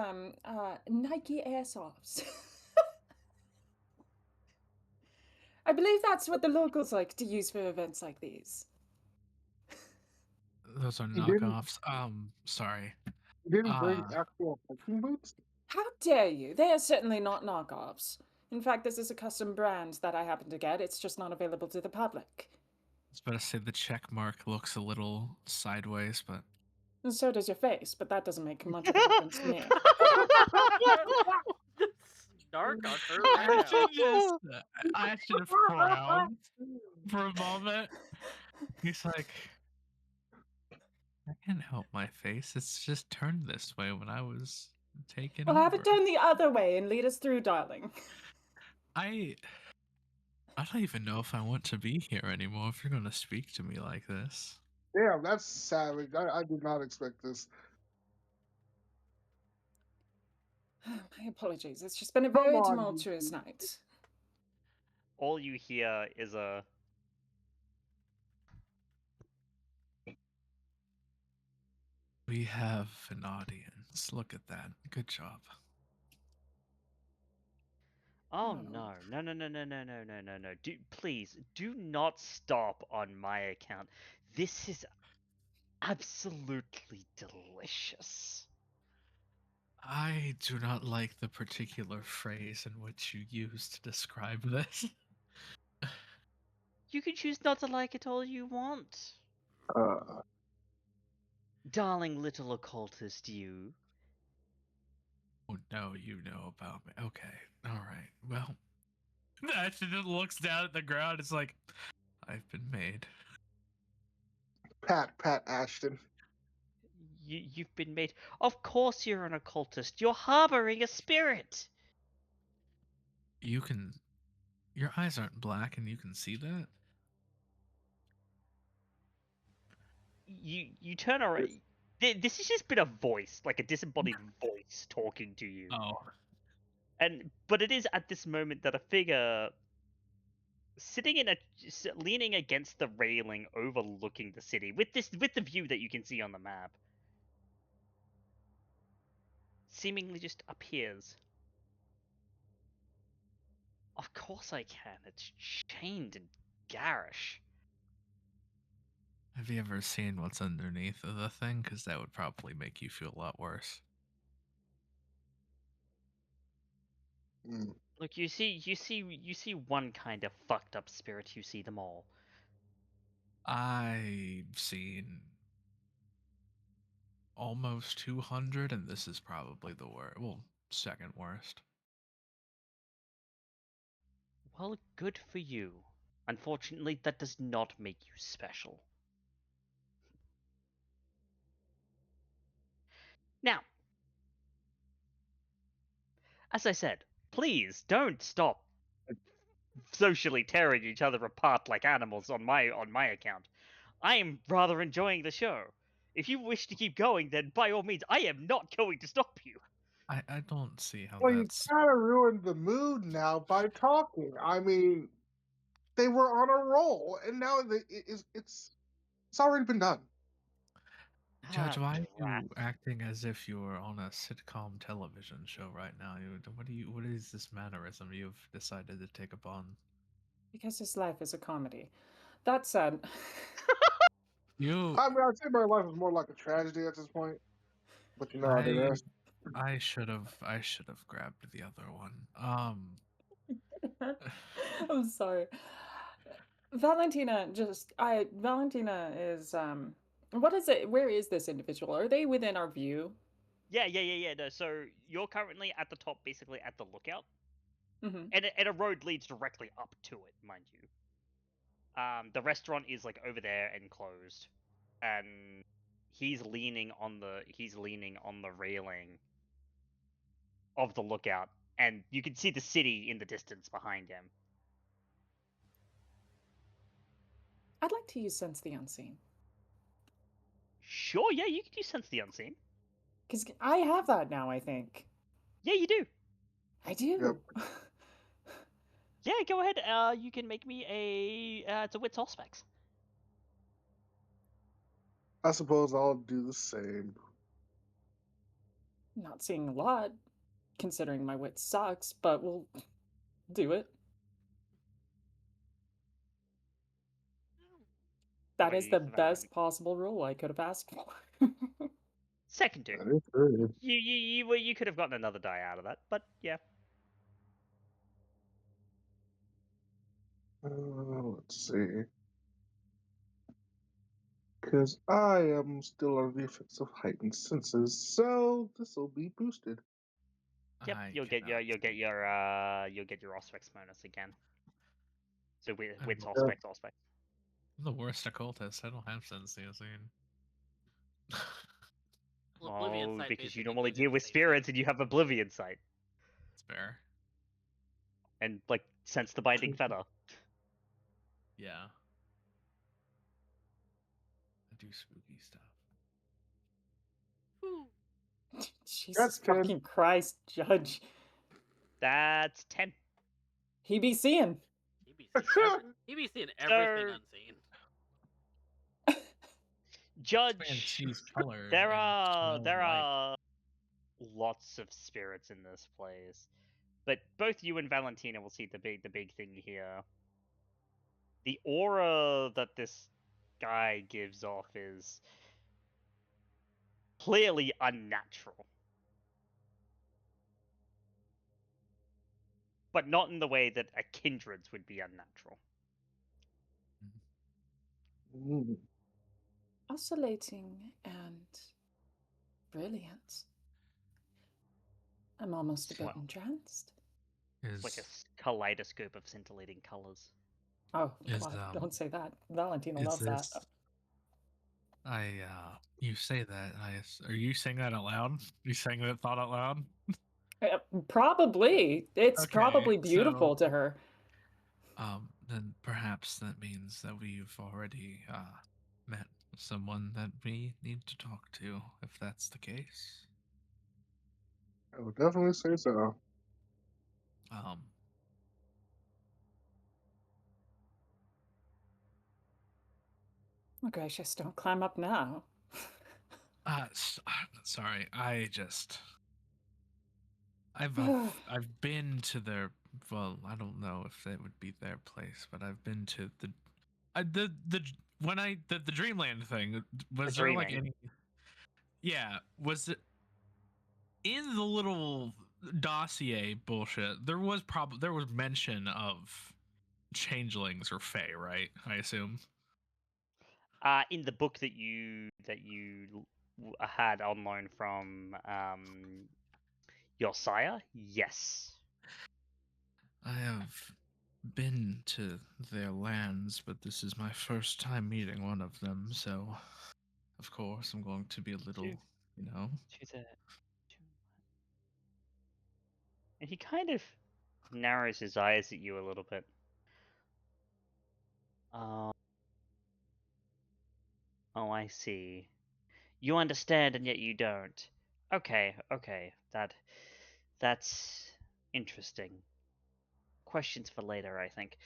Nike Airsofts. I believe that's what the locals like to use for events like these. Those are You didn't- knockoffs. Sorry. You didn't bring actual hiking boots? How dare you? They are certainly not knockoffs. In fact, this is a custom brand that I happen to get. It's just not available to the public. I was about to say the check mark looks a little sideways, but And so does your face, but that doesn't make much of a difference to me. Snark on her I should have frowned for a moment. He's like, I can't help my face. It's just turned this way when I was taken Well, over. have it turn the other way and lead us through, darling. I don't even know if I want to be here anymore if you're going to speak to me like this. Damn, that's savage. I did not expect this. My apologies. It's just been a Come very on, tumultuous night. All you hear is a... We have an audience. Look at that. Good job. Oh Oh. no, no, no, no, no, no, no, no, no, no. Please, do not stop on my account. This is absolutely delicious. I do not like the particular phrase in which you use to describe this. You can choose not to like it all you want. Uh, Darling little occultist you. Oh no, you know about me. Okay, alright. Well, Ashton just looks down at the ground. It's like, I've been made. Pat Ashton. You've been made... Of course you're an occultist. You're harboring a spirit. You can... Your eyes aren't black and you can see that? You turn around... This has just been a voice, like a disembodied voice talking to you. Oh. But it is at this moment that a figure sitting in leaning against the railing overlooking the city with the view that you can see on the map seemingly just appears. Of course I can. It's chained and garish. Have you ever seen what's underneath of the thing? Because that would probably make you feel a lot worse. Mm. Look, you see one kind of fucked up spirit. You see them all. I've seen almost 200, and this is probably the worst. Well, second worst. Well, good for you. Unfortunately, that does not make you special. Now, as I said, please don't stop socially tearing each other apart like animals on my account. I am rather enjoying the show. If you wish to keep going, then by all means, I am not going to stop you. I don't see how Well, you that's... kind of ruined the mood now by talking. I mean, they were on a roll, and now it's already been done. Judge, why are Drat. you acting as if you were on a sitcom television show right now? What is this mannerism you've decided to take upon? Because his life is a comedy. That said, You... I mean, I'd say my life is more like a tragedy at this point. But you know how they are. I should have grabbed the other one. I'm sorry. Valentina is what is it? Where is this individual? Are they within our view? Yeah. No, so you're currently at the top, basically at the lookout, Mm-hmm. and a road leads directly up to it, mind you. The restaurant is like over there and closed, and he's leaning on the railing of the lookout, and you can see the city in the distance behind him. I'd like to use Sense the Unseen. Sure, yeah, you can use Sense the Unseen. Because I have that now, I think. Yeah, you do. I do. Yep. Yeah, go ahead. You can make me it's a Wits Specs. I suppose I'll do the same. Not seeing a lot, considering my wit sucks, but we'll do it. That is the best possible rule I could have asked for. Second two. You could have gotten another die out of that, but yeah. Let's see. because I am still under the effects of heightened senses, so this will be boosted. Yep, you'll get your Auspex bonus again. So with Auspex. I'm the worst occultist. I don't have sense seeing. Well, Oblivion Oh, Sight because you basically normally gives you deal the with safety. spirits and you have Oblivion Sight. It's fair. And, like, sense the binding feather. Yeah. I do spooky stuff. Jesus Good. fucking Christ, Judge. That's 10. He be seeing. He be seeing everything So- unseen. Judge, Sees color. there and are smells light. lots of spirits in this place, but both you and Valentina will see the big thing here. The aura that this guy gives off is clearly unnatural, but not in the way that a kindred's would be unnatural. Mm. Oscillating and brilliant. I'm almost a bit Well, entranced. it's like a kaleidoscope of scintillating colors. Oh, Is, God, don't say that. Valentina is loves that. this- you say that. Are you saying that out loud? You saying that thought out loud? Probably. It's Okay, probably beautiful so- to her. Then perhaps that means that we've already met someone that we need to talk to, if that's the case. I would definitely say so. Oh, gracious, don't climb up now. Sorry, I've been to their, well, I don't know if it would be their place, but I've been to the Dreamland thing. Was there like Dreaming. any? Yeah, was it in the little dossier bullshit? There was mention of changelings or fae, right? I assume. In the book that you had on loan from your sire, yes. I have been to their lands, but this is my first time meeting one of them, so of course I'm going to be a little, And he kind of narrows his eyes at you a little bit. Oh, I see. You understand and yet you don't. Okay. That's interesting. Questions for later, I think.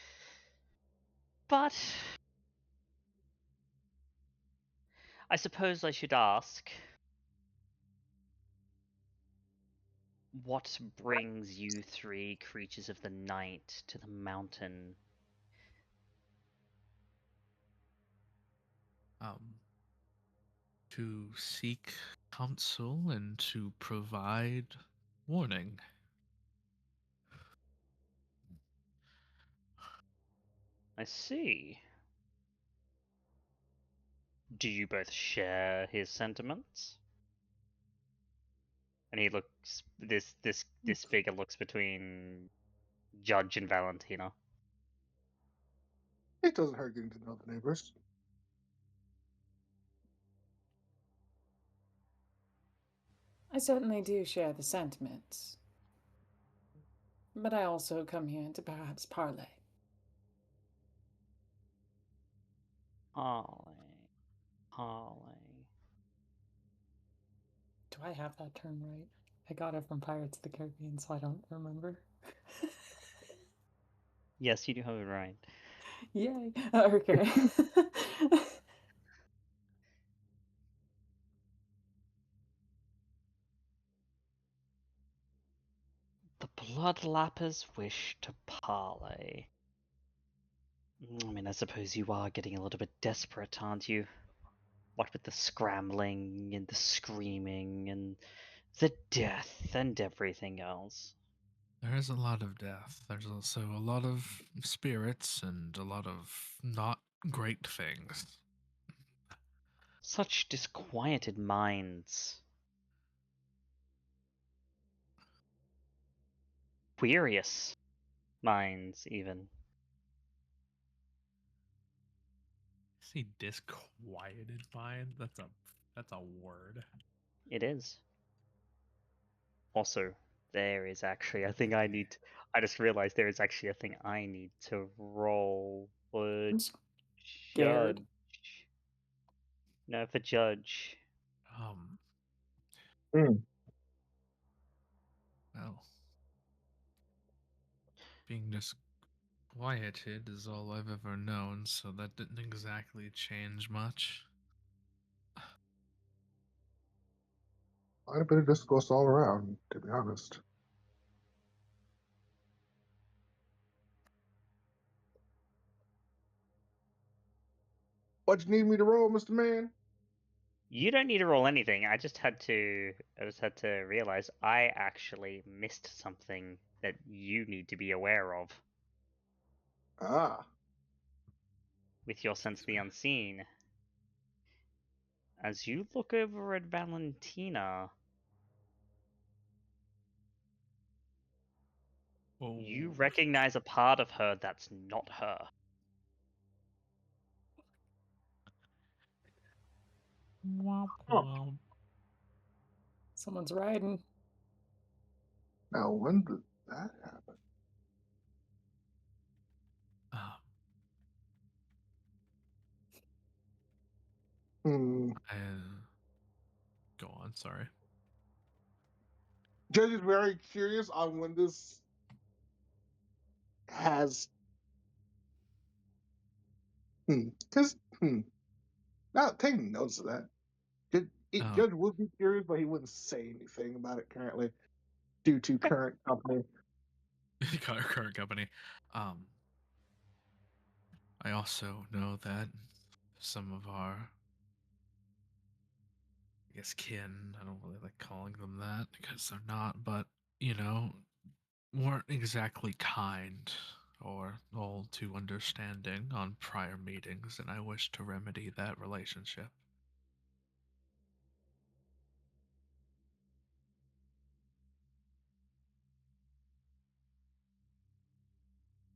But I suppose I should ask, what brings you three creatures of the night to the mountain? To seek counsel and to provide warning. I see. Do you both share his sentiments? And he looks. This figure looks between Judge and Valentina. It doesn't hurt getting to know the neighbors. I certainly do share the sentiments. But I also come here to perhaps parley. Parley. Do I have that term right? I got it from Pirates of the Caribbean, so I don't remember. Yes, you do have it right. Yay. Okay. The Bloodlappers wish to parley. I mean, I suppose you are getting a little bit desperate, aren't you? What with the scrambling and the screaming and the death and everything else. There is a lot of death. There's also a lot of spirits and a lot of not great things. Such disquieted minds. Queerious minds, even. See, disquieted mind. That's a word. It is. Also, there is actually a thing I just realized there is actually a thing I need to roll for I'm judge. scared. No, for judge. Hmm. Well, being disquieted is all I've ever known, so that didn't exactly change much. Quite a bit of discourse all around, to be honest. What you need me to roll, Mr. Man? You don't need to roll anything. I just had to realize I actually missed something that you need to be aware of Ah. with your sense of the unseen. As you look over at Valentina, you Oh. recognize a part of her that's not her. Womp Huh. womp. Someone's riding. Now, when did that happen? Uh, Hmm. Go on, sorry. Judge is very curious on when this has. Because, not taking notes of that. Judge would be curious, but he wouldn't say anything about it currently due to current company. Current company. I also know that some of our, I guess, kin, I don't really like calling them that because they're not, but, weren't exactly kind or all too understanding on prior meetings, and I wish to remedy that relationship.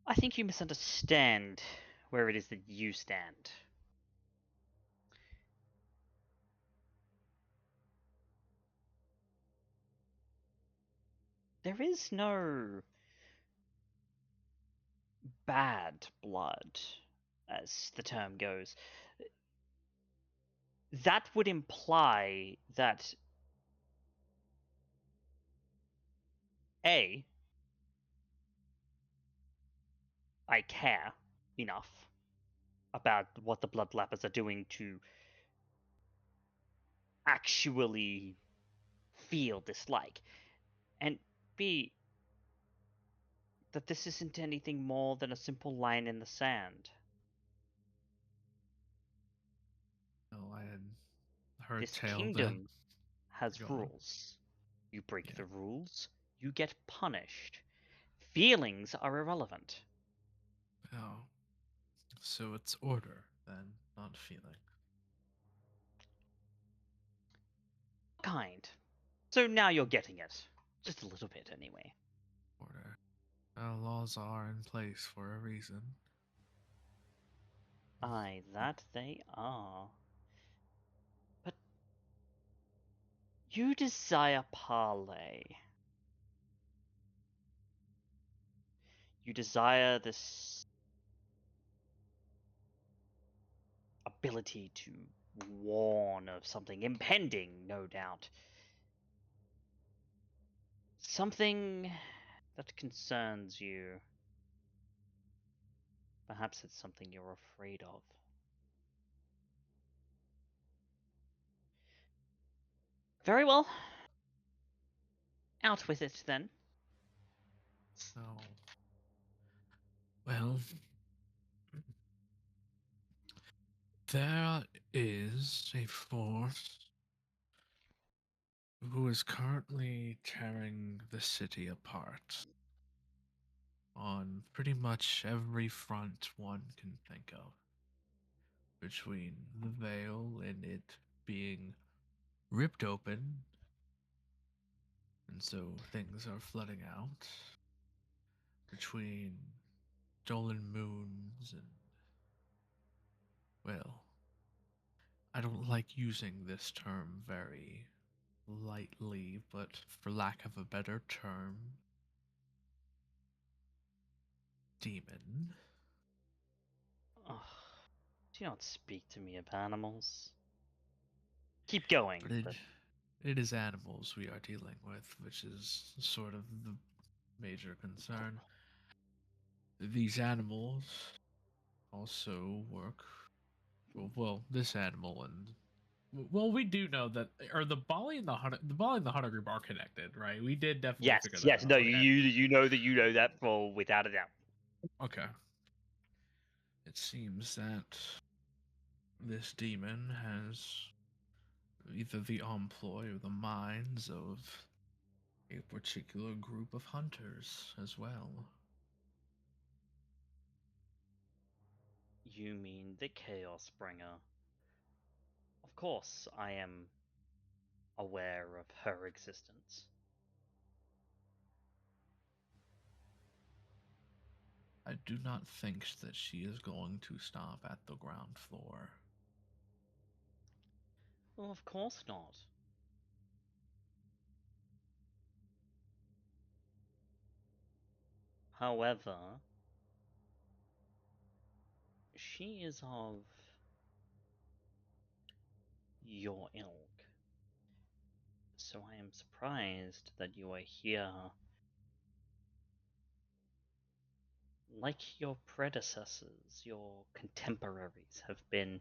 I think you misunderstand where it is that you stand. There is no bad blood, as the term goes. That would imply that A, I care enough about what the Bloodlappers are doing to actually feel dislike, and B, that this isn't anything more than a simple line in the sand. Oh, I had heard This tale that. kingdom has Go on. rules. You break Yeah. the rules, you get punished. Feelings are irrelevant. Oh, so it's order then, not feeling. Kind. So now you're getting it. Just a little bit, anyway. Order. Well, laws are in place for a reason. Aye, that they are. But you desire parley. You desire this ability to warn of something impending, no doubt. Something that concerns you. Perhaps it's something you're afraid of. Very well. Out with it, then. So, well, there is a force who is currently tearing the city apart on pretty much every front one can think of. Between the Vale and it being ripped open, and so things are flooding out between stolen moons and, well, I don't like using this term very lightly, but for lack of a better term, demon. Ugh. Do you not speak to me of animals? Keep going. But it is animals we are dealing with, which is sort of the major concern. These animals also work. Well, this animal and well, we do know that, or the Bali and the Hunter group are connected, right? We did definitely Yes, figure that yes. out. No, Okay. you know that for without a doubt. Okay. It seems that this demon has either the employ or the minds of a particular group of hunters as well. You mean the Chaos Bringer? Of course, I am aware of her existence. I do not think that she is going to stop at the ground floor. Well, of course not. However, she is of your ilk. So I am surprised that you are here. Like your predecessors, your contemporaries have been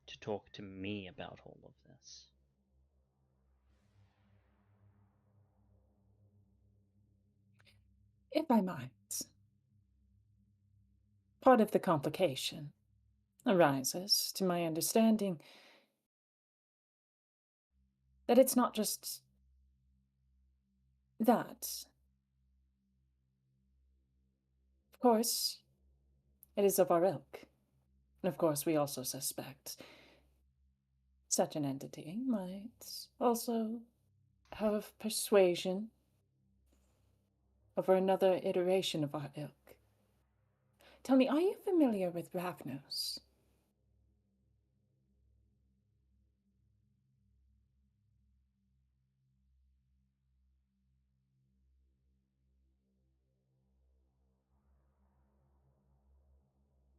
to talk to me about all of this. If I might, part of the complication arises, to my understanding, that it's not just that. Of course, it is of our ilk. And of course, we also suspect such an entity might also have persuasion over another iteration of our ilk. Tell me, are you familiar with Ravnos?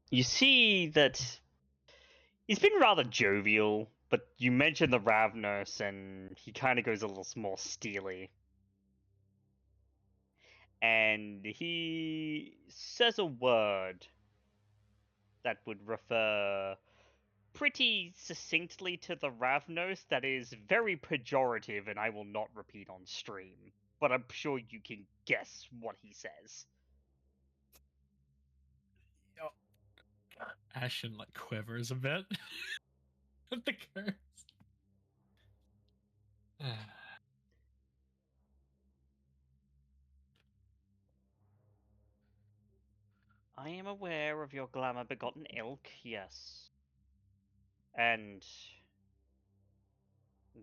You see that he's been rather jovial, but you mentioned the Ravnos, and he kind of goes a little more steely. And he says a word that would refer pretty succinctly to the Ravnos that is very pejorative, and I will not repeat on stream. But I'm sure you can guess what he says. Ashton like quivers a bit at the curse. I am aware of your glamour begotten ilk, yes. And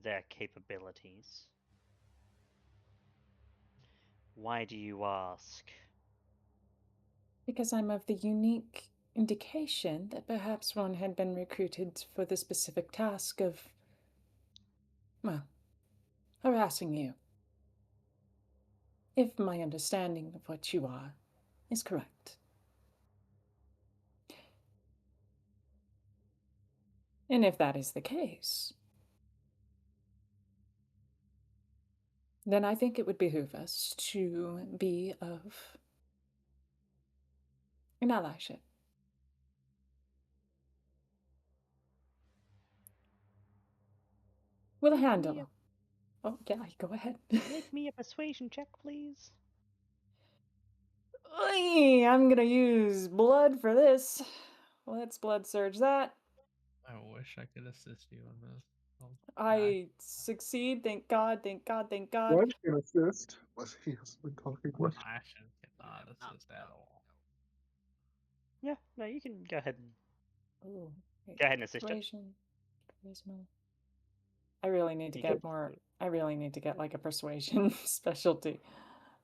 their capabilities. Why do you ask? Because I'm of the unique indication that perhaps one had been recruited for the specific task of, well, harassing you. If my understanding of what you are is correct. And if that is the case, then I think it would behoove us to be of an allyship. We'll handle. Oh, yeah, go ahead. Make me a persuasion check, please. I'm gonna use blood for this. Let's blood surge that. I wish I could assist you on this. I succeed. Thank God, thank God, thank God. Blood can assist. What he has been talking with. Ashton cannot assist at all. Yeah, no, you can go ahead and Ooh, go ahead and assist it. Charisma. I really need to get more. I really need to get like a persuasion specialty.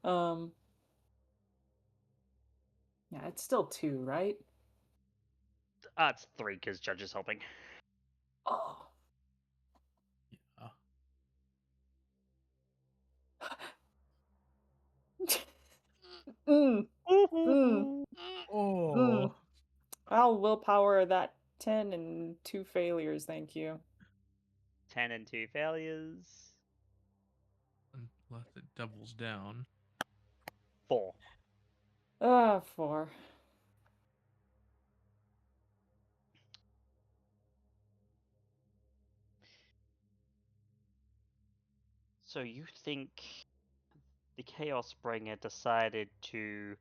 Yeah, it's still 2, right? It's 3 because Judge is helping. Oh. Yeah. Oh. I'll willpower that 10 and 2 failures, thank you. 10 and 2 failures. Unless it doubles down. 4. 4. So you think the Chaos Bringer decided to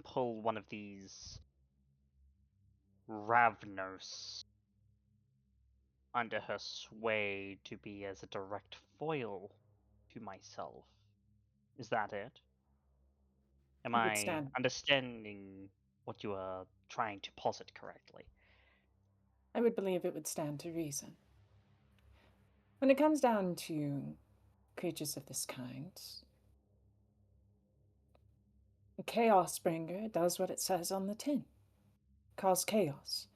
pull one of these Ravnos under her sway to be as a direct foil to myself. Is that it? Am It would I stand. understanding what you are trying to posit correctly? I would believe it would stand to reason. When it comes down to creatures of this kind, the Chaos Bringer does what it says on the tin. Cause chaos.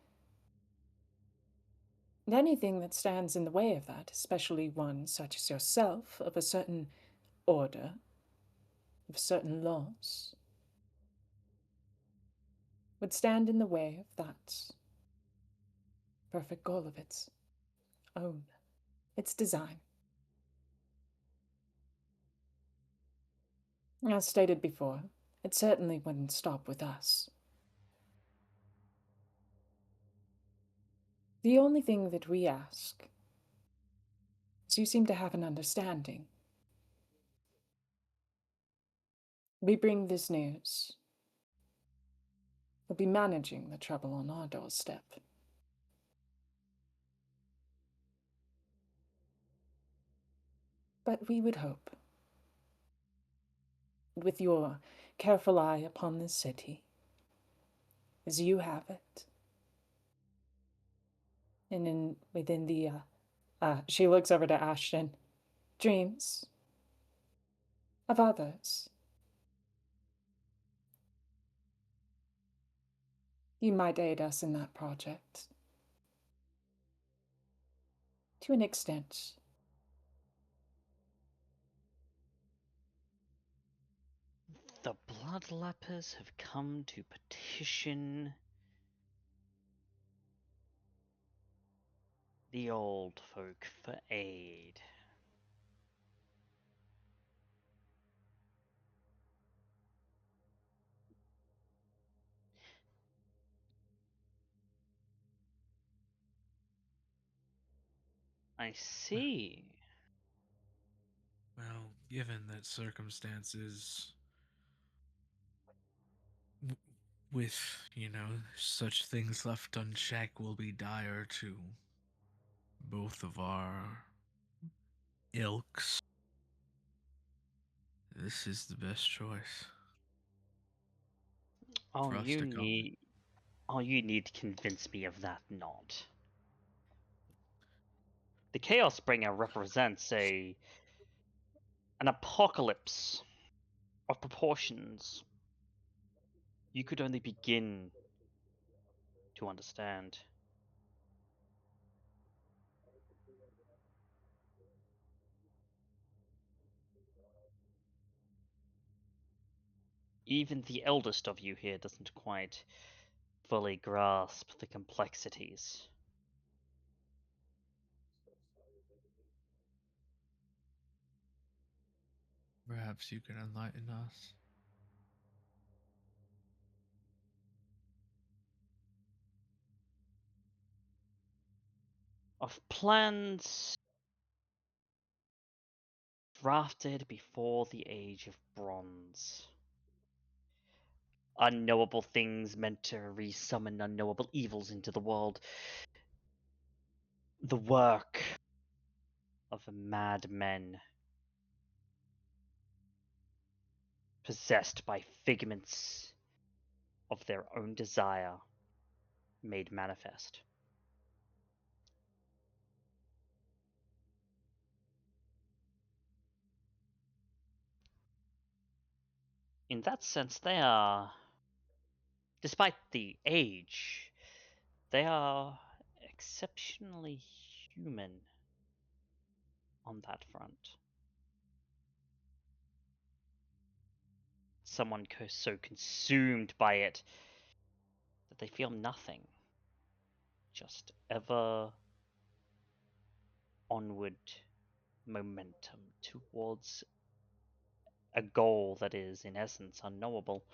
And anything that stands in the way of that, especially one such as yourself, of a certain order, of certain laws, would stand in the way of that perfect goal of its own, its design. As stated before, it certainly wouldn't stop with us. The only thing that we ask is you seem to have an understanding. We bring this news. We'll be managing the trouble on our doorstep. But we would hope, with your careful eye upon this city, as you have it, and within the, she looks over to Ashton, dreams of others, you might aid us in that project. To an extent. The Bloodlappers have come to petition the old folk for aid. I see. Well, given that circumstances with, such things left unchecked will be dire to both of our ilks, this is the best choice. All for us you to come. need to convince me of that not. The Chaos Bringer represents an apocalypse of proportions you could only begin to understand. Even the eldest of you here doesn't quite fully grasp the complexities. Perhaps you can enlighten us. Of plans drafted before the age of bronze. Unknowable things meant to resummon unknowable evils into the world. The work of madmen possessed by figments of their own desire made manifest. in that sense, they are, despite the age, they are exceptionally human on that front. Someone so consumed by it that they feel nothing, just ever onward momentum towards a goal that is, in essence, unknowable.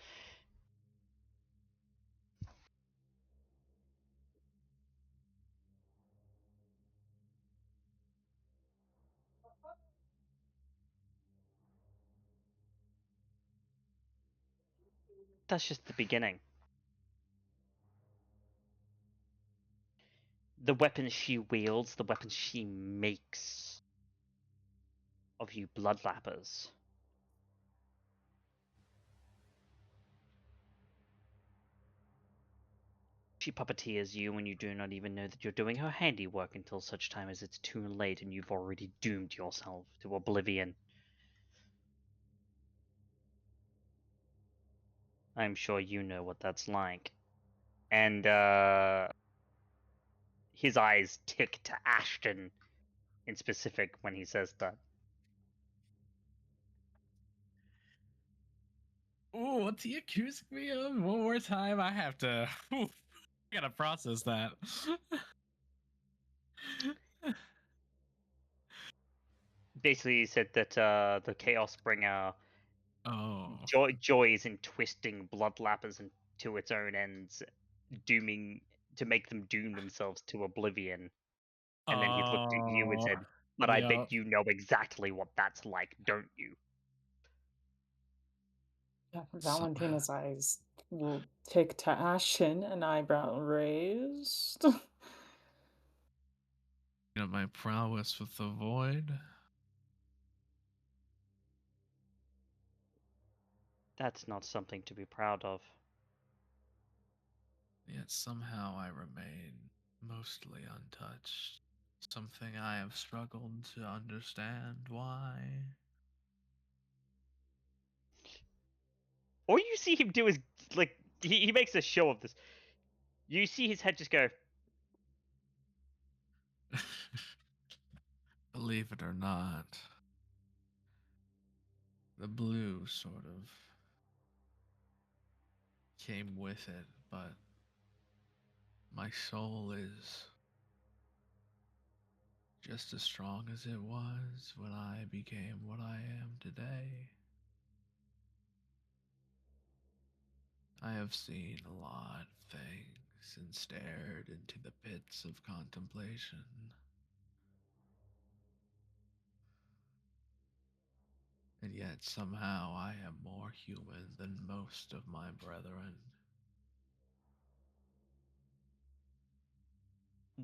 That's just the beginning. The weapons she wields, the weapons she makes of you bloodlappers. She puppeteers you when you do not even know that you're doing her handiwork until such time as it's too late and you've already doomed yourself to oblivion. I'm sure you know what that's like. And his eyes tick to Ashton in specific when he says that. Oh, what's he accusing me of? One more time, I have to. I gotta process that. Basically, he said that the Chaos Bringer joys in twisting bloodlappers into its own ends, dooming to make them doom themselves to oblivion. And then he looked at you and said, "But I bet you know exactly what that's like, don't you?" Valentina's eyes will tick to Ashton, an eyebrow raised. You know, my prowess with the void. That's not something to be proud of. Yet somehow I remain mostly untouched. Something I have struggled to understand why. All you see him do is, like, he makes a show of this. You see his head just go. Believe it or not, the blue sort of came with it, but my soul is just as strong as it was when I became what I am today. I have seen a lot of things and stared into the pits of contemplation. And yet somehow I am more human than most of my brethren.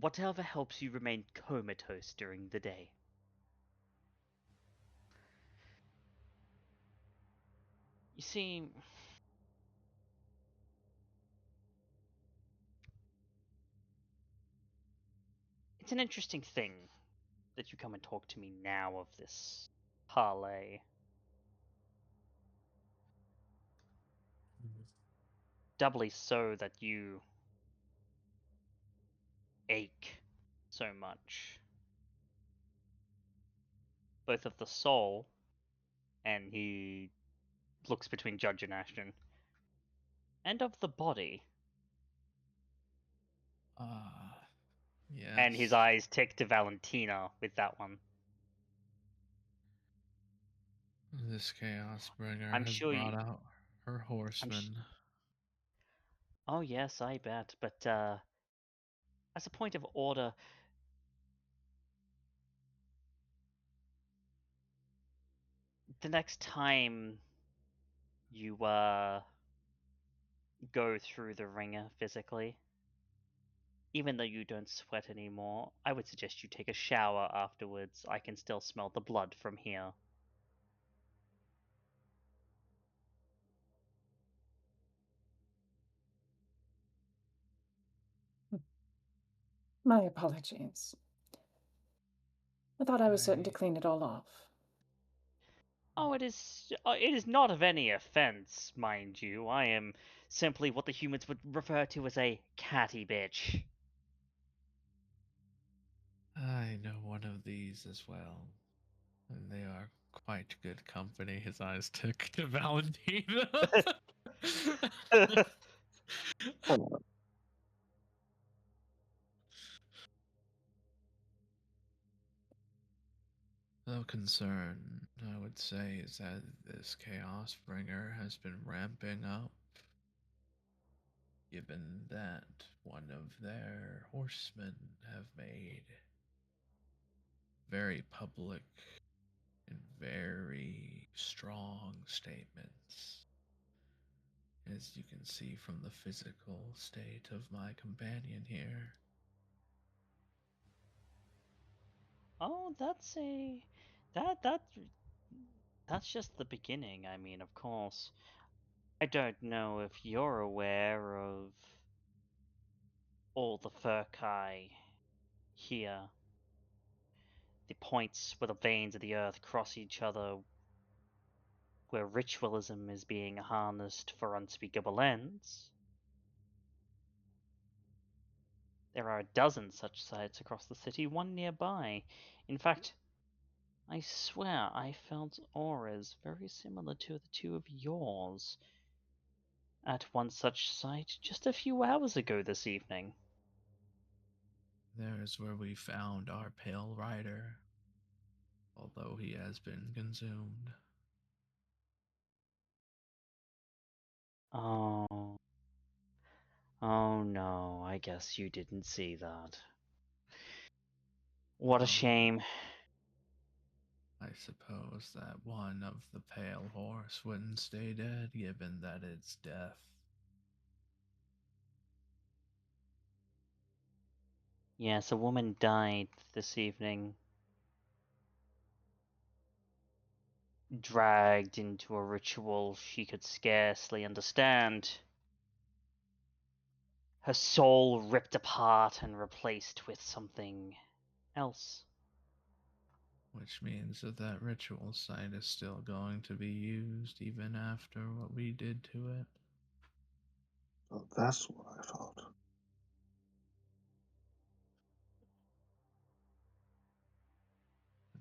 Whatever helps you remain comatose during the day. You see, it's an interesting thing that you come and talk to me now of this parlay. Doubly so that you ache so much. Both of the soul, and he looks between Judge and Ashton, and of the body. Yes. And his eyes tick to Valentina with that one. This Chaos Bringer I'm has sure brought out her horsemen. Oh yes, I bet. But as a point of order, the next time you go through the ringer physically, even though you don't sweat anymore, I would suggest you take a shower afterwards. I can still smell the blood from here. My apologies. I thought I was certain to clean it all off. Oh, it is not of any offense, mind you. I am simply what the humans would refer to as a catty bitch. I know one of these as well, and they are quite good company. His eyes took to Valentina. Hold on. The concern, I would say, is that this Chaos Bringer has been ramping up, given that one of their horsemen have made very public and very strong statements, as you can see from the physical state of my companion here. Oh, that's just the beginning. I mean, of course. I don't know if you're aware of all the Furkai here. The points where the veins of the earth cross each other, where ritualism is being harnessed for unspeakable ends. There are a dozen such sites across the city, one nearby. In fact, I swear I felt auras very similar to the two of yours at one such site just a few hours ago this evening. There's where we found our Pale Rider, although he has been consumed. Oh. Oh no, I guess you didn't see that. What a Well, shame. I suppose that one of the Pale Horse wouldn't stay dead, given that it's death. Yes, a woman died this evening. Dragged into a ritual she could scarcely understand. Her soul ripped apart and replaced with something else. Which means that that ritual site is still going to be used even after what we did to it. Oh, that's what I thought.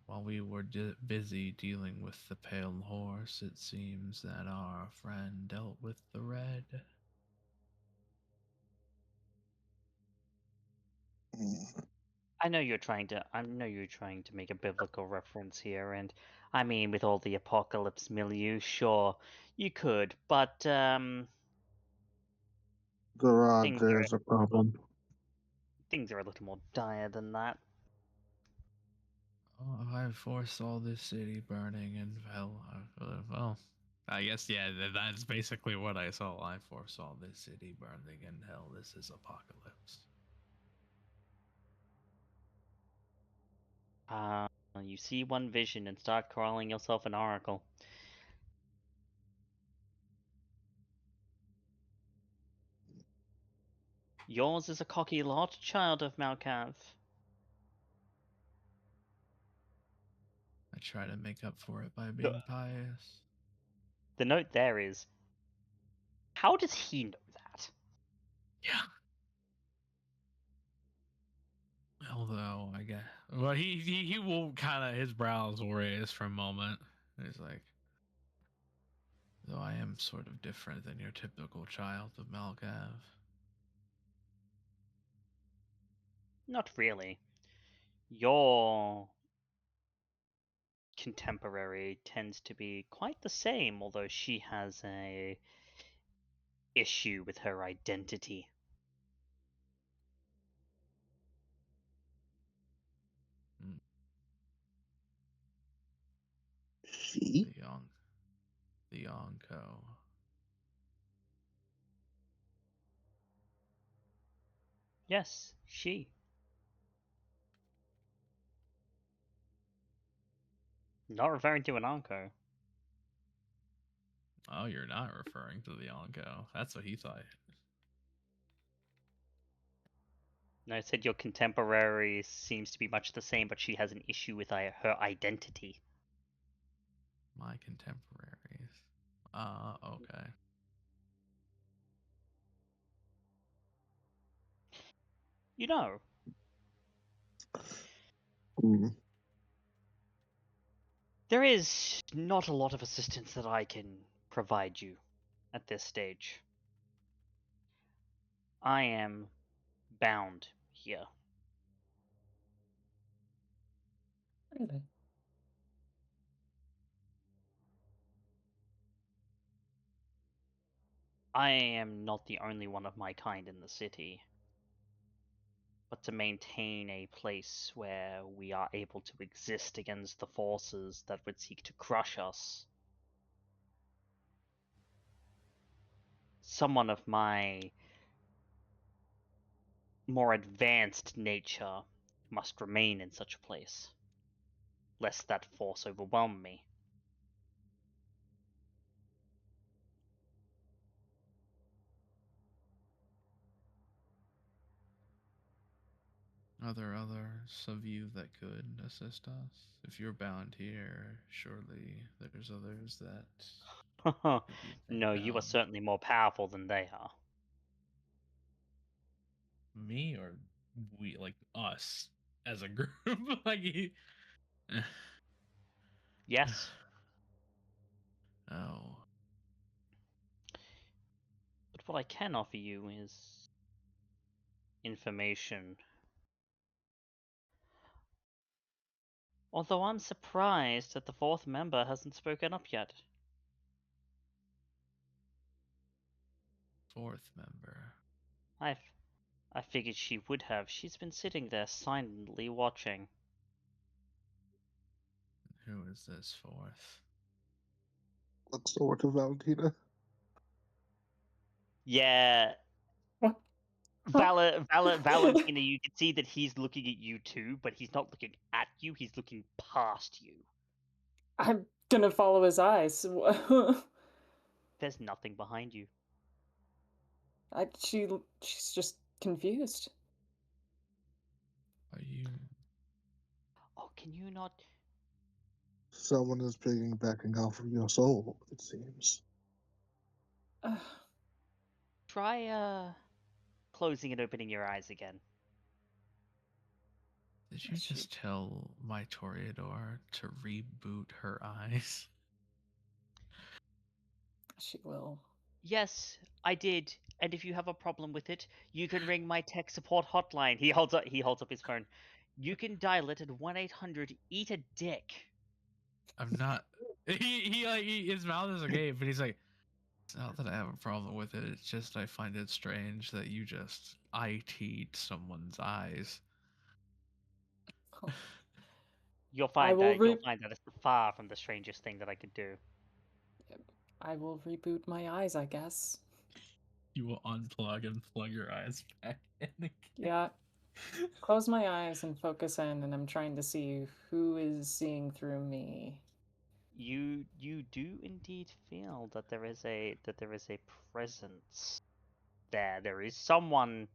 While we were busy dealing with the Pale Horse, it seems that our friend dealt with the Red. Mm. I know you're trying to make a biblical reference here, and I mean with all the apocalypse milieu, sure, you could, but things are There's a problem. things are a little more dire than that. Oh, I foresaw this city burning and hell. Well, I guess, yeah, that's basically what I saw. I foresaw this city burning in hell. This is apocalypse. You see one vision and start calling yourself an oracle. Yours is a cocky lot, child of Malkav. I try to make up for it by being pious. The note there is, how does he know that? Yeah. Although, I guess, well, he will kind of, his brows will raise for a moment. He's like, though I am sort of different than your typical child of Malkav. Not really. Your contemporary tends to be quite the same, although she has a issue with her identity. She? The Yonko. Yes, she. Not referring to an Anko. Oh, you're not referring to the Yonko. That's what he thought. No, I said your contemporary seems to be much the same, but she has an issue with her identity. My contemporaries. Okay. You know, Mm. there is not a lot of assistance that I can provide you at this stage. I am bound here. Really? I am not the only one of my kind in the city. But to maintain a place where we are able to exist against the forces that would seek to crush us, someone of my more advanced nature must remain in such a place, lest that force overwhelm me. Are there others of you that could assist us? If you're bound here, surely there's others that could be brought No, you are down. certainly more powerful than they are. Me or we, like us as a group? Like, Yes, oh, but what I can offer you is information. Although I'm surprised that the fourth member hasn't spoken up yet. fourth member. I figured she would have. She's been sitting there silently watching. Who is this fourth? Looks over to Valentina. Yeah, What? Valentina, you can see that he's looking at you too, but he's not looking at you, he's looking past you. I'm gonna follow his eyes. There's nothing behind you. She's just confused. Are you? Oh, can you not? Someone is piggybacking off of your soul, it seems. Try, closing and opening your eyes again. Did you just tell my Toreador to reboot her eyes? She will. Yes, I did. And if you have a problem with it, you can ring my tech support hotline. He holds up his phone. You can dial it at 1-800-EAT-A-DICK. I'm not. His mouth is agape, but he's like, it's not that I have a problem with it. It's just I find it strange that you just IT'd someone's eyes. Oh. You'll find that it's far from the strangest thing that I could do. I will reboot my eyes, I guess. You will unplug and plug your eyes back in again. Yeah. Close my eyes and focus in, and I'm trying to see who is seeing through me. You do indeed feel that there is a presence there. There is someone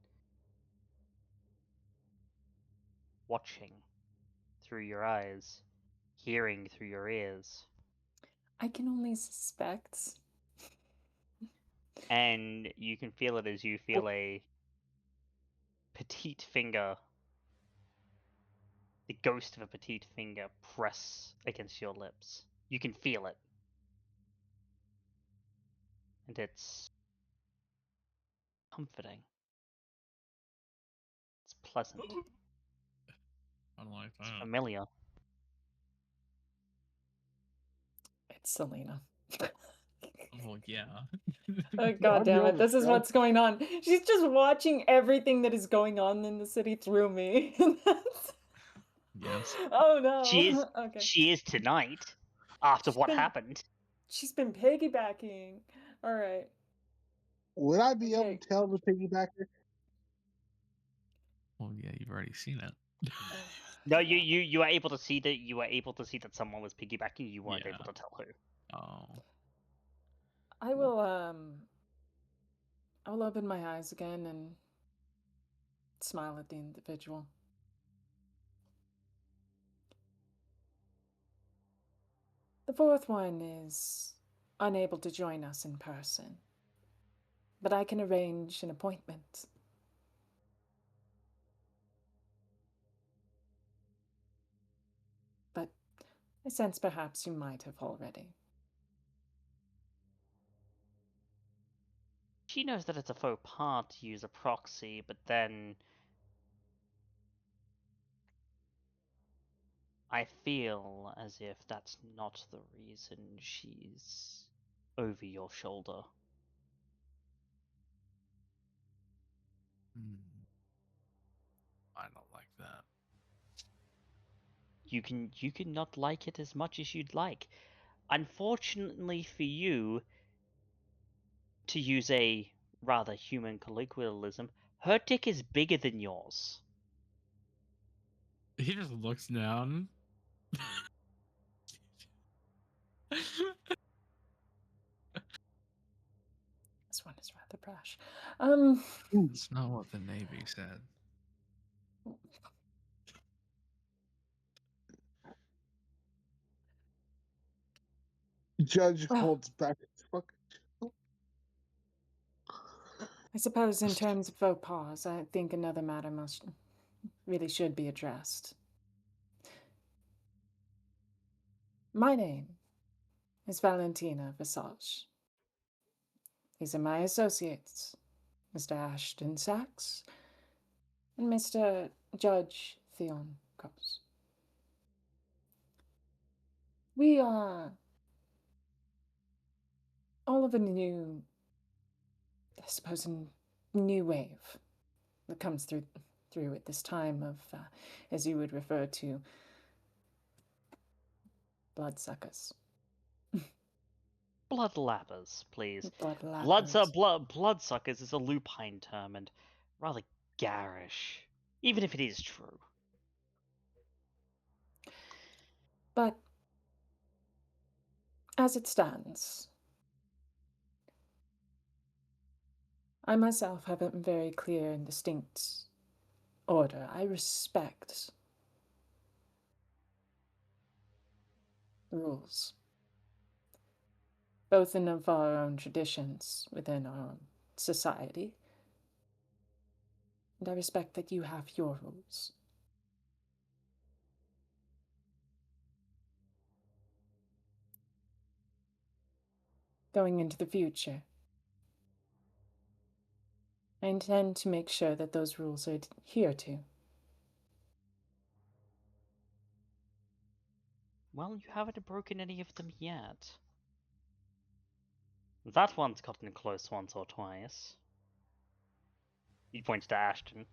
watching through your eyes, hearing through your ears. I can only suspect. And you can feel it as you feel a petite finger, the ghost of a petite finger, press against your lips. You can feel it. And it's comforting. It's pleasant. I don't like It's that. familiar. It's Selena. Well, yeah. Oh, God damn it. This is what's going on. She's just watching everything that is going on in the city through me. Yes. Oh, no. Okay. She is tonight, after what happened. She's been piggybacking. All right. Would I be able to tell the piggybacker? Well, yeah, you've already seen it. No, you are able to see that someone was piggybacking. You weren't able to tell who. Oh. I will open my eyes again and smile at the individual. The fourth one is unable to join us in person, but I can arrange an appointment. But I sense perhaps you might have already. She knows that it's a faux pas to use a proxy, but then I feel as if that's not the reason she's over your shoulder. I don't like that. You can not like it as much as you'd like. Unfortunately for you, to use a rather human colloquialism, her dick is bigger than yours. He just looks down. This one is rather brash. It's not what the Navy said. Judge Well, holds back his fucking. I suppose in terms of faux pas, I think another matter really should be addressed. My name is Valentina Visage. These are my associates, Mr. Ashton Sacks and Mr. Judge Theon Coase. We are all of a new, I suppose, a new wave that comes through at this time of, as you would refer to, bloodsuckers. Bloodlappers, please. Bloodlappers. Bloodsuckers is a lupine term and rather garish, even if it is true. But as it stands, I myself have a very clear and distinct order. I respect the rules, both in of our own traditions within our own society, and I respect that you have your rules. Going into the future, I intend to make sure that those rules are adhered to. Well, you haven't broken any of them yet. That one's gotten close once or twice. He points to Ashton.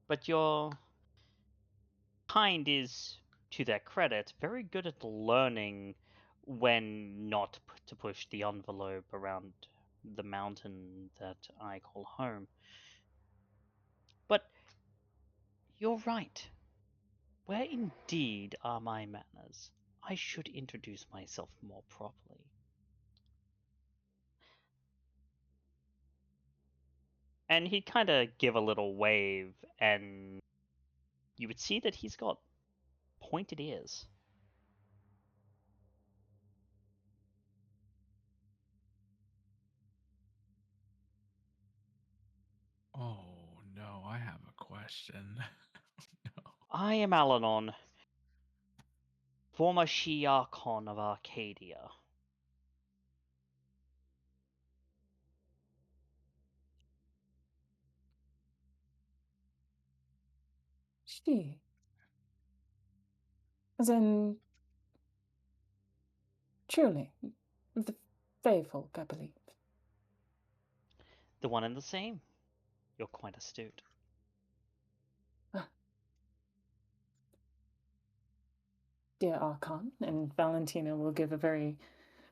But your kind is, to their credit, very good at learning when not to push the envelope around the mountain that I call home. But you're right. Where indeed are my manners? I should introduce myself more properly. And he'd kind of give a little wave, and you would see that he's got pointed ears. Oh, no, I have a question. No. I am Alanon, former She-Archon of Arcadia. She. As in, truly, the Fae folk, I believe. The one and the same. You're quite astute. Dear Archon, and Valentina will give a very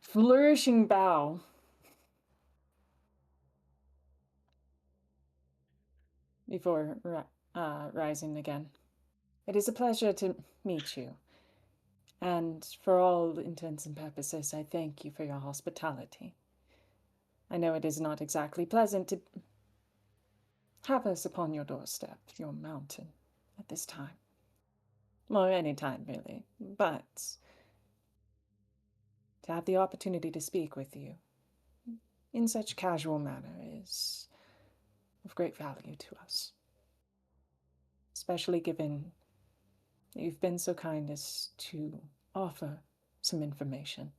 flourishing bow. Before rising again. It is a pleasure to meet you. And for all intents and purposes, I thank you for your hospitality. I know it is not exactly pleasant to have us upon your doorstep, your mountain, at this time. Well, anytime, really. But to have the opportunity to speak with you in such casual manner is of great value to us. Especially given that you've been so kind as to offer some information.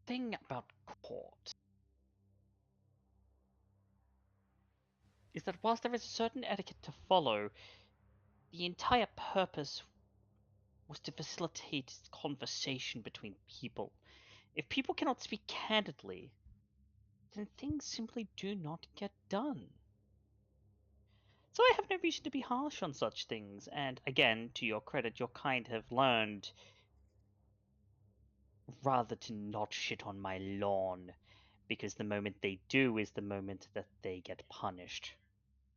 Thing about court is that whilst there is a certain etiquette to follow, the entire purpose was to facilitate conversation between people. If people cannot speak candidly, then things simply do not get done. So I have no reason to be harsh on such things, and again, to your credit, your kind have learned rather to not shit on my lawn, because the moment they do is the moment that they get punished.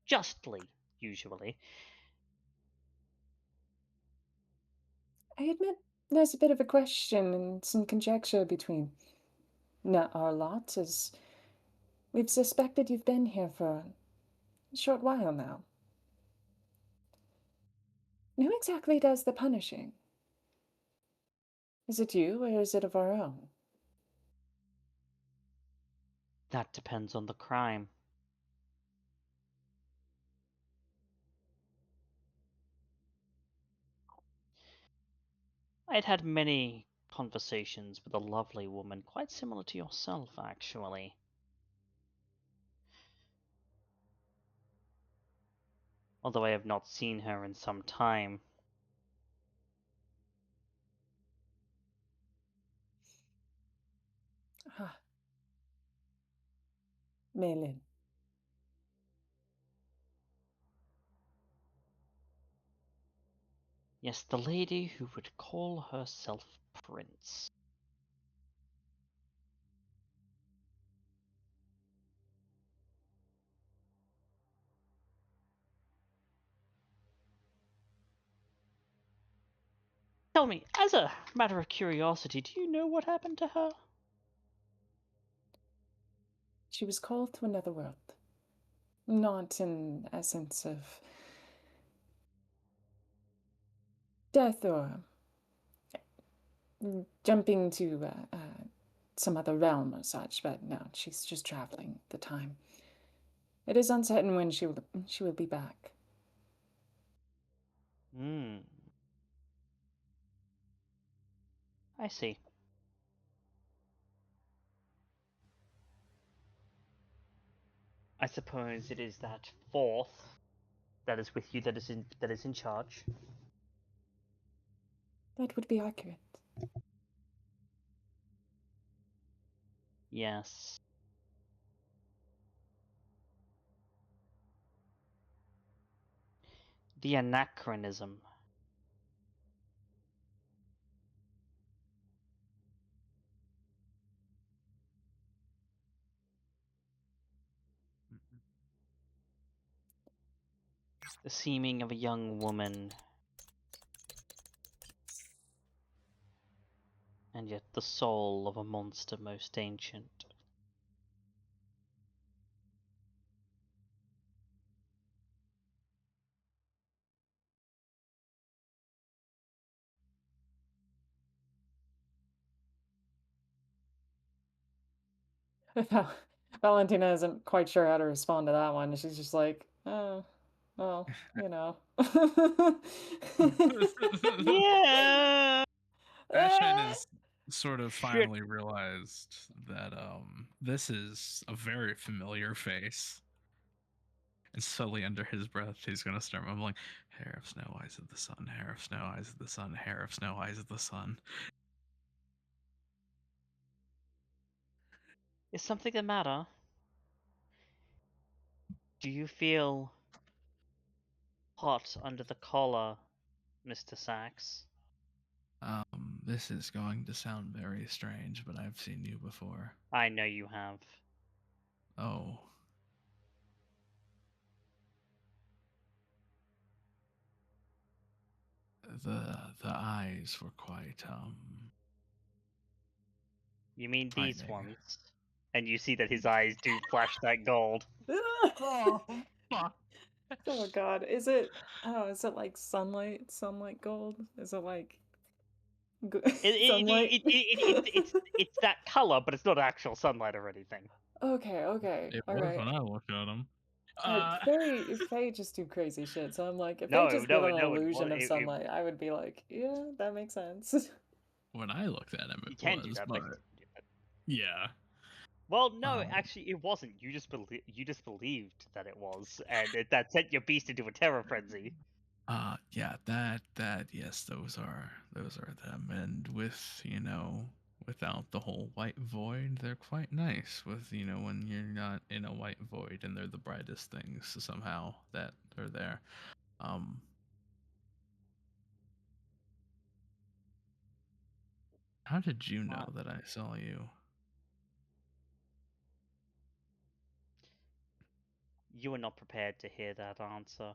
Justly, usually. I admit there's a bit of a question and some conjecture between our lots, as we've suspected you've been here for a short while now. Who exactly does the punishing? Is it you, or is it of our own? That depends on the crime. I'd had many conversations with a lovely woman, quite similar to yourself, actually. Although I have not seen her in some time. Ah. Melin. Yes, the lady who would call herself Prince. Tell me, as a matter of curiosity, do you know what happened to her? She was called to another world. Not in essence of death or jumping to some other realm or such, but no, she's just traveling at the time. It is uncertain when she will be back. Hmm. I see. I suppose it is that fourth that is with you that is in charge. That would be accurate. Yes. The anachronism. The seeming of a young woman, and yet the soul of a monster most ancient. Valentina isn't quite sure how to respond to that one. She's just like, oh, well, you know. Yeah. Ashton is sort of Shit. finally realized that this is a very familiar face. And slowly under his breath, he's gonna start mumbling, "Hair of snow, eyes of the sun, hair of snow, eyes of the sun, hair of snow, eyes of the sun." Is something the matter? Do you feel hot under the collar, Mr. Sacks? This is going to sound very strange, but I've seen you before. I know you have. Oh. The eyes were quite You mean these frightening. ones? And you see that his eyes do flash that gold. Oh, fuck. Oh god, is it like sunlight gold? Is it like sunlight? It's that color, but it's not actual sunlight or anything. Okay, It all was right. when I looked at him. Faye just do crazy shit, so I'm like, if they No, just no, get an no, illusion of sunlight, I would be like, yeah, that makes sense. When I looked at him, you it can do was, that, but but yeah. well, no, actually, it wasn't. You just believed that it was, and that sent your beast into a terror frenzy. Yeah, yes, those are them, and with without the whole white void, they're quite nice. With when you're not in a white void, and they're the brightest things somehow that are there. How did you know that I saw you? You were not prepared to hear that answer.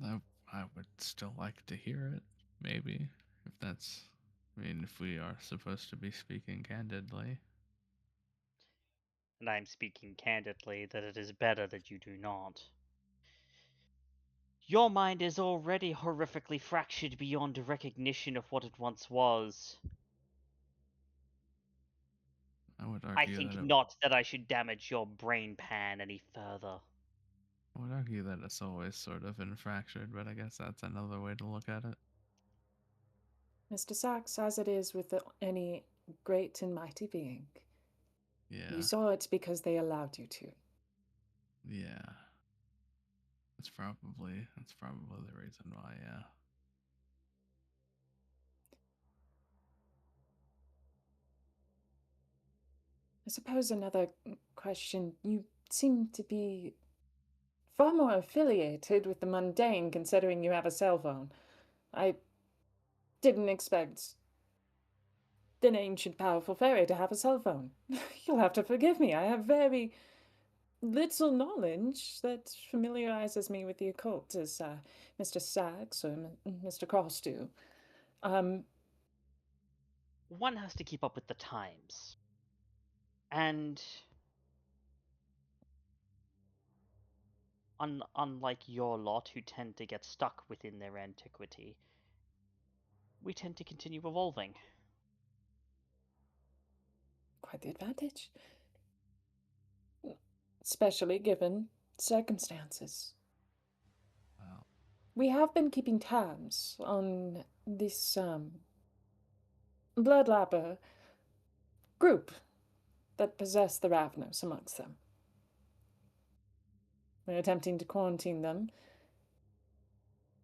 I would still like to hear it, maybe, if that's. I mean, if we are supposed to be speaking candidly. And I am speaking candidly that it is better that you do not. Your mind is already horrifically fractured beyond recognition of what it once was. I would I argue think that not that I should damage your brain pan any further. I would argue that it's always sort of been fractured, but I guess that's another way to look at it. Mr. Sacks, as it is with any great and mighty being, you saw it because they allowed you to. Yeah. That's probably the reason why, yeah. I suppose another question, you seem to be far more affiliated with the mundane considering you have a cell phone. I didn't expect an ancient powerful fairy to have a cell phone. You'll have to forgive me, I have very little knowledge that familiarizes me with the occult as Mr. Sacks or Mr. Cross do. One has to keep up with the times. And unlike your lot who tend to get stuck within their antiquity, we tend to continue evolving. Quite the advantage. Especially given circumstances. Well, we have been keeping tabs on this bloodlapper group that possess the Ravnos amongst them. We're attempting to quarantine them,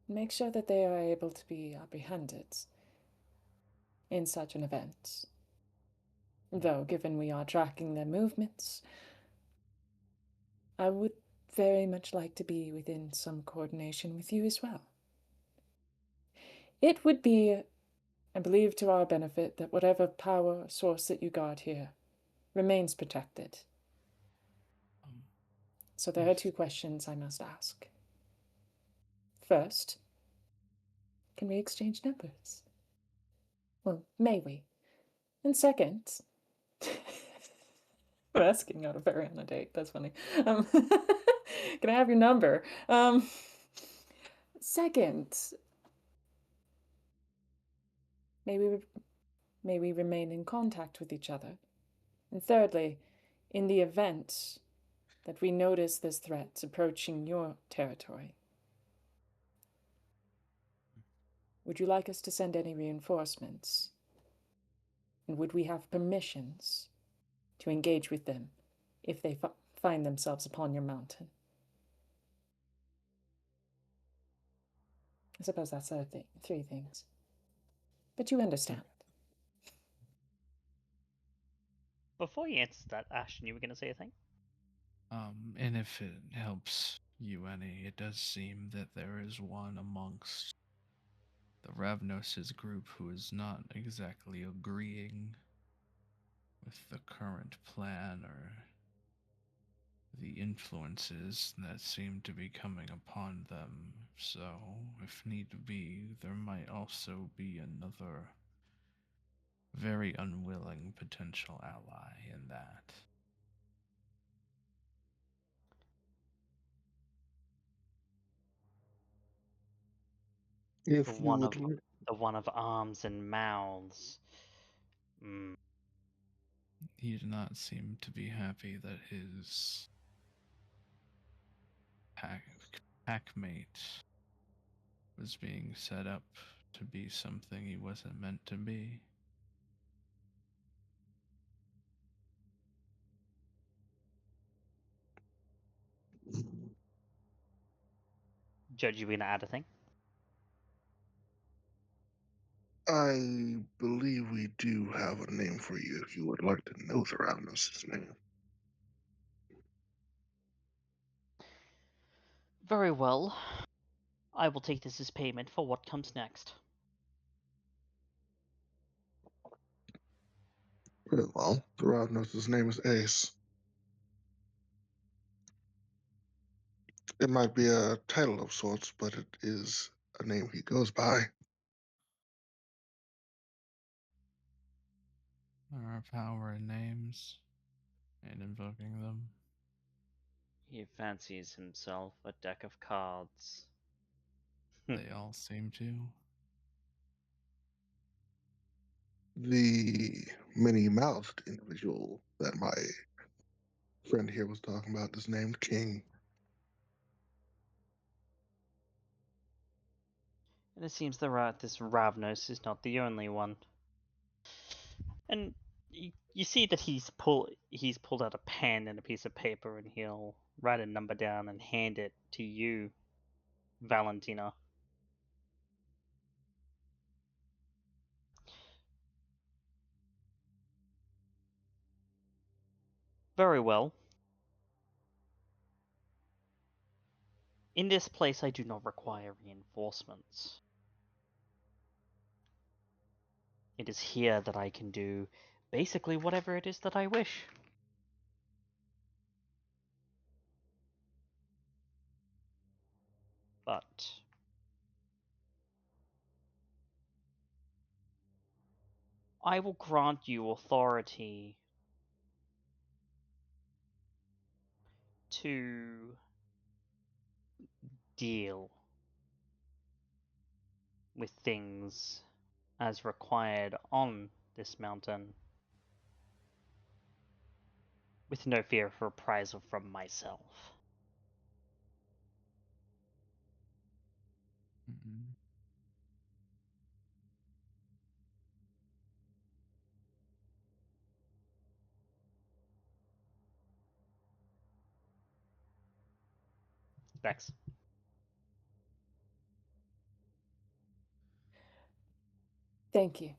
make sure that they are able to be apprehended in such an event. Though, given we are tracking their movements, I would very much like to be within some coordination with you as well. It would be, I believe, to our benefit that whatever power source that you guard here remains protected. So there are two questions I must ask. First, can we exchange numbers? Well, may we? And second, we're asking out a fairy on a date. That's funny. Can I have your number? Second, may we remain in contact with each other? And thirdly, in the event that we notice this threat approaching your territory, would you like us to send any reinforcements? And would we have permissions to engage with them if they find themselves upon your mountain? I suppose that's three things. But you understand. Before you answer that, Ashton, you were going to say a thing? And if it helps you any, it does seem that there is one amongst the Ravnos' group who is not exactly agreeing with the current plan or the influences that seem to be coming upon them. So, if need be, there might also be another very unwilling potential ally in that. If The you one would of the one of arms and mouths. Mm. He did not seem to be happy that his packmate was being set up to be something he wasn't meant to be. Judge, you gonna add a thing? I believe we do have a name for you if you would like to know the Ravenous' name. Very well. I will take this as payment for what comes next. Very well. The Ravenous' name is Ace. It might be a title of sorts, but it is a name he goes by. There are power in names and invoking them. He fancies himself a deck of cards. They all seem to. The many-mouthed individual that my friend here was talking about is named King. And it seems this Ravnos is not the only one. And you see that he's pulled out a pen and a piece of paper, and he'll write a number down and hand it to you, Valentina. Very well. In this place, I do not require reinforcements. It is here that I can do basically whatever it is that I wish. But I will grant you authority to deal with things as required on this mountain, with no fear of reprisal from myself. Mm-hmm. Vex. Thank you.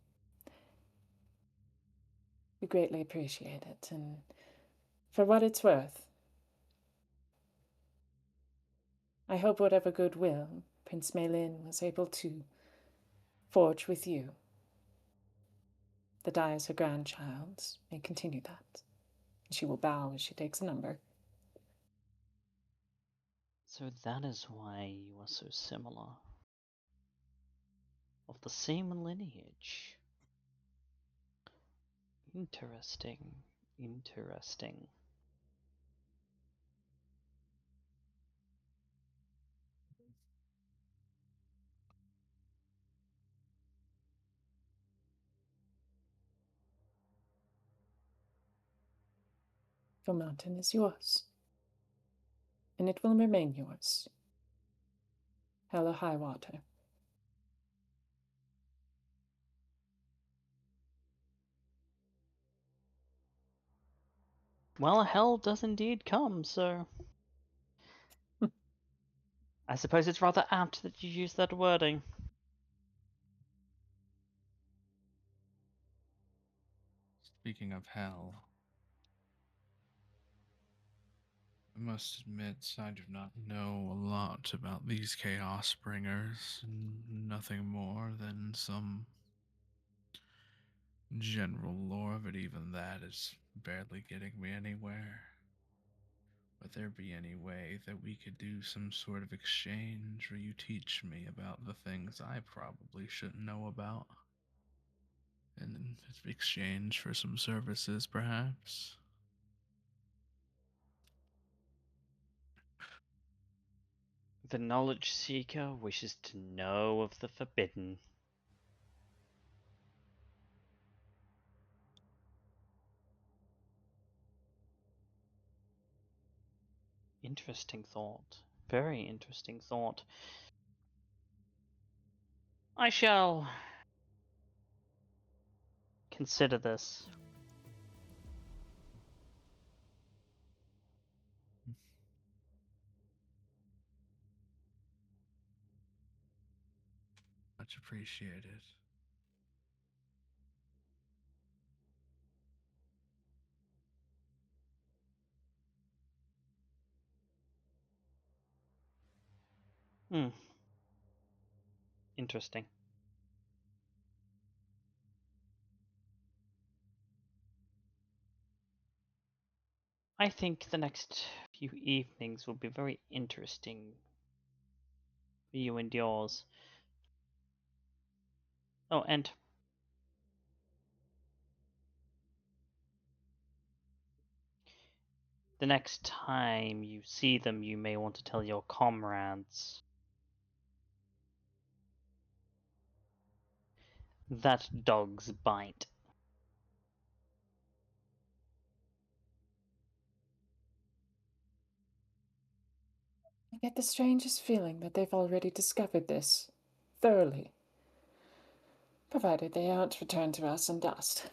We greatly appreciate it, and for what it's worth, I hope whatever goodwill Prince Maylin was able to forge with you, that I, as her grandchild, may continue that. She will bow as she takes a number. So that is why you are so similar. Of the same lineage. Interesting. Interesting. The mountain is yours, and it will remain yours. Hell or high water. Well, hell does indeed come, so I suppose it's rather apt that you use that wording. Speaking of hell, I must admit I do not know a lot about these Chaos Bringers. Nothing more than some general lore, but even that is barely getting me anywhere. Would there be any way that we could do some sort of exchange where you teach me about the things I probably shouldn't know about? And exchange for some services, perhaps. The knowledge seeker wishes to know of the forbidden. Interesting thought. Very interesting thought. I shall consider this. Much appreciated. Hmm. Interesting. I think the next few evenings will be very interesting for you and yours. Oh, and the next time you see them, you may want to tell your comrades that dogs bite. I get the strangest feeling that they've already discovered this thoroughly, provided they aren't returned to us in dust.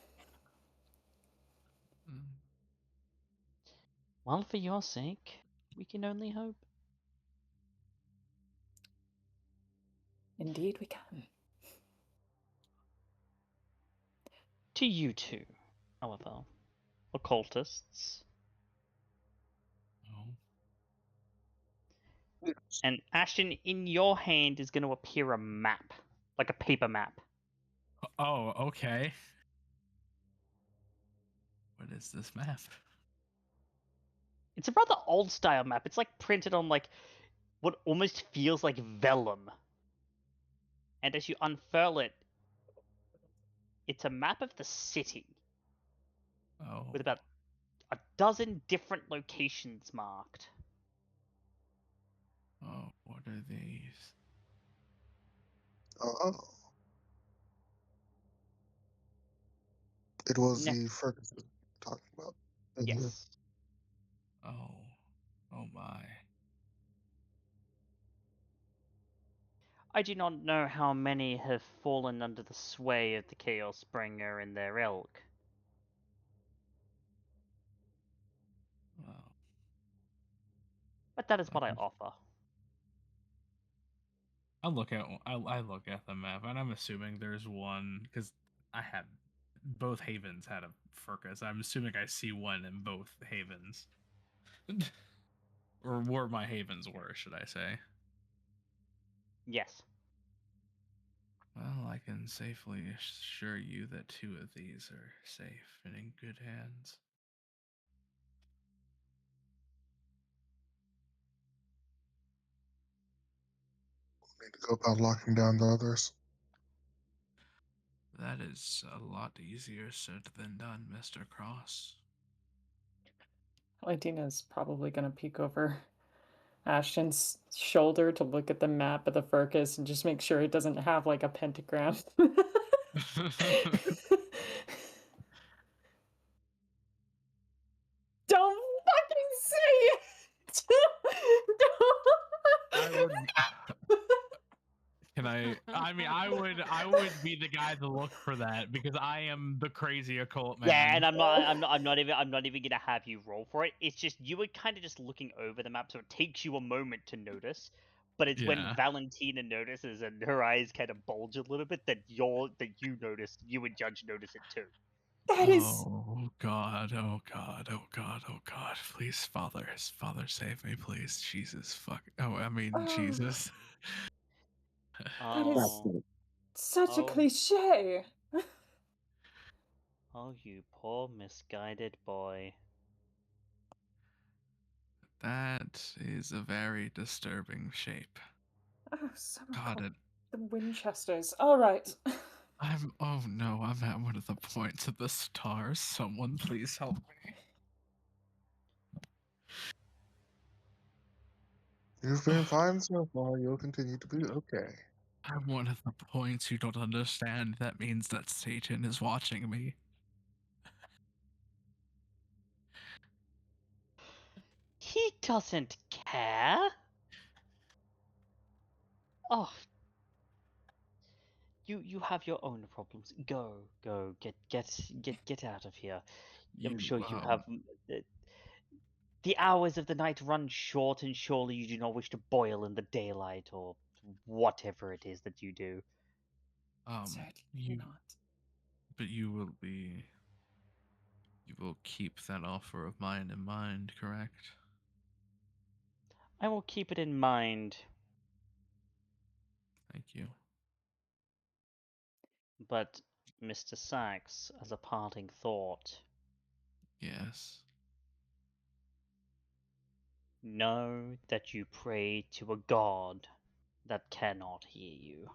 Well, for your sake, we can only hope. Indeed we can. To you two, however, occultists. Oh. And Ashton, in your hand is going to appear a map, like a paper map. Oh, okay. What is this map? It's a rather old style map. It's like printed on like what almost feels like vellum. And as you unfurl it, it's a map of the city. Oh. With about a dozen different locations marked. Oh, what are these? Oh. It was Ne- the Ferguson talking about. yes. Oh. Oh my. I do not know how many have fallen under the sway of the Chaos Bringer and their ilk. Wow. But that is what I offer. I look at the map, and I'm assuming there's one because I had both havens had a Furcus. I'm assuming I see one in both havens, or where my havens were, should I say? Yes. Well, I can safely assure you that 2 of these are safe and in good hands. Need to go about locking down the others. That is a lot easier said than done, Mr. Cross. Valentina's probably going to peek over Ashton's shoulder to look at the map of the Furcus and just make sure it doesn't have like a pentagram. Don't fucking say it! I would. Can I mean, I would be the guy to look for that because I am the crazy occult man. Yeah, and I'm not even gonna have you roll for it. It's just you were kind of just looking over the map, so it takes you a moment to notice. But it's when Valentina notices and her eyes kind of bulge a little bit that you notice, you and Judge notice it too. That is. Oh God! Oh God! Oh God! Oh God! Please, Father, save me, please. Jesus, fuck. Oh, I mean, Jesus. That is Oh, such a oh, cliche. oh, you poor misguided boy. That is a very disturbing shape. Oh, someone God, called the Winchesters. All right. Oh no, I'm at one of the points of the stars. Someone please help me. You've been fine so far. You'll continue to be okay. I'm one of the points you don't understand. That means that Satan is watching me. He doesn't care. Oh, you have your own problems. Go, get out of here. I'm sure you have. The hours of the night run short, and surely you do not wish to boil in the daylight or whatever it is that you do. Certainly not. But you will keep that offer of mine in mind, correct? I will keep it in mind. Thank you. But, Mr. Sacks, as a parting thought, Yes. know that you pray to a god that cannot hear you.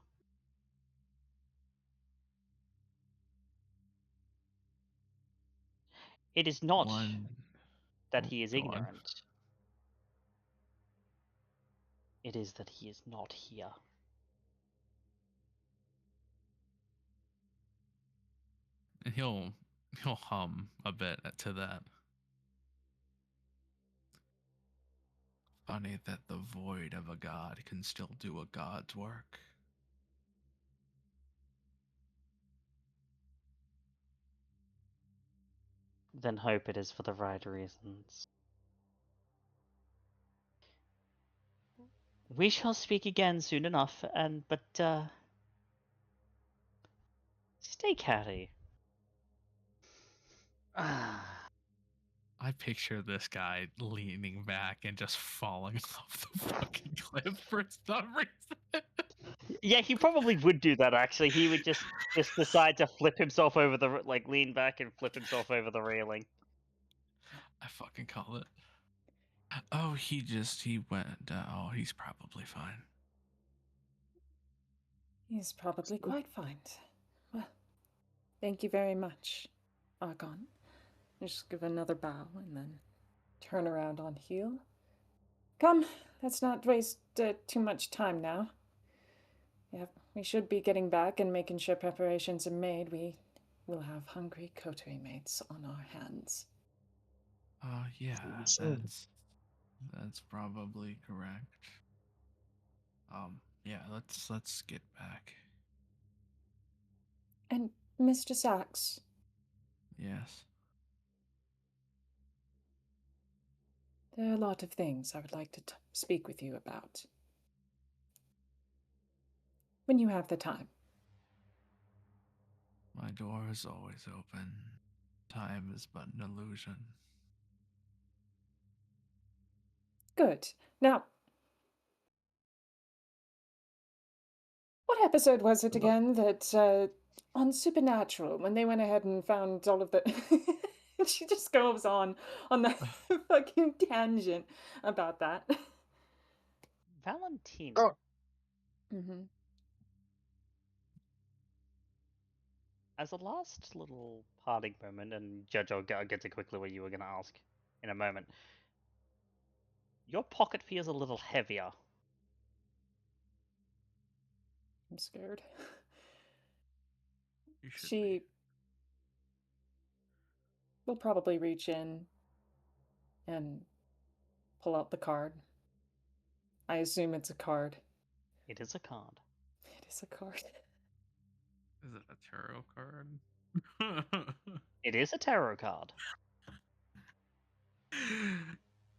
It is not that he is Go on. ignorant. It is that he is not here. And he'll hum a bit to that. Funny that the void of a god can still do a god's work. Then hope it is for the right reasons. We shall speak again soon enough, but stay catty. I picture this guy leaning back and just falling off the fucking cliff for some reason. Yeah, he probably would do that. Actually, he would just decide to flip himself over the lean back and flip himself over the railing. I fucking call it. Oh, he went. Oh, he's probably fine. He's probably quite fine. Well, thank you very much, Argon. Just give another bow and then turn around on heel. Come, let's not waste too much time now. Yeah, we should be getting back and making sure preparations are made. We will have hungry coterie mates on our hands. Yeah, that's probably correct. Yeah, let's get back. And Mr. Sacks. Yes. There are a lot of things I would like to speak with you about. When you have the time. My door is always open. Time is but an illusion. Good. Now, what episode was it again that, on Supernatural, when they went ahead and found all of the... She just goes on the fucking tangent about that. Valentina. Oh. Mm-hmm. As a last little parting moment, and Judge, I'll get to quickly what you were going to ask in a moment. Your pocket feels a little heavier. I'm scared. You should She will probably reach in and pull out the card. I assume it's a card. It is a card. It is a card. Is it a tarot card? It is a tarot card.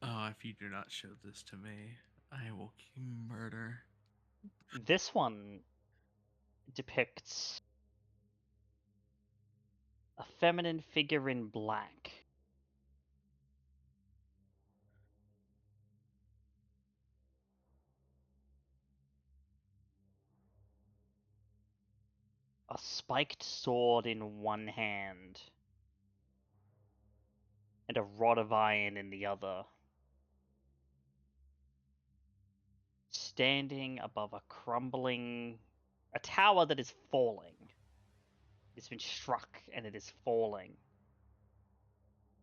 Oh, if you do not show this to me, I will murder. This one depicts a feminine figure in black. A spiked sword in one hand, and a rod of iron in the other. Standing above a tower that is falling. it's been struck and it is falling.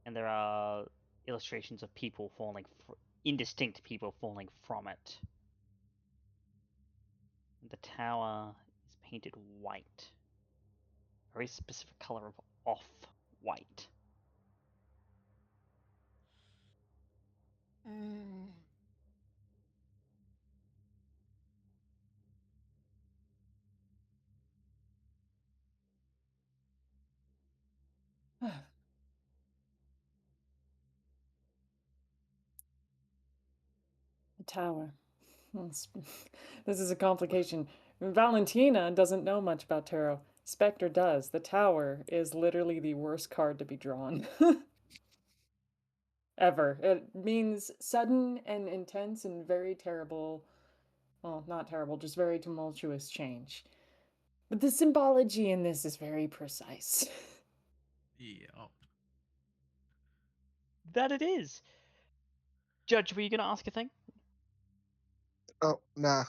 And there are illustrations of people falling, indistinct people falling from it. The tower is painted white. A very specific color of off-white. The tower. This is a complication. Valentina doesn't know much about tarot. Spectre does. The tower is literally the worst card to be drawn. Ever. It means sudden and intense and very terrible. Well, not terrible, just very tumultuous change. But the symbology in this is very precise. Yeah. That it is. Judge, were you gonna ask a thing? Oh, nah.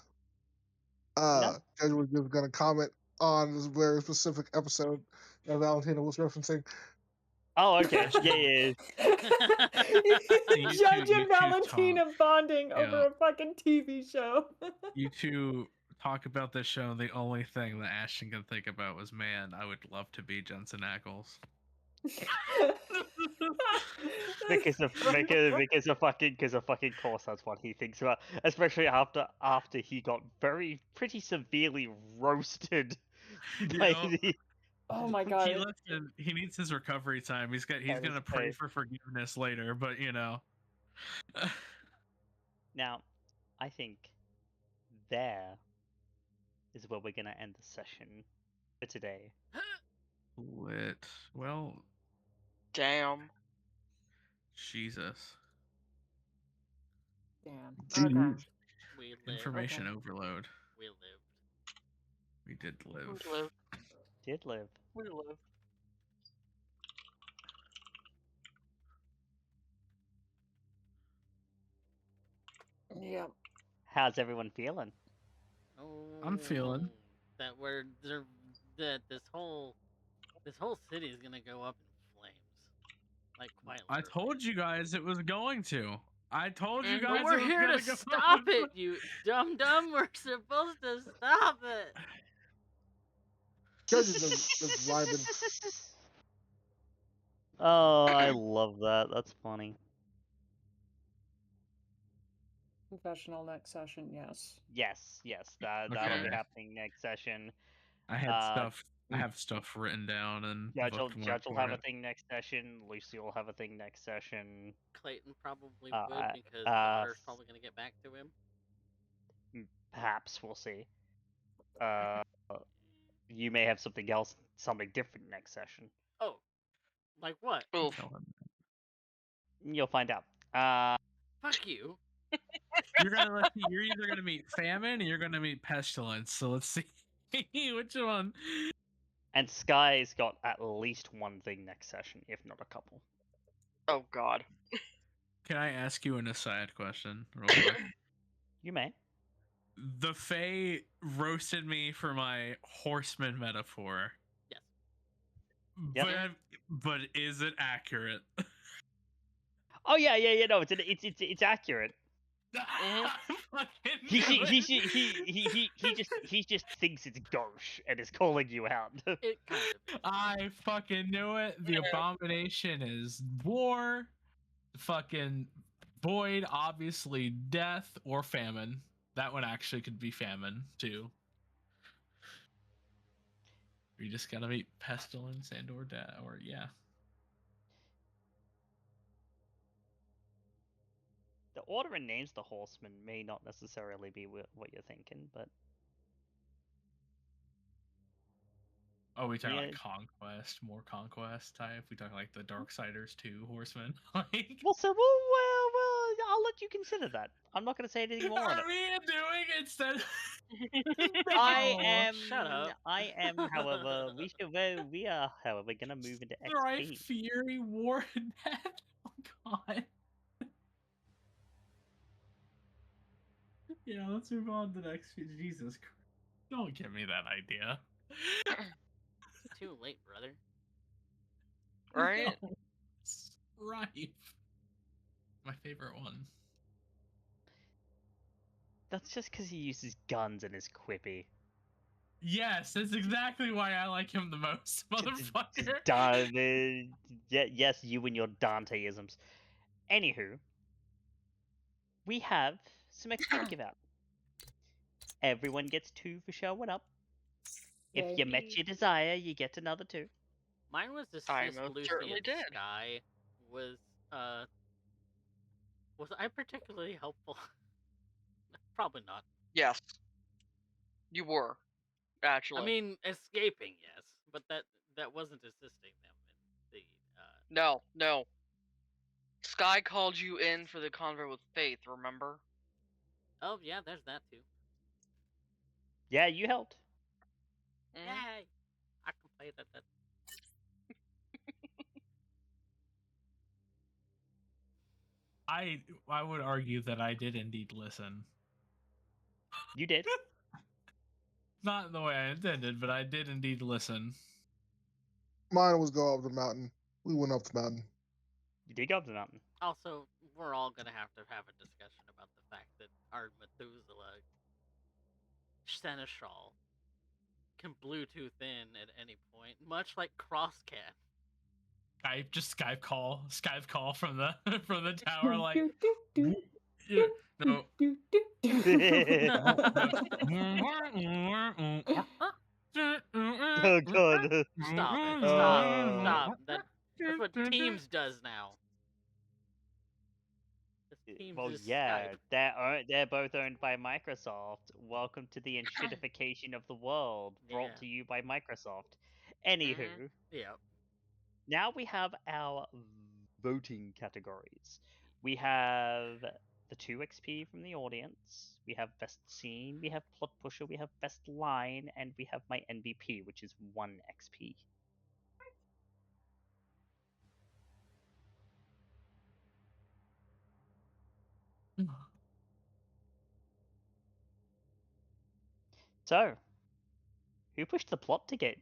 No? Judge was just gonna comment on this very specific episode that Valentina was referencing. Oh, okay. Yeah. Judge and Valentina talk. bonding over a fucking TV show. You two talk about this show, and the only thing that Ashton could think about was, man, I would love to be Jensen Ackles. because of course that's what he thinks about, especially after he got pretty severely roasted by the. Oh my god! He needs his recovery time. He's gonna pray for forgiveness later, but you know. Now, I think there is where we're gonna end the session for today. Lit. Well. Damn. Jesus. Damn. Okay. We lived. Information overload. We lived. We did live. We lived. Did live. We lived. Yep. How's everyone feeling? I'm feeling that that this whole city is gonna go up in flames, like quite. I told you guys it was going to. I told you guys. But we're here to stop it, you dumb. We're supposed to stop it. Judge is just vibing. Oh, I love that. That's funny. Professional next session, yes. Yes. That'll be happening next session. I have stuff written down, and Judge will have a thing next session. Lucy will have a thing next session. Clayton probably would, because Potter's probably gonna get back to him. Perhaps, we'll see. You may have something else, something different next session. Oh, like what? You'll find out. Fuck you. You're either gonna meet famine or you're gonna meet pestilence. So let's see which one. And Skye's got at least one thing next session, if not a couple. Oh God. Can I ask you an aside question, real quick? You may. The Fae roasted me for my horseman metaphor. Yes. But is it accurate? Oh yeah. No, it's accurate. He just thinks it's gauche and is calling you out. It kind of. I fucking knew it. The abomination is war. Fucking void, obviously death or famine. That one actually could be famine too. You just gotta meet pestilence and or death, or yeah. The order and names the horsemen may not necessarily be what you're thinking, but. Oh, we talking like conquest, more conquest type. We talking like the Darksiders 2 horsemen. Like. Well, I'll let you consider that. I'm not going to say anything more on it. Are we doing it instead? Shut up. I am. However, we are. However, going to move into XP. Right, Fury, War, and Death. Oh God. Yeah, let's move on to the next. Jesus Christ. Don't give me that idea. too late, brother. Right? Right. My favorite one. That's just because he uses guns and is quippy. Yes, that's exactly why I like him the most, motherfucker. Yes, you and your Danteisms. Anywho, we have some XP to give out. Everyone gets 2 for showing up. If Yay. you met your desire, you get another 2. Mine was I assist most Lucy certainly and did. Skye. Was I particularly helpful? Probably not. Yes. You were, actually. I mean, escaping, yes, but that wasn't assisting them in the. No. Skye called you in for the convo with Faith, remember? Oh yeah, there's that too. Yeah, you helped. Mhm. Yay! I can play that. I would argue that I did indeed listen. You did. Not the way I intended, but I did indeed listen. Mine was go up the mountain. We went up the mountain. You did go up the mountain. Also, we're all gonna have a discussion about the fact that our Methuselah seneschal can Bluetooth in at any point, much like CrossCat. Skype call from the from the tower, like no. Oh god. Stop. That's what Teams does now. Teams Well, is yeah, Skype. they're both owned by Microsoft. Welcome to the enshittification of the world, brought Yeah. to you by Microsoft. Anywho, Yeah. now we have our voting categories. We have the 2 XP from the audience, we have best scene, we have plot pusher, we have best line, and we have my NBP, which is 1 XP. So, who pushed the plot to get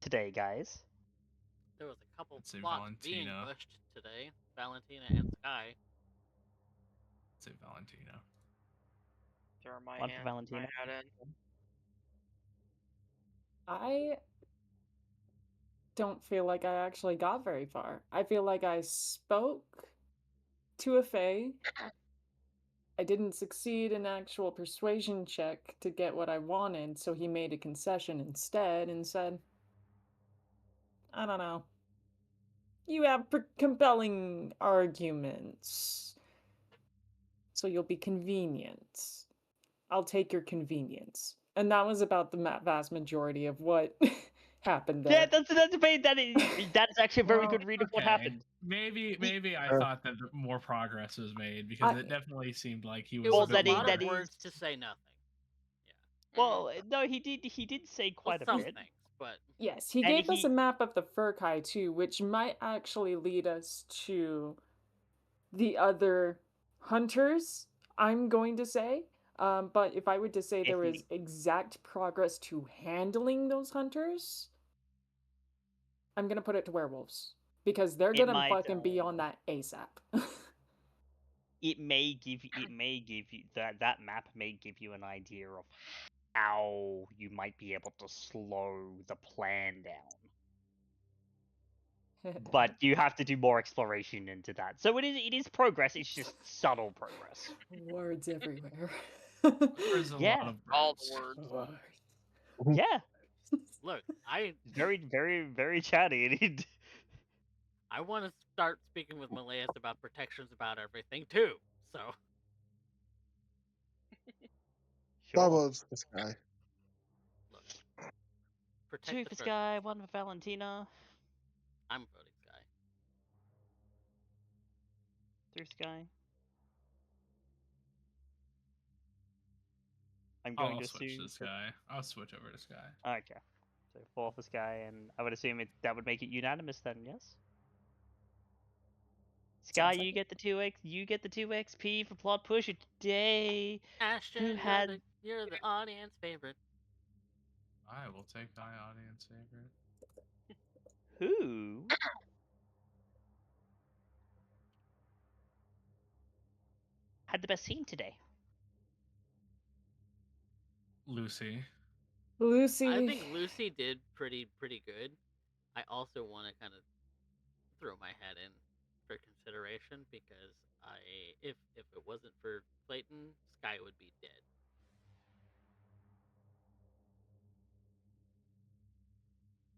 today, guys? There was a couple Let's say plots being Valentina. pushed today. Valentina and Skye. Let's say Valentina. Throw my One for hand, Valentina. my hat in. I don't feel like I actually got very far. I feel like I spoke to a fae. I didn't succeed in actual persuasion check to get what I wanted, so he made a concession instead and said, I don't know. You have compelling arguments, so you'll be convenient. I'll take your convenience. And that was about the vast majority of what happened there. Yeah, that's that is actually a very good read of what happened. Maybe I thought that more progress was made because it definitely seemed like he was. It was a a lot more... of words to say nothing. Yeah. Well, no, he did say quite a some bit. things, but yes, he gave us a map of the Furkai too, which might actually lead us to the other hunters. I'm going to say. But if I were to say there was exact progress to handling those hunters, I'm gonna put it to werewolves because they're gonna fucking be on that ASAP. It may give you that map may give you an idea of how you might be able to slow the plan down. But you have to do more exploration into that. So it is progress, it's just subtle progress. Words everywhere. There's a Yeah. lot of All the words. Yeah. Look, very, very, very chatty. I want to start speaking with Malaeus about protections about everything too. So. Sure. Votes for Skye. Look, 2 for Skye, 1 for Valentina. I'm voting Skye. 3 Skye. I'm going to switch to Skye. I'll switch over to Skye. Okay. So 4 for Skye, and I would assume that would make it unanimous then, yes? Skye, you get the 2x. You get the 2 XP for plot pusher today. Ashton, you're the audience favorite. I will take thy audience favorite. Who had the best scene today? Lucy. Lucy. I think Lucy did pretty good. I also want to kind of throw my hat in for consideration because if it wasn't for Clayton, Skye would be dead.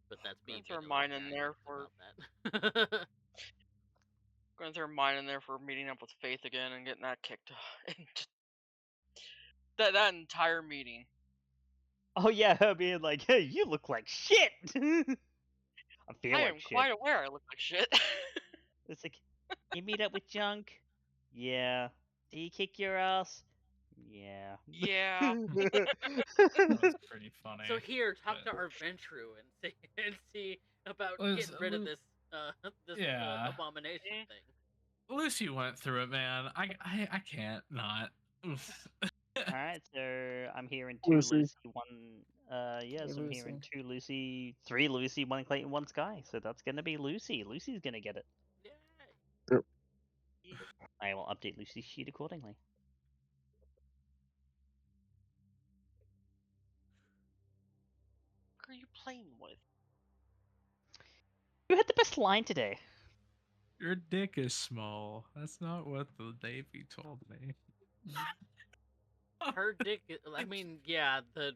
But that's me Throw being a mine little in there arrogant for about that. going to throw mine in there for meeting up with Faith again and getting that kicked off. that entire meeting. Oh yeah, her being like, "Hey, you look like shit." I feel I like am shit. quite aware I look like shit. It's like, you meet up with Junk? Yeah. Did he kick your ass? Yeah. Yeah. That was pretty funny. So here, talk but- to our Ventru and see about Well, getting rid of this yeah. abomination thing. Lucy went through it, man. I can't not. Alright, so I'm hearing 2 Lucy. Lucy, 1 yes, Hey, I'm hearing Lucy. 2 Lucy, 3 Lucy, 1 Clayton, 1 Skye. So that's gonna be Lucy. Lucy's gonna get it. Yay. I will update Lucy's sheet accordingly. What are you playing with? Who had the best line today? Your dick is small. That's not what the Navy told me. Her dick. I mean, yeah, the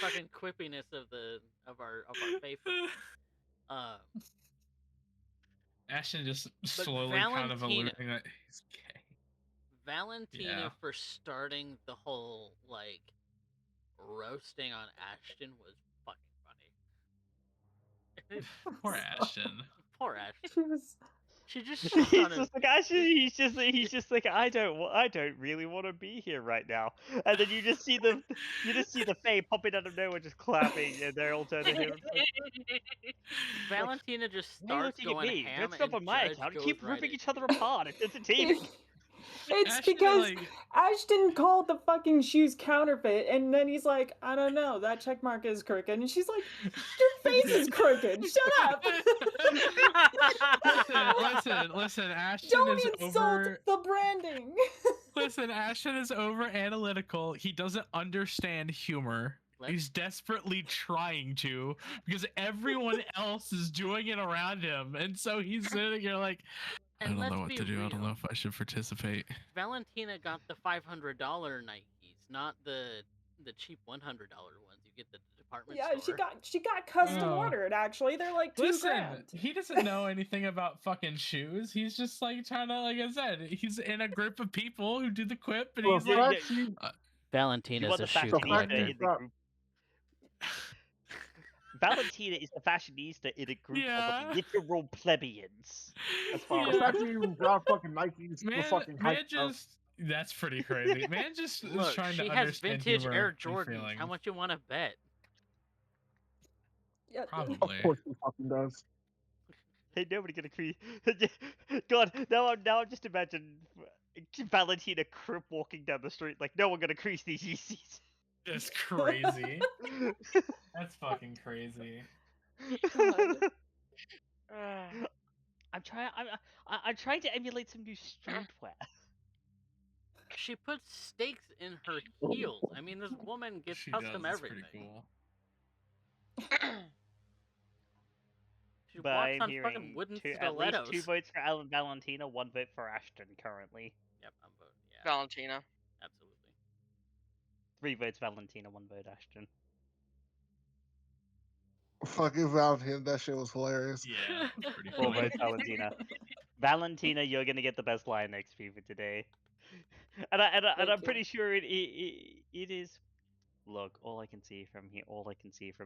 fucking quippiness of our faithful. Ashton just slowly kind of Valentina- alluding that he's gay. Valentina Yeah. for starting the whole like roasting on Ashton was fucking funny. Poor Ashton. Poor Ashton. She was. She just He's shit on him. just like, actually, he's just like, I don't really want to be here right now. And then you just see the Fae popping out of nowhere, just clapping, and they're all turning to him. Valentina just Why are you starts looking at going me? ham Don't stop and on my Judge account. goes Keep right ripping in. each other apart. It's entertaining. It's Ashton, because like- Ashton called the fucking shoes counterfeit, and then he's like, I don't know, that check mark is crooked. And she's like, your face is crooked. Shut up. Listen. Ashton Don't is insult over. the branding. Listen, Ashton is over analytical. He doesn't understand humor. He's desperately trying to because everyone else is doing it around him, and so he's sitting here like, I And don't let's know what be to do. I don't real. know if I should participate. Valentina got the $500 Nikes, not the cheap $100 ones you get at the department Yeah, store. she got custom Oh. ordered. Actually, they're like $2 grand. He doesn't know anything about fucking shoes. He's just like trying to, like I said, he's in a group of people who do the quip, and he's Yeah, like, yeah. You Valentina's are the a shoe fashionista collector. in the group. Valentina is the fashionista in a group Yeah. of literal plebeians. As far The as fact that you even got fucking Nikes, the fucking man hype stuff. just that's pretty crazy. Man just is Look, trying to she has understand vintage humor Air and Jordans. feelings. How much you want to bet? Yeah, Of Probably. course he fucking does. Hey, nobody gonna crease. God, now I'm just imagine Valentina crip walking down the street like no one gonna crease these Yeezys. That's crazy. That's fucking crazy. I'm trying to emulate some new streetwear. She puts stakes in her heels. I mean, this woman gets She custom does. It's everything. pretty cool. She But walks I'm on hearing fucking wooden at least stilettos. 2 votes for Alan Valentina, 1 vote for Ashton currently. Yep, I'm voting. Yeah, Valentina. absolutely. 3 votes Valentina, 1 vote Ashton. Fucking Valentine, that shit was hilarious. Yeah, it's pretty 4 funny. votes Valentina. Valentina, you're gonna get the best line XP for today. And I'm Thank you. pretty sure it is. Look, all I can see from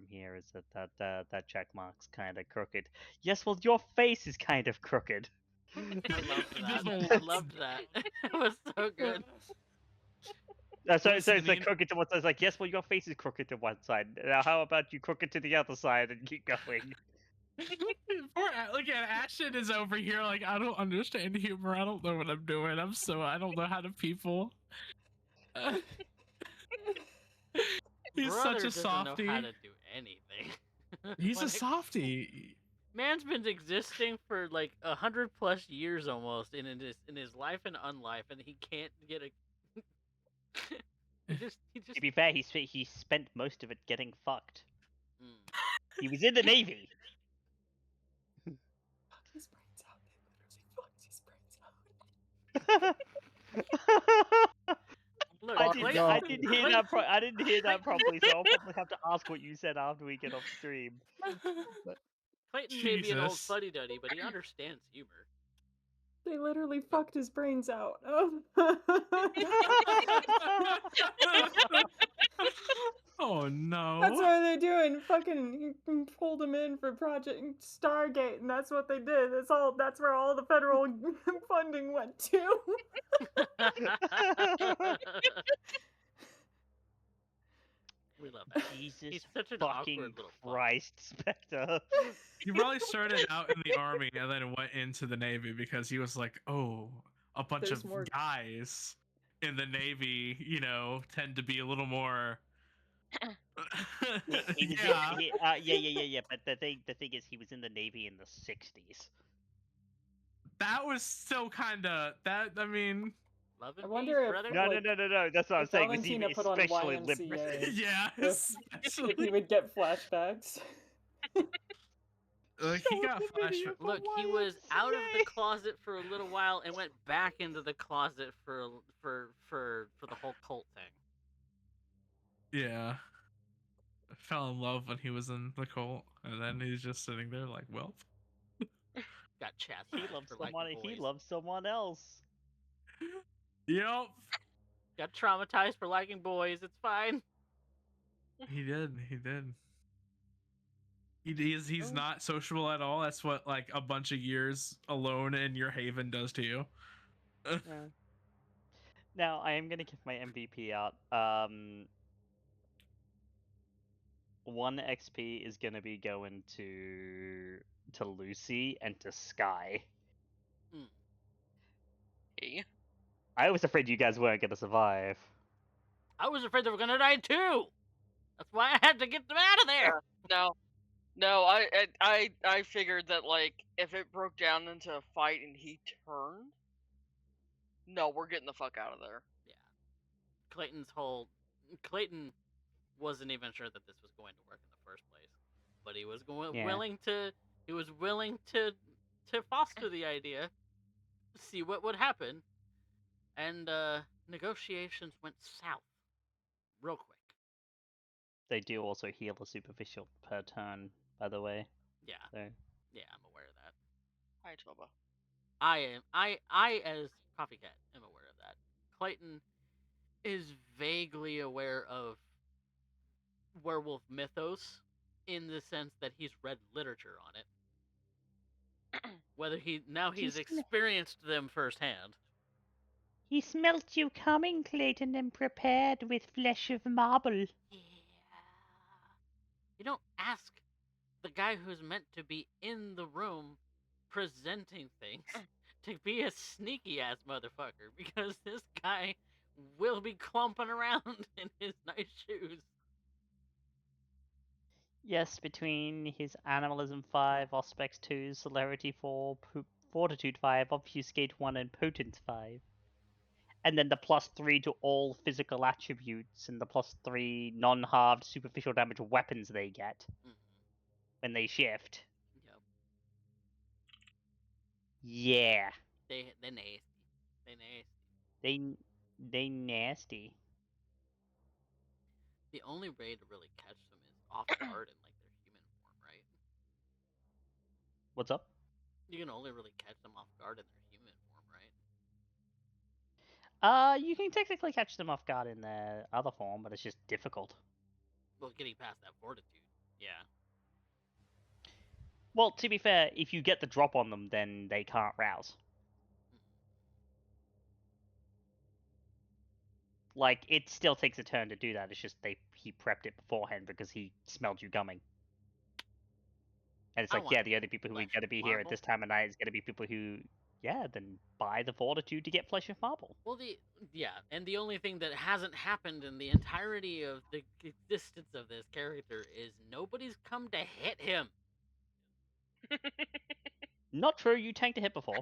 here is that check mark's kind of crooked. Yes, well, your face is kind of crooked. I loved Just that. a- I loved that. It was so good. So Listen, it's like crooked to one side. It's like, yes, well, your face is crooked to one side. Now, how about you crooked to the other side and keep going? Look at Ashton is over here like, I don't understand humor. I don't know what I'm doing. I don't know how to people. He's Brother such a doesn't softie. know how to do anything. He's When a it- softie. Man's been existing for like 100+ years almost in his life and unlife, and he can't get a. he just. To be fair, he spent most of it getting fucked. Mm. He was in the Navy. His brains out. They literally fucked his brains out. Look, I Clayton, didn't hear that. I didn't hear that properly, so I'll probably have to ask what you said after we get off stream. Clayton may be an old Jesus. fuddy-duddy, but he understands humor. They literally fucked his brains out. Oh no. That's what they're doing. Fucking pulled him in for Project Stargate, and that's what they did. That's where all the federal funding went to. We love that. Jesus He's such an fucking awkward little fuck. Christ, Spectre. He probably started out in the army and then went into the Navy because he was like, oh, a bunch There's of more- guys in the Navy, tend to be a little more. Yeah. But the thing is, he was in the Navy in the 60s. That was still kind of that. I mean, Love and I wonder peace, if- brother. No. That's what I'm If saying. Was he Valentina put on especially YMCA. liberal? yeah, If he especially would get flashbacks. like he got flashback. Look, he was out of the closet for a little while and went back into the closet for the whole cult thing. Yeah, fell in love when he was in the cult, and then he's just sitting there like, well, Got chastised He loves for someone. liking boys. He loves someone else. yep. Got traumatized for liking boys. It's fine. He did. He's not sociable at all. That's what like a bunch of years alone in your haven does to you. Now I am gonna give my MVP out. 1 XP is gonna be going to Lucy and to Skye. Hey. I was afraid you guys weren't gonna survive. I was afraid they were gonna die too. That's why I had to get them out of there. No, I figured that, like, if it broke down into a fight and he turned, no, we're getting the fuck out of there. Yeah. Clayton wasn't even sure that this was going to work in the first place, but he was willing to foster the idea, see what would happen, and negotiations went south real quick. They do also heal a superficial per turn, by the way. Yeah. So. Yeah, I'm aware of that. Hi, Toba. I as CoffeeCat am aware of that. Clayton is vaguely aware of werewolf mythos in the sense that he's read literature on it. Whether he's experienced them firsthand. He smelt you coming, Clayton, and prepared with flesh of marble. Yeah. You don't ask the guy who's meant to be in the room presenting things to be a sneaky ass motherfucker, because this guy will be clumping around in his nice shoes. Yes, between his Animalism 5, Auspex 2, Celerity 4, Fortitude 5, Obfuscate 1, and Potent 5. And then the +3 to all physical attributes and the +3 non-halved superficial damage weapons they get when they shift. Yep. Yeah. They nasty. They nasty. The only way to really catch them is off guard in like their human form, right? What's up? You can only really catch them off guard in their human form, right? You can technically catch them off guard in their other form, but it's just difficult. Well, getting past that fortitude, yeah. Well, to be fair, if you get the drop on them, then they can't rouse. Like, it still takes a turn to do that. It's just he prepped it beforehand because he smelled you coming. And it's like, yeah, the only people who are going to be here at this time of night is going to be people who, yeah, then buy the fortitude to get flesh of marble. Well, and the only thing that hasn't happened in the entirety of the existence of this character is nobody's come to hit him. Not true. You tanked a hit before.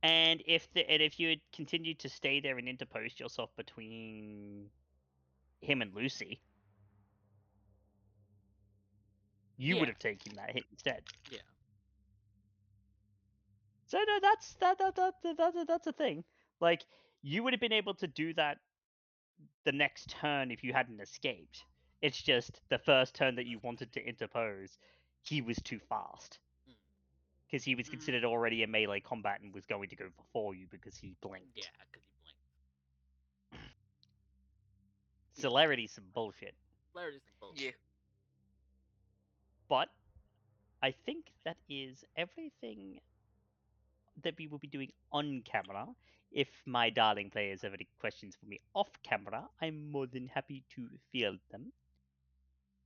And if you had continued to stay there and interpost yourself between him and Lucy, you Yeah. would have taken that hit instead. Yeah. So no, that's a thing. Like, you would have been able to do that the next turn if you hadn't escaped. It's just the first turn that you wanted to interpose, he was too fast. Because he was considered already a melee combat and was going to go before you because he blinked. Yeah, because he blinked. Celerity's some bullshit. Celerity's some bullshit. Yeah. But I think that is everything that we will be doing on camera. If my darling players have any questions for me off camera, I'm more than happy to field them.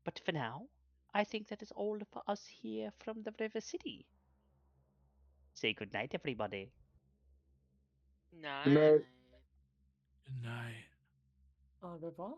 But for now, I think that is all for us here from the River City. Say goodnight, everybody. Night. Night. Good night. Au revoir.